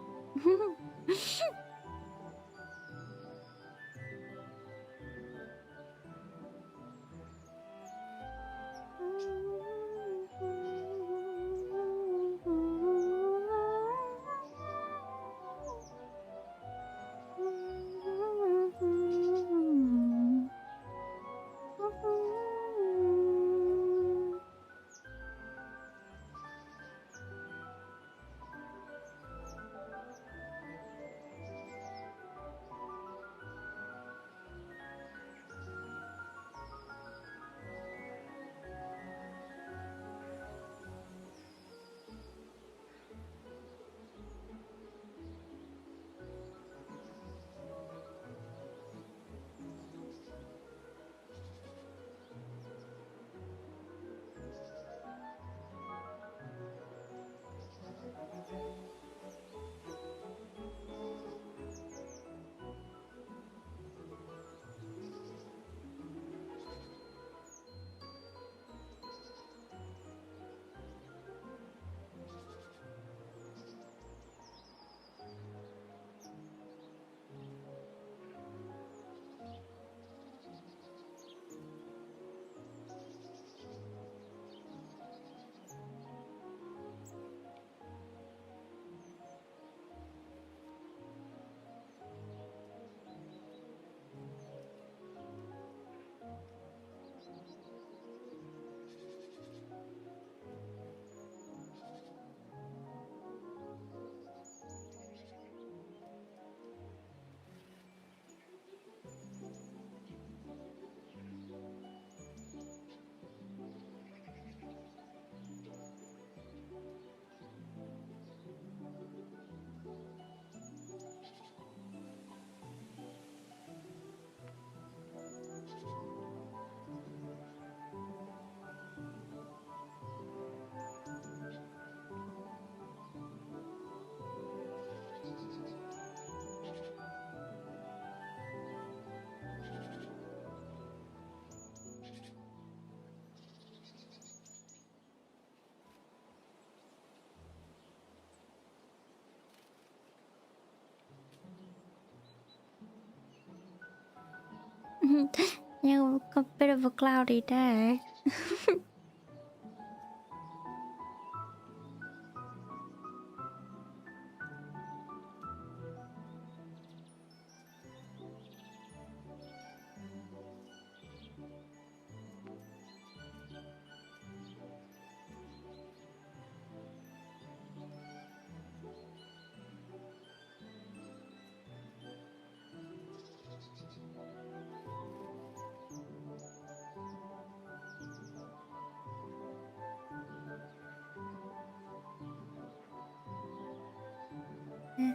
Yeah, a bit of a cloudy day. Yeah.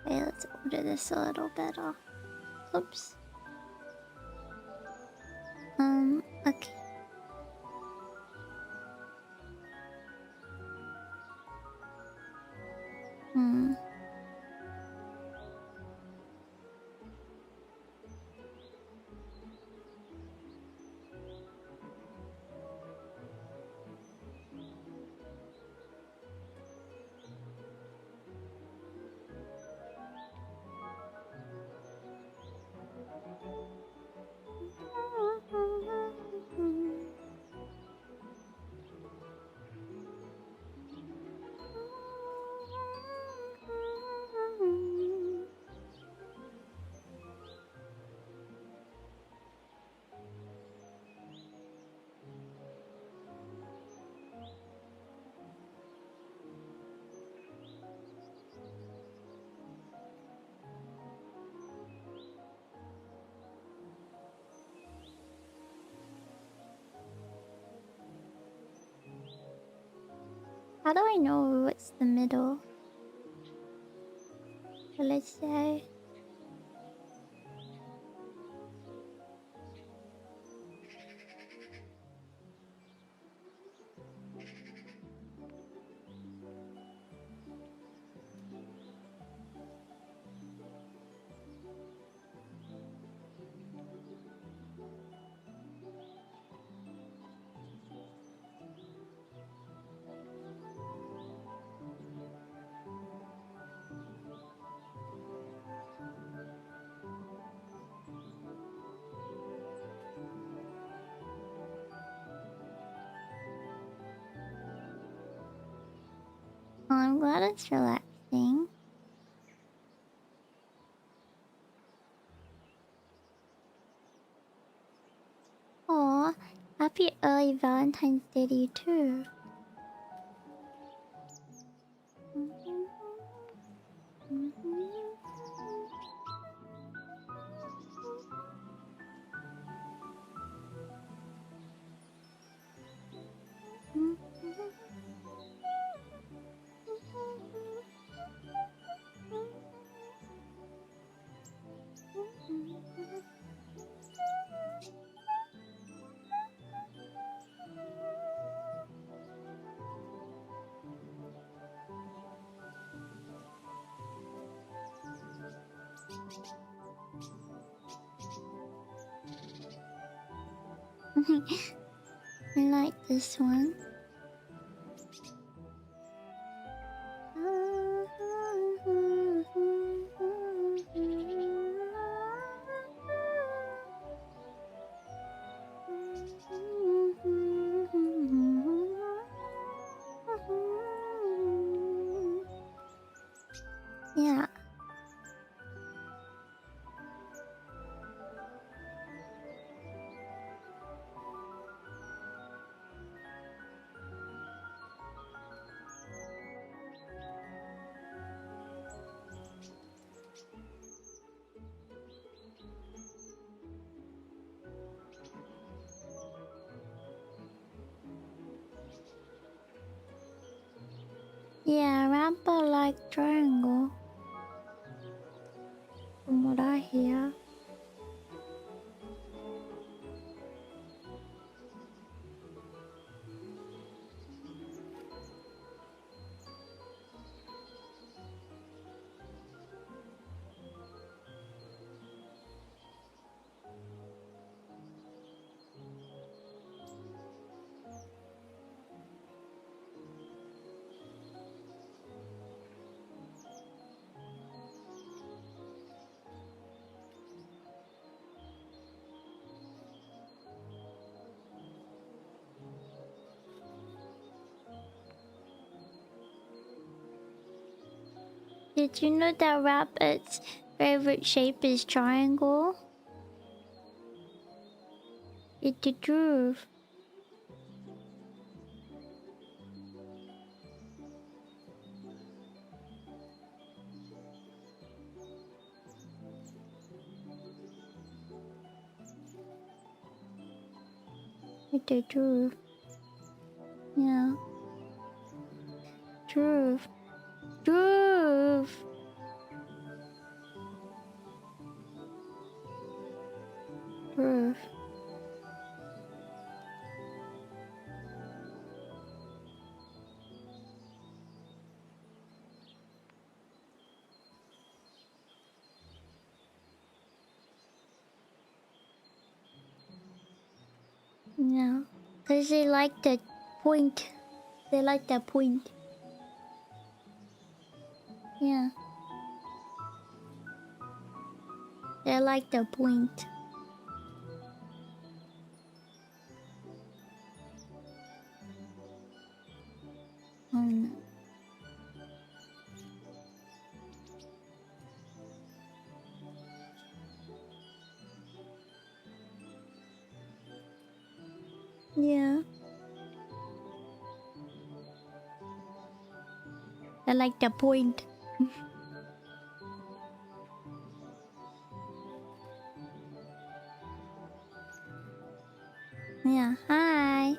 Wait, let's order this a little better. Oops. Okay. How do I know what's the middle? So let's say. Oh, I'm glad it's relaxing. Oh, happy early Valentine's Day to you too. I like this one. Yeah. Yeah, rabba like triangle. From what I hear. Did you know that rabbit's favorite shape is triangle? It's the truth. It's the truth. Yeah. Truth. Truth. Truth. Yeah. Because they like the point. They like that point. Yeah. They like the point. Oh no. Yeah. They like the point. Yeah. Hi.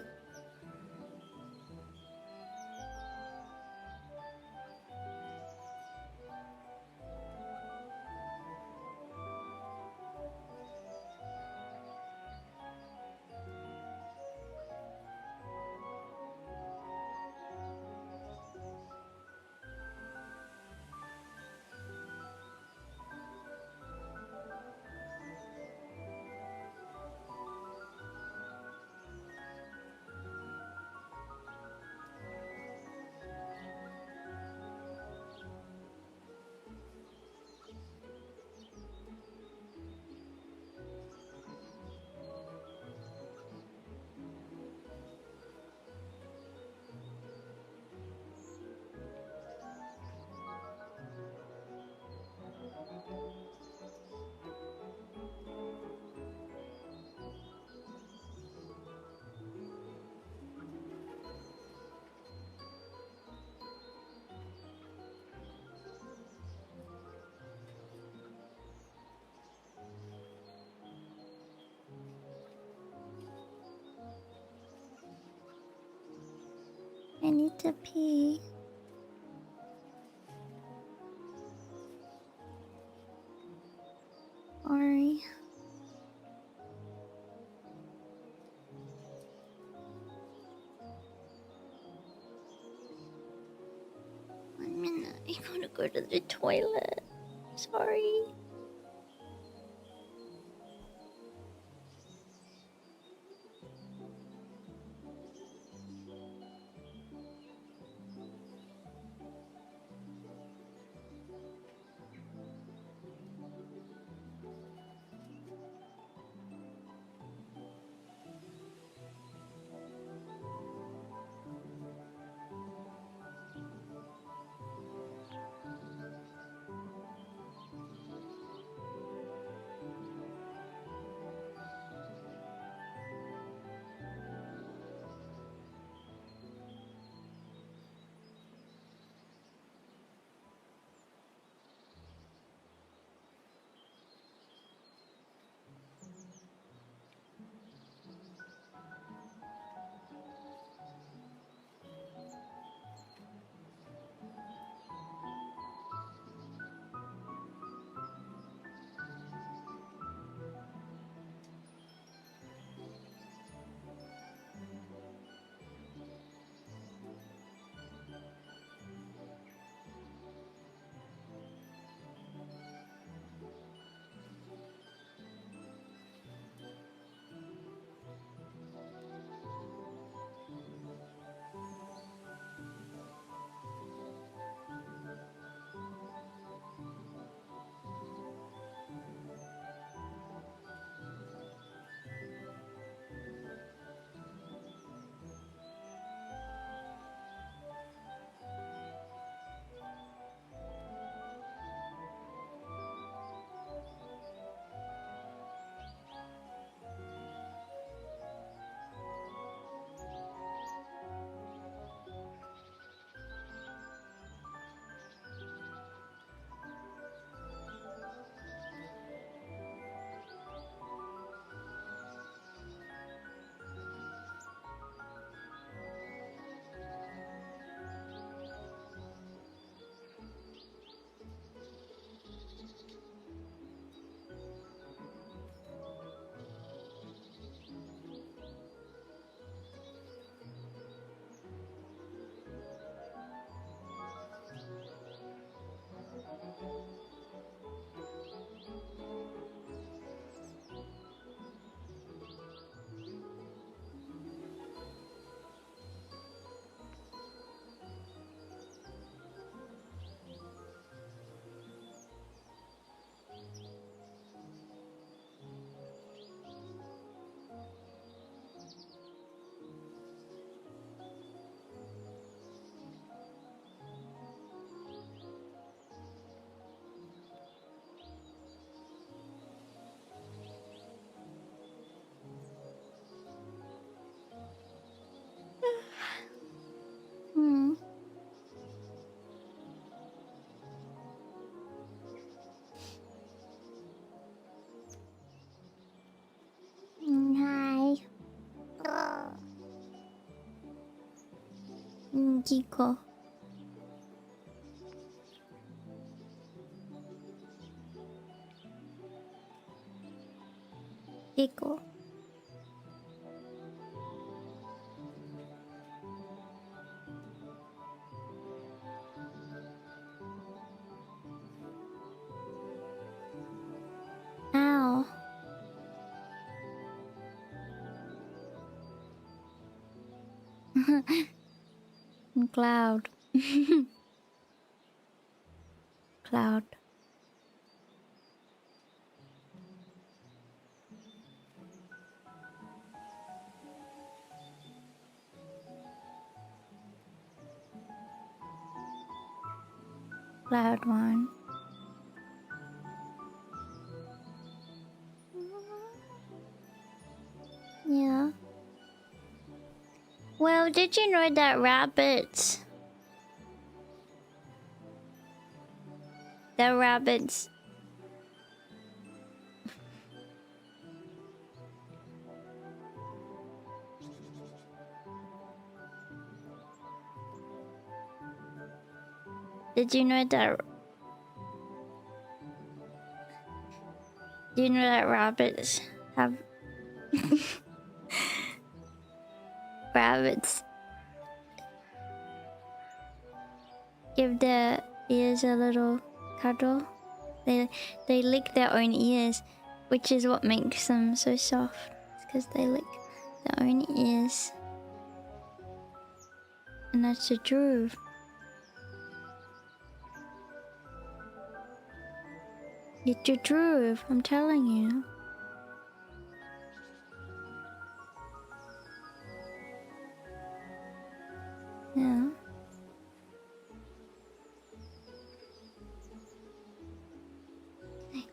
I need to pee. Sorry. 1 minute. I gotta go to the toilet. Sorry. Hmm. Hi. Kiko. Kiko. Ow. Cloud. Cloud. Cloud one. Yeah. Well, did you know that rabbits... The rabbits... Did you know that? Do you know that rabbits have rabbits give their ears a little cuddle? They lick their own ears, which is what makes them so soft. It's because they lick their own ears, and that's the truth. It's the truth, I'm telling you. Yeah.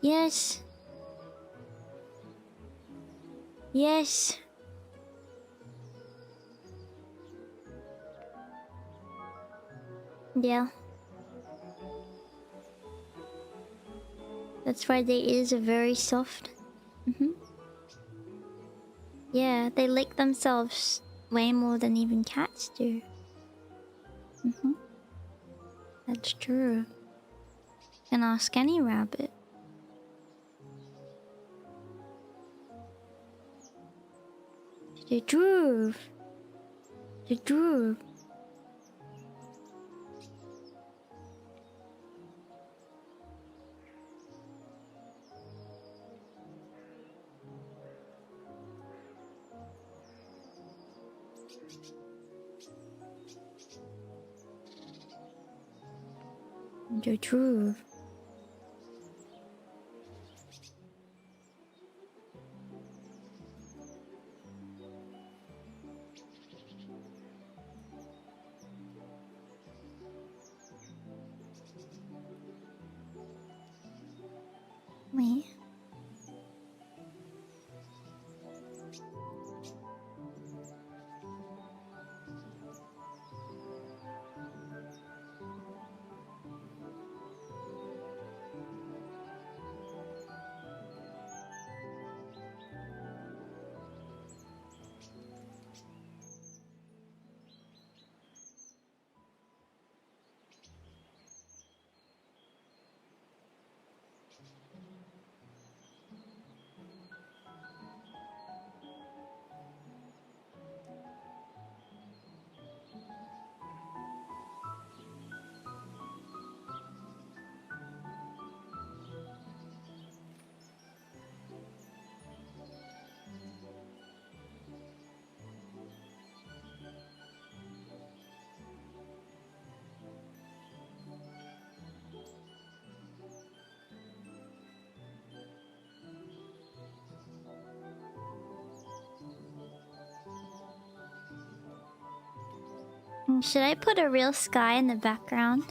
Yes. Yes. Yeah. That's why their ears are very soft. Yeah, they lick themselves way more than even cats do. That's true. You can ask any rabbit. The truth. The truth. The truth. Me? Should I put a real sky in the background?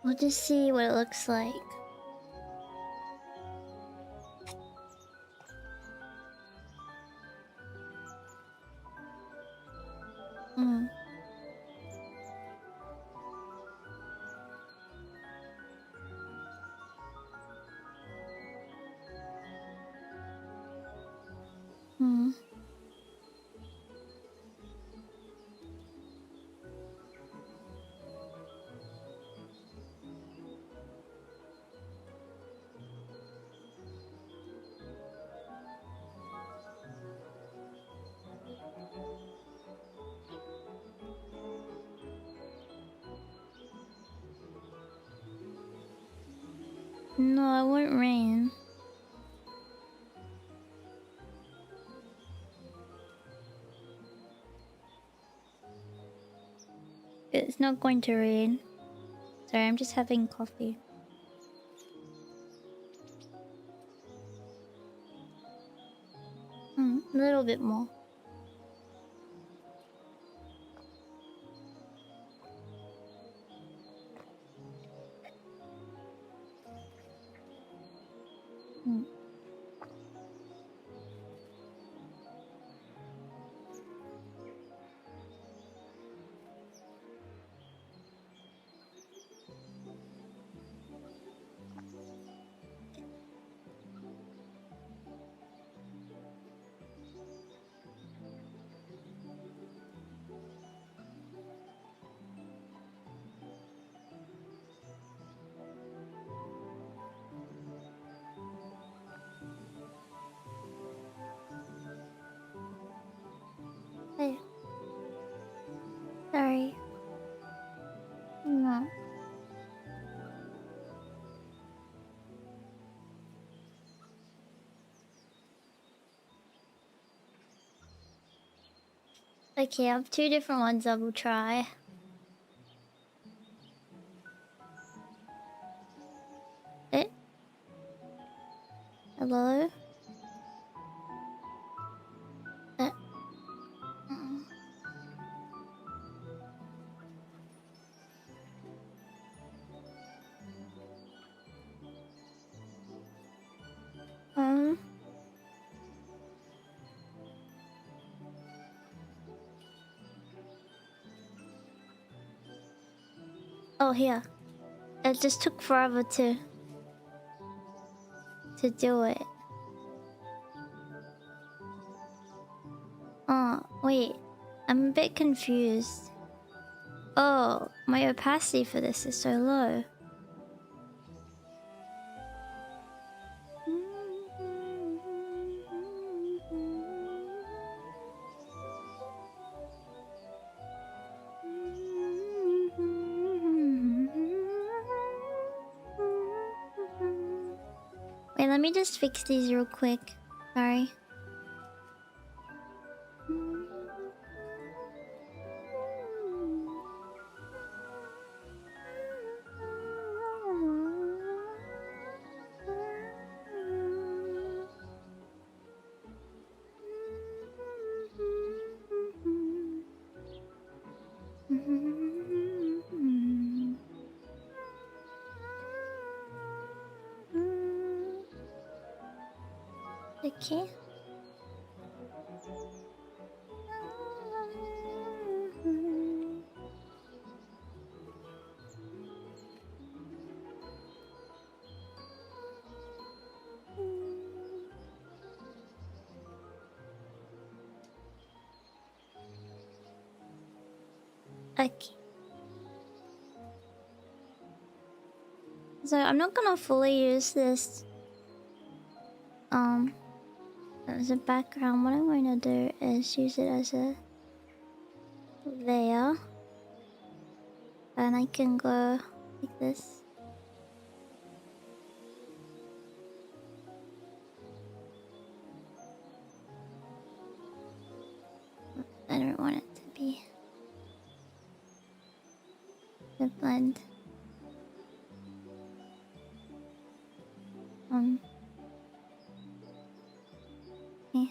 We'll just see what it looks like. No, it won't rain. It's not going to rain. Sorry, I'm just having coffee. A little bit more. Okay, I have 2 different ones I will try. Hello? Oh, here. It just took forever to do it. Oh, wait. I'm a bit confused. Oh, my opacity for this is so low. Wait, let me just fix these real quick. Sorry. Okay. Okay. So I'm not gonna fully use this as a background. What I'm going to do is use it as a layer, and I can go like this. I don't want it to be the blend. Yeah.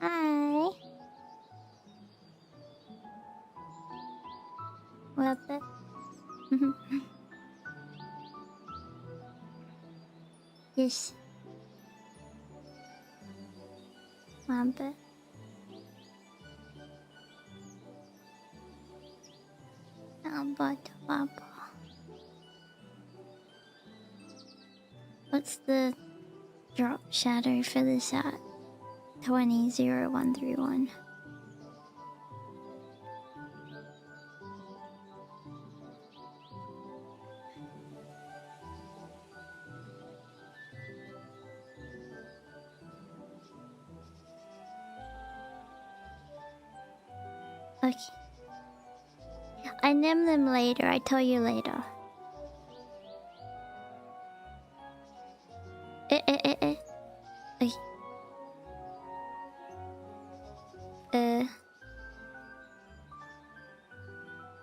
Hi. What the? Yes. Rabba. Rabba. What's the drop shadow for this at? 200131. Okay. I name them later. I tell you later. Okay.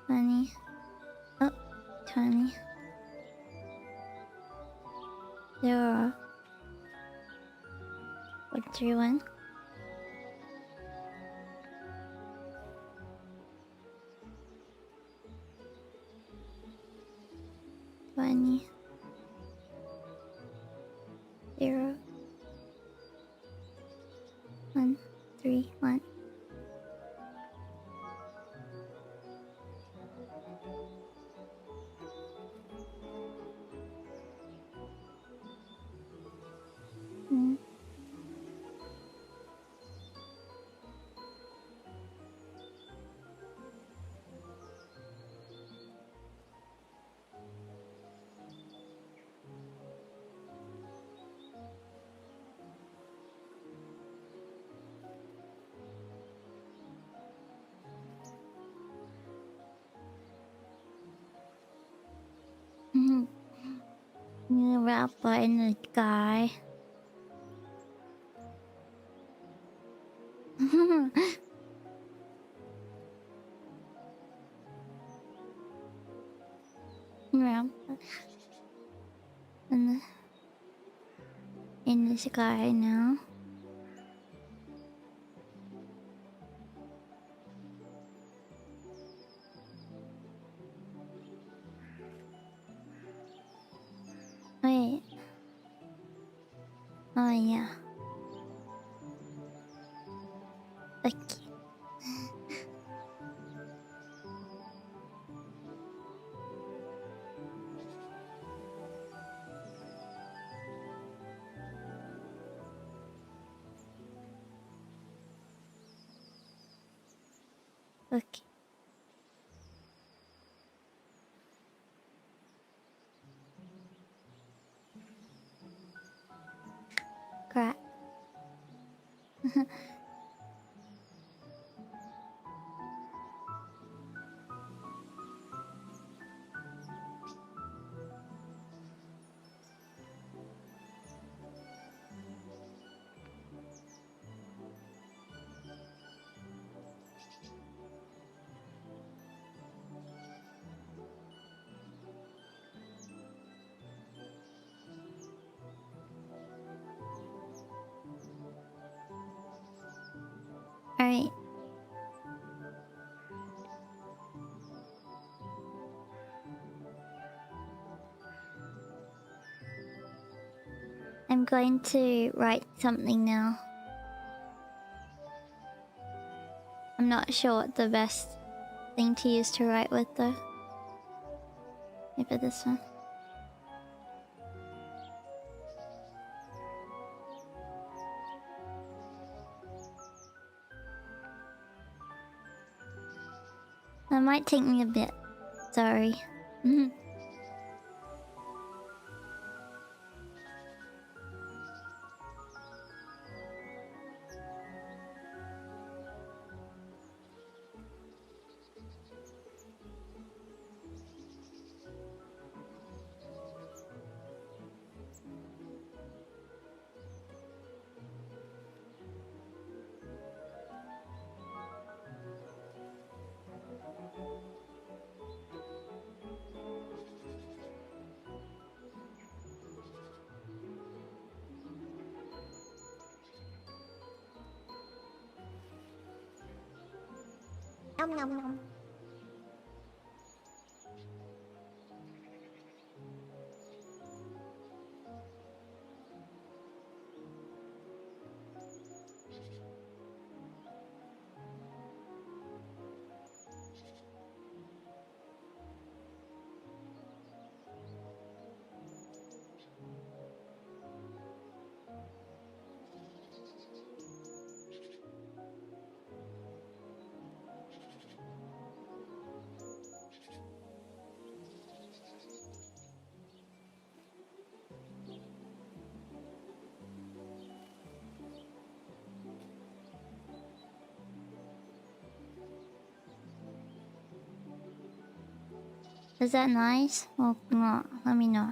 Funny. Oh, 20. 0. 131. Funny. 0. 1, 3, 1. rabba in the sky. Rabba in the sky now. Wait. Oh yeah. Okay. Okay. Crap. Alright. I'm going to write something now. I'm not sure what the best thing to use to write with though. Maybe this one. That might take me a bit. Sorry. Nom nom nom. Is that nice? Or not? Let me know.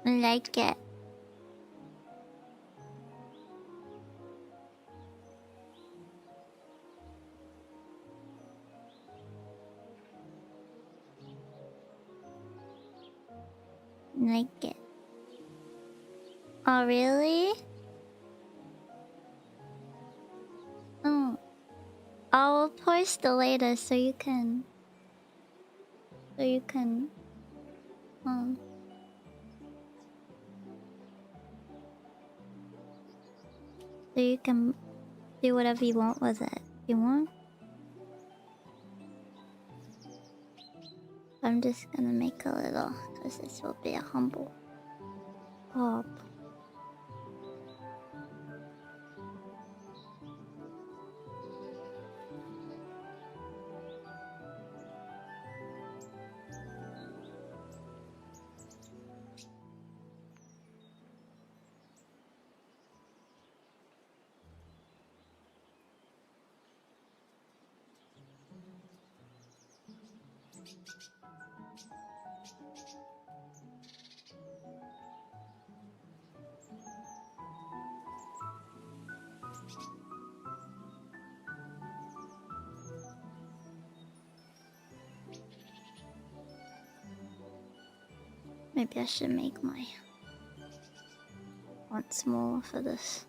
I like it. Like it. Oh, really? Oh. I will post the later so you can. Um. So you can do whatever you want with it. You want? I'm just gonna make a little, because this will be a humble pop. Maybe I should make my font smaller for this.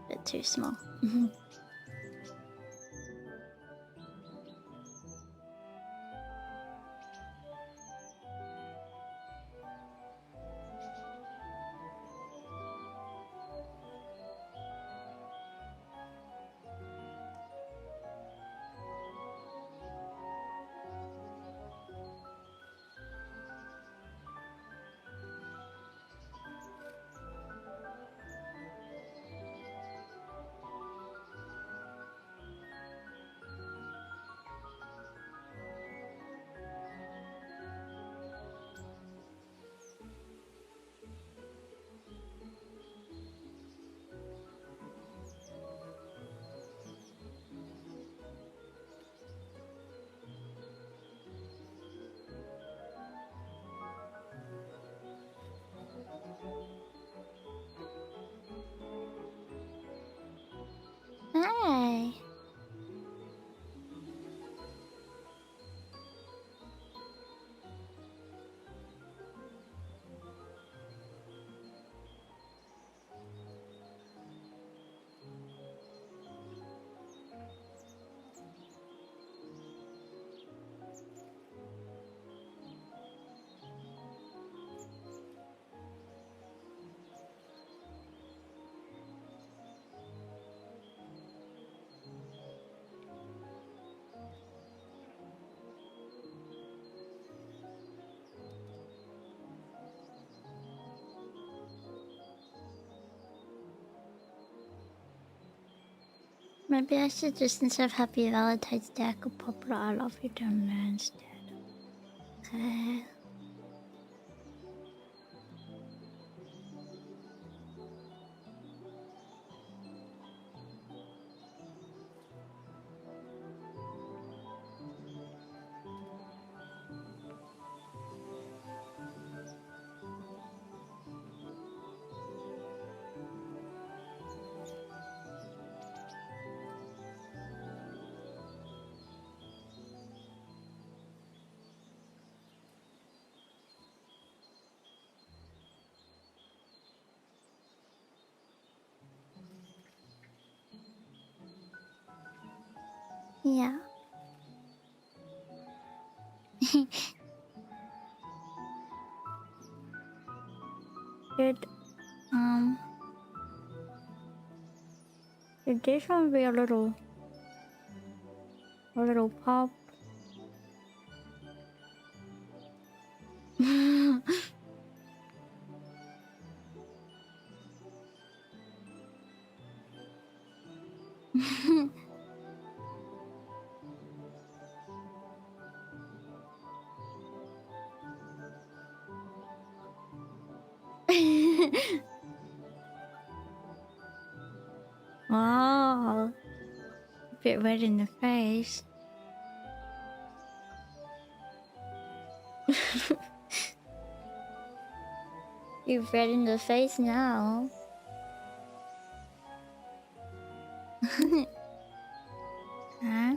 Bit too small. Hey. Maybe I should just, instead of Happy Valentine's Day, I could pop it I love you down there instead. Okay. Yeah. Did did this one be a little pop? Oh, a bit red in the face. You're red in the face now. Huh?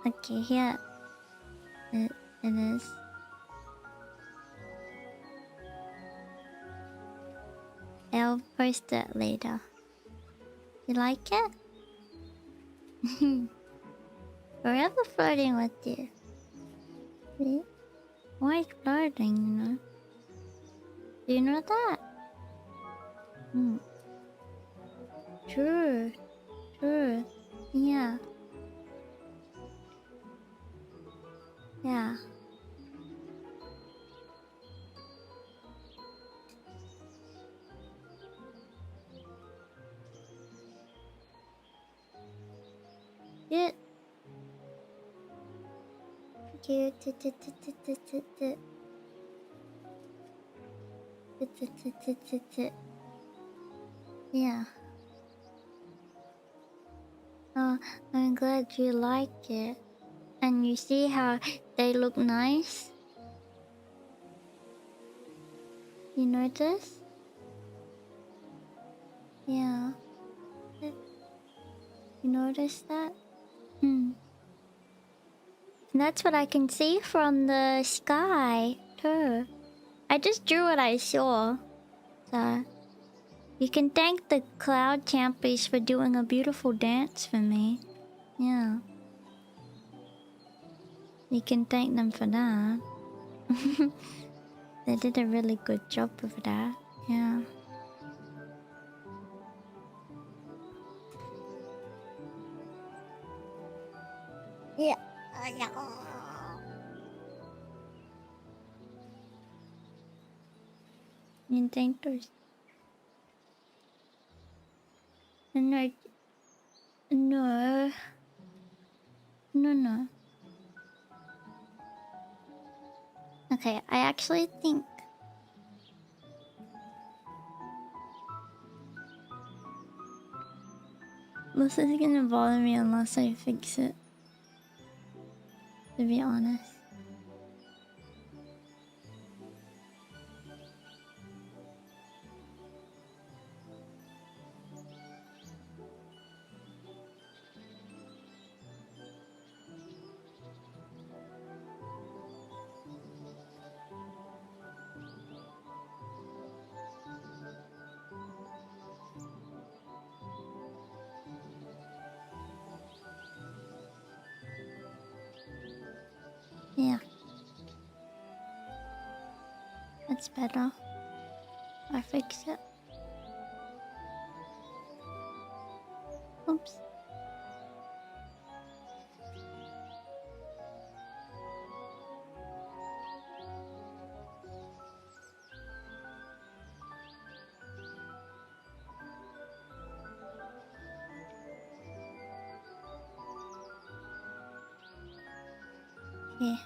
Okay, here it is. I'll post it later. You like it? Forever flirting with you. See? Why flirting, you know? Do you know that? True. True. Yeah. Yeah. Yeah. Cute. Yeah. Oh, I'm glad you like it. And you see how they look nice? You notice? Yeah. You notice that? That's what I can see from the sky, too. I just drew what I saw. So, you can thank the cloud champions for doing a beautiful dance for me. Yeah. You can thank them for that. They did a really good job of that. Yeah. Yeah. You thank those. No. No. No. Okay, I actually think... This is gonna bother me unless I fix it. To be honest. Yeah. That's better. I fix it. Oops. Yeah.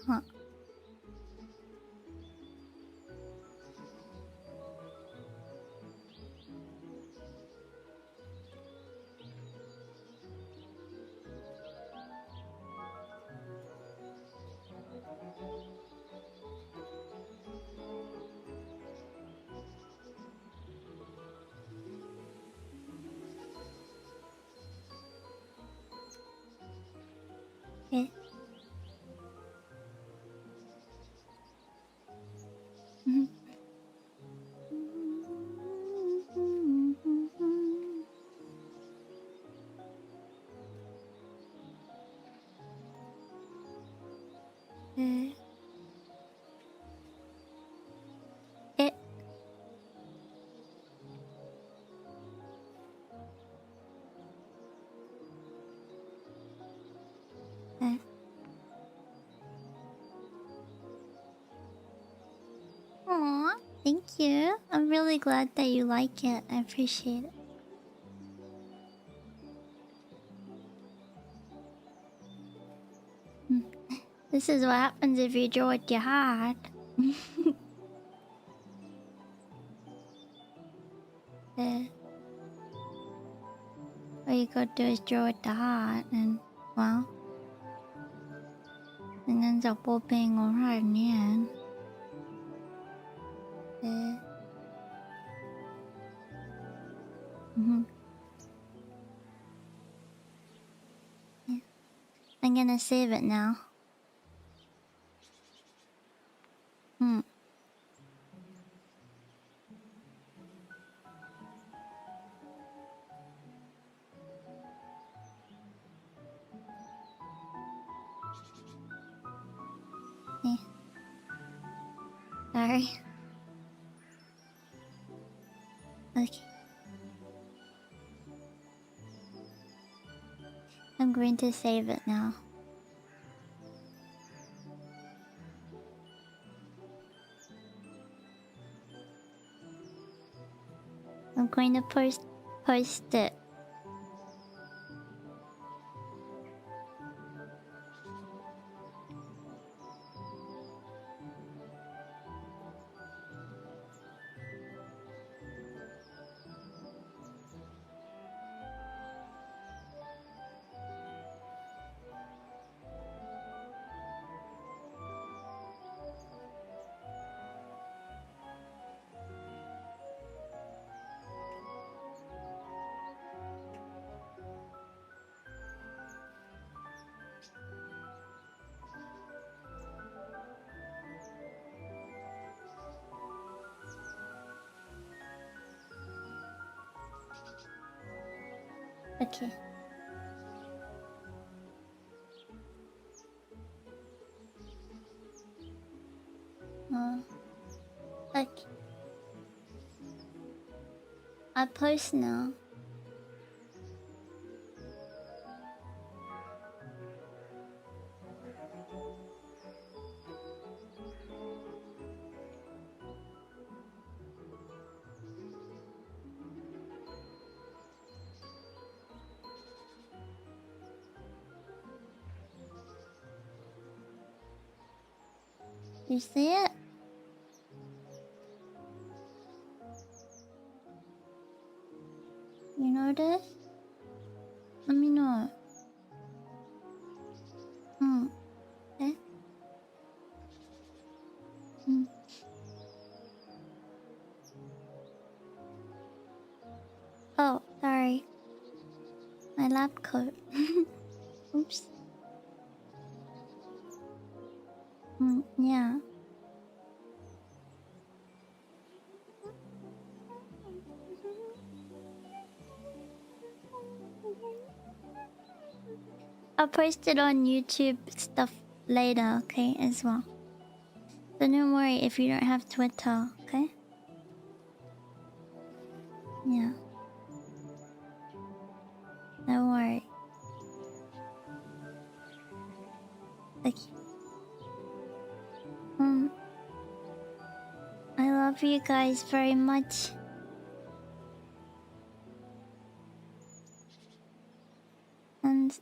Huh. Yeah. It. you. I'm really glad that you like it. I appreciate it. This is what happens if you draw with your heart. All you gotta do is draw with the heart, and well, it ends up all being alright in the end. Yeah. I'm gonna save it now. Sorry. Okay. I'm going to save it now. I'm going to post it. Okay. Okay. I post now. You see it? You notice? Let me know. Okay. Oh, sorry. My lab coat. Oops. Yeah. I'll post it on YouTube stuff later, okay, as well. So don't worry if you don't have Twitter, okay? Yeah. Don't worry. Okay. I love you guys very much. And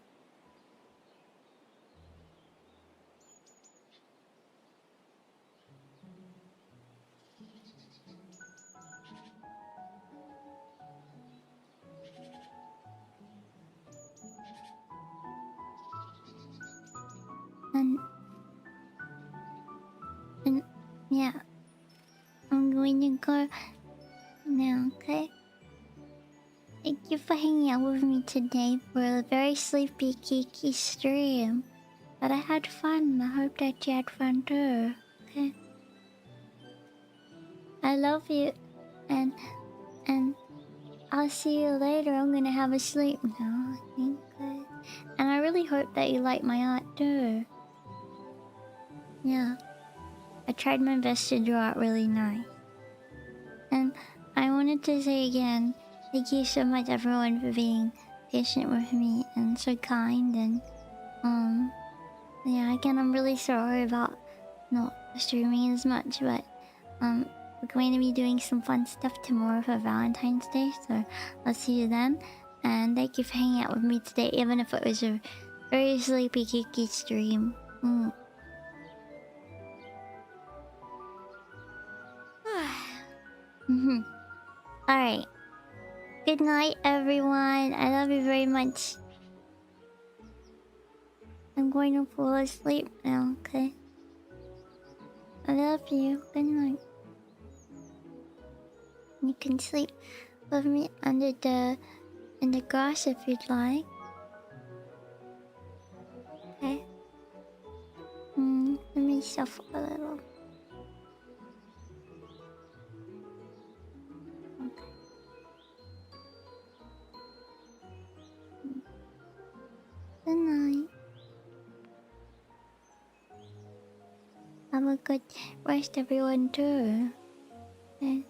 yeah. I'm going to go now, okay? Thank you for hanging out with me today for a very sleepy, geeky stream. But I had fun. I hope that you had fun too, okay? I love you, and I'll see you later. I'm gonna have a sleep now, I think. And I really hope that you like my art too. Yeah. I tried my best to draw it really nice. And I wanted to say again, thank you so much everyone for being patient with me and so kind, and yeah, again I'm really sorry about not streaming as much, but we're going to be doing some fun stuff tomorrow for Valentine's Day, so I'll see you then. And thank you for hanging out with me today, even if it was a very sleepy, geeky stream. Alright. Good night, everyone. I love you very much. I'm going to fall asleep now, okay? I love you. Good night. You can sleep with me in the grass if you'd like. Okay. Let me shuffle a little. Okay. Good night. Have a good rest, everyone, too. Okay.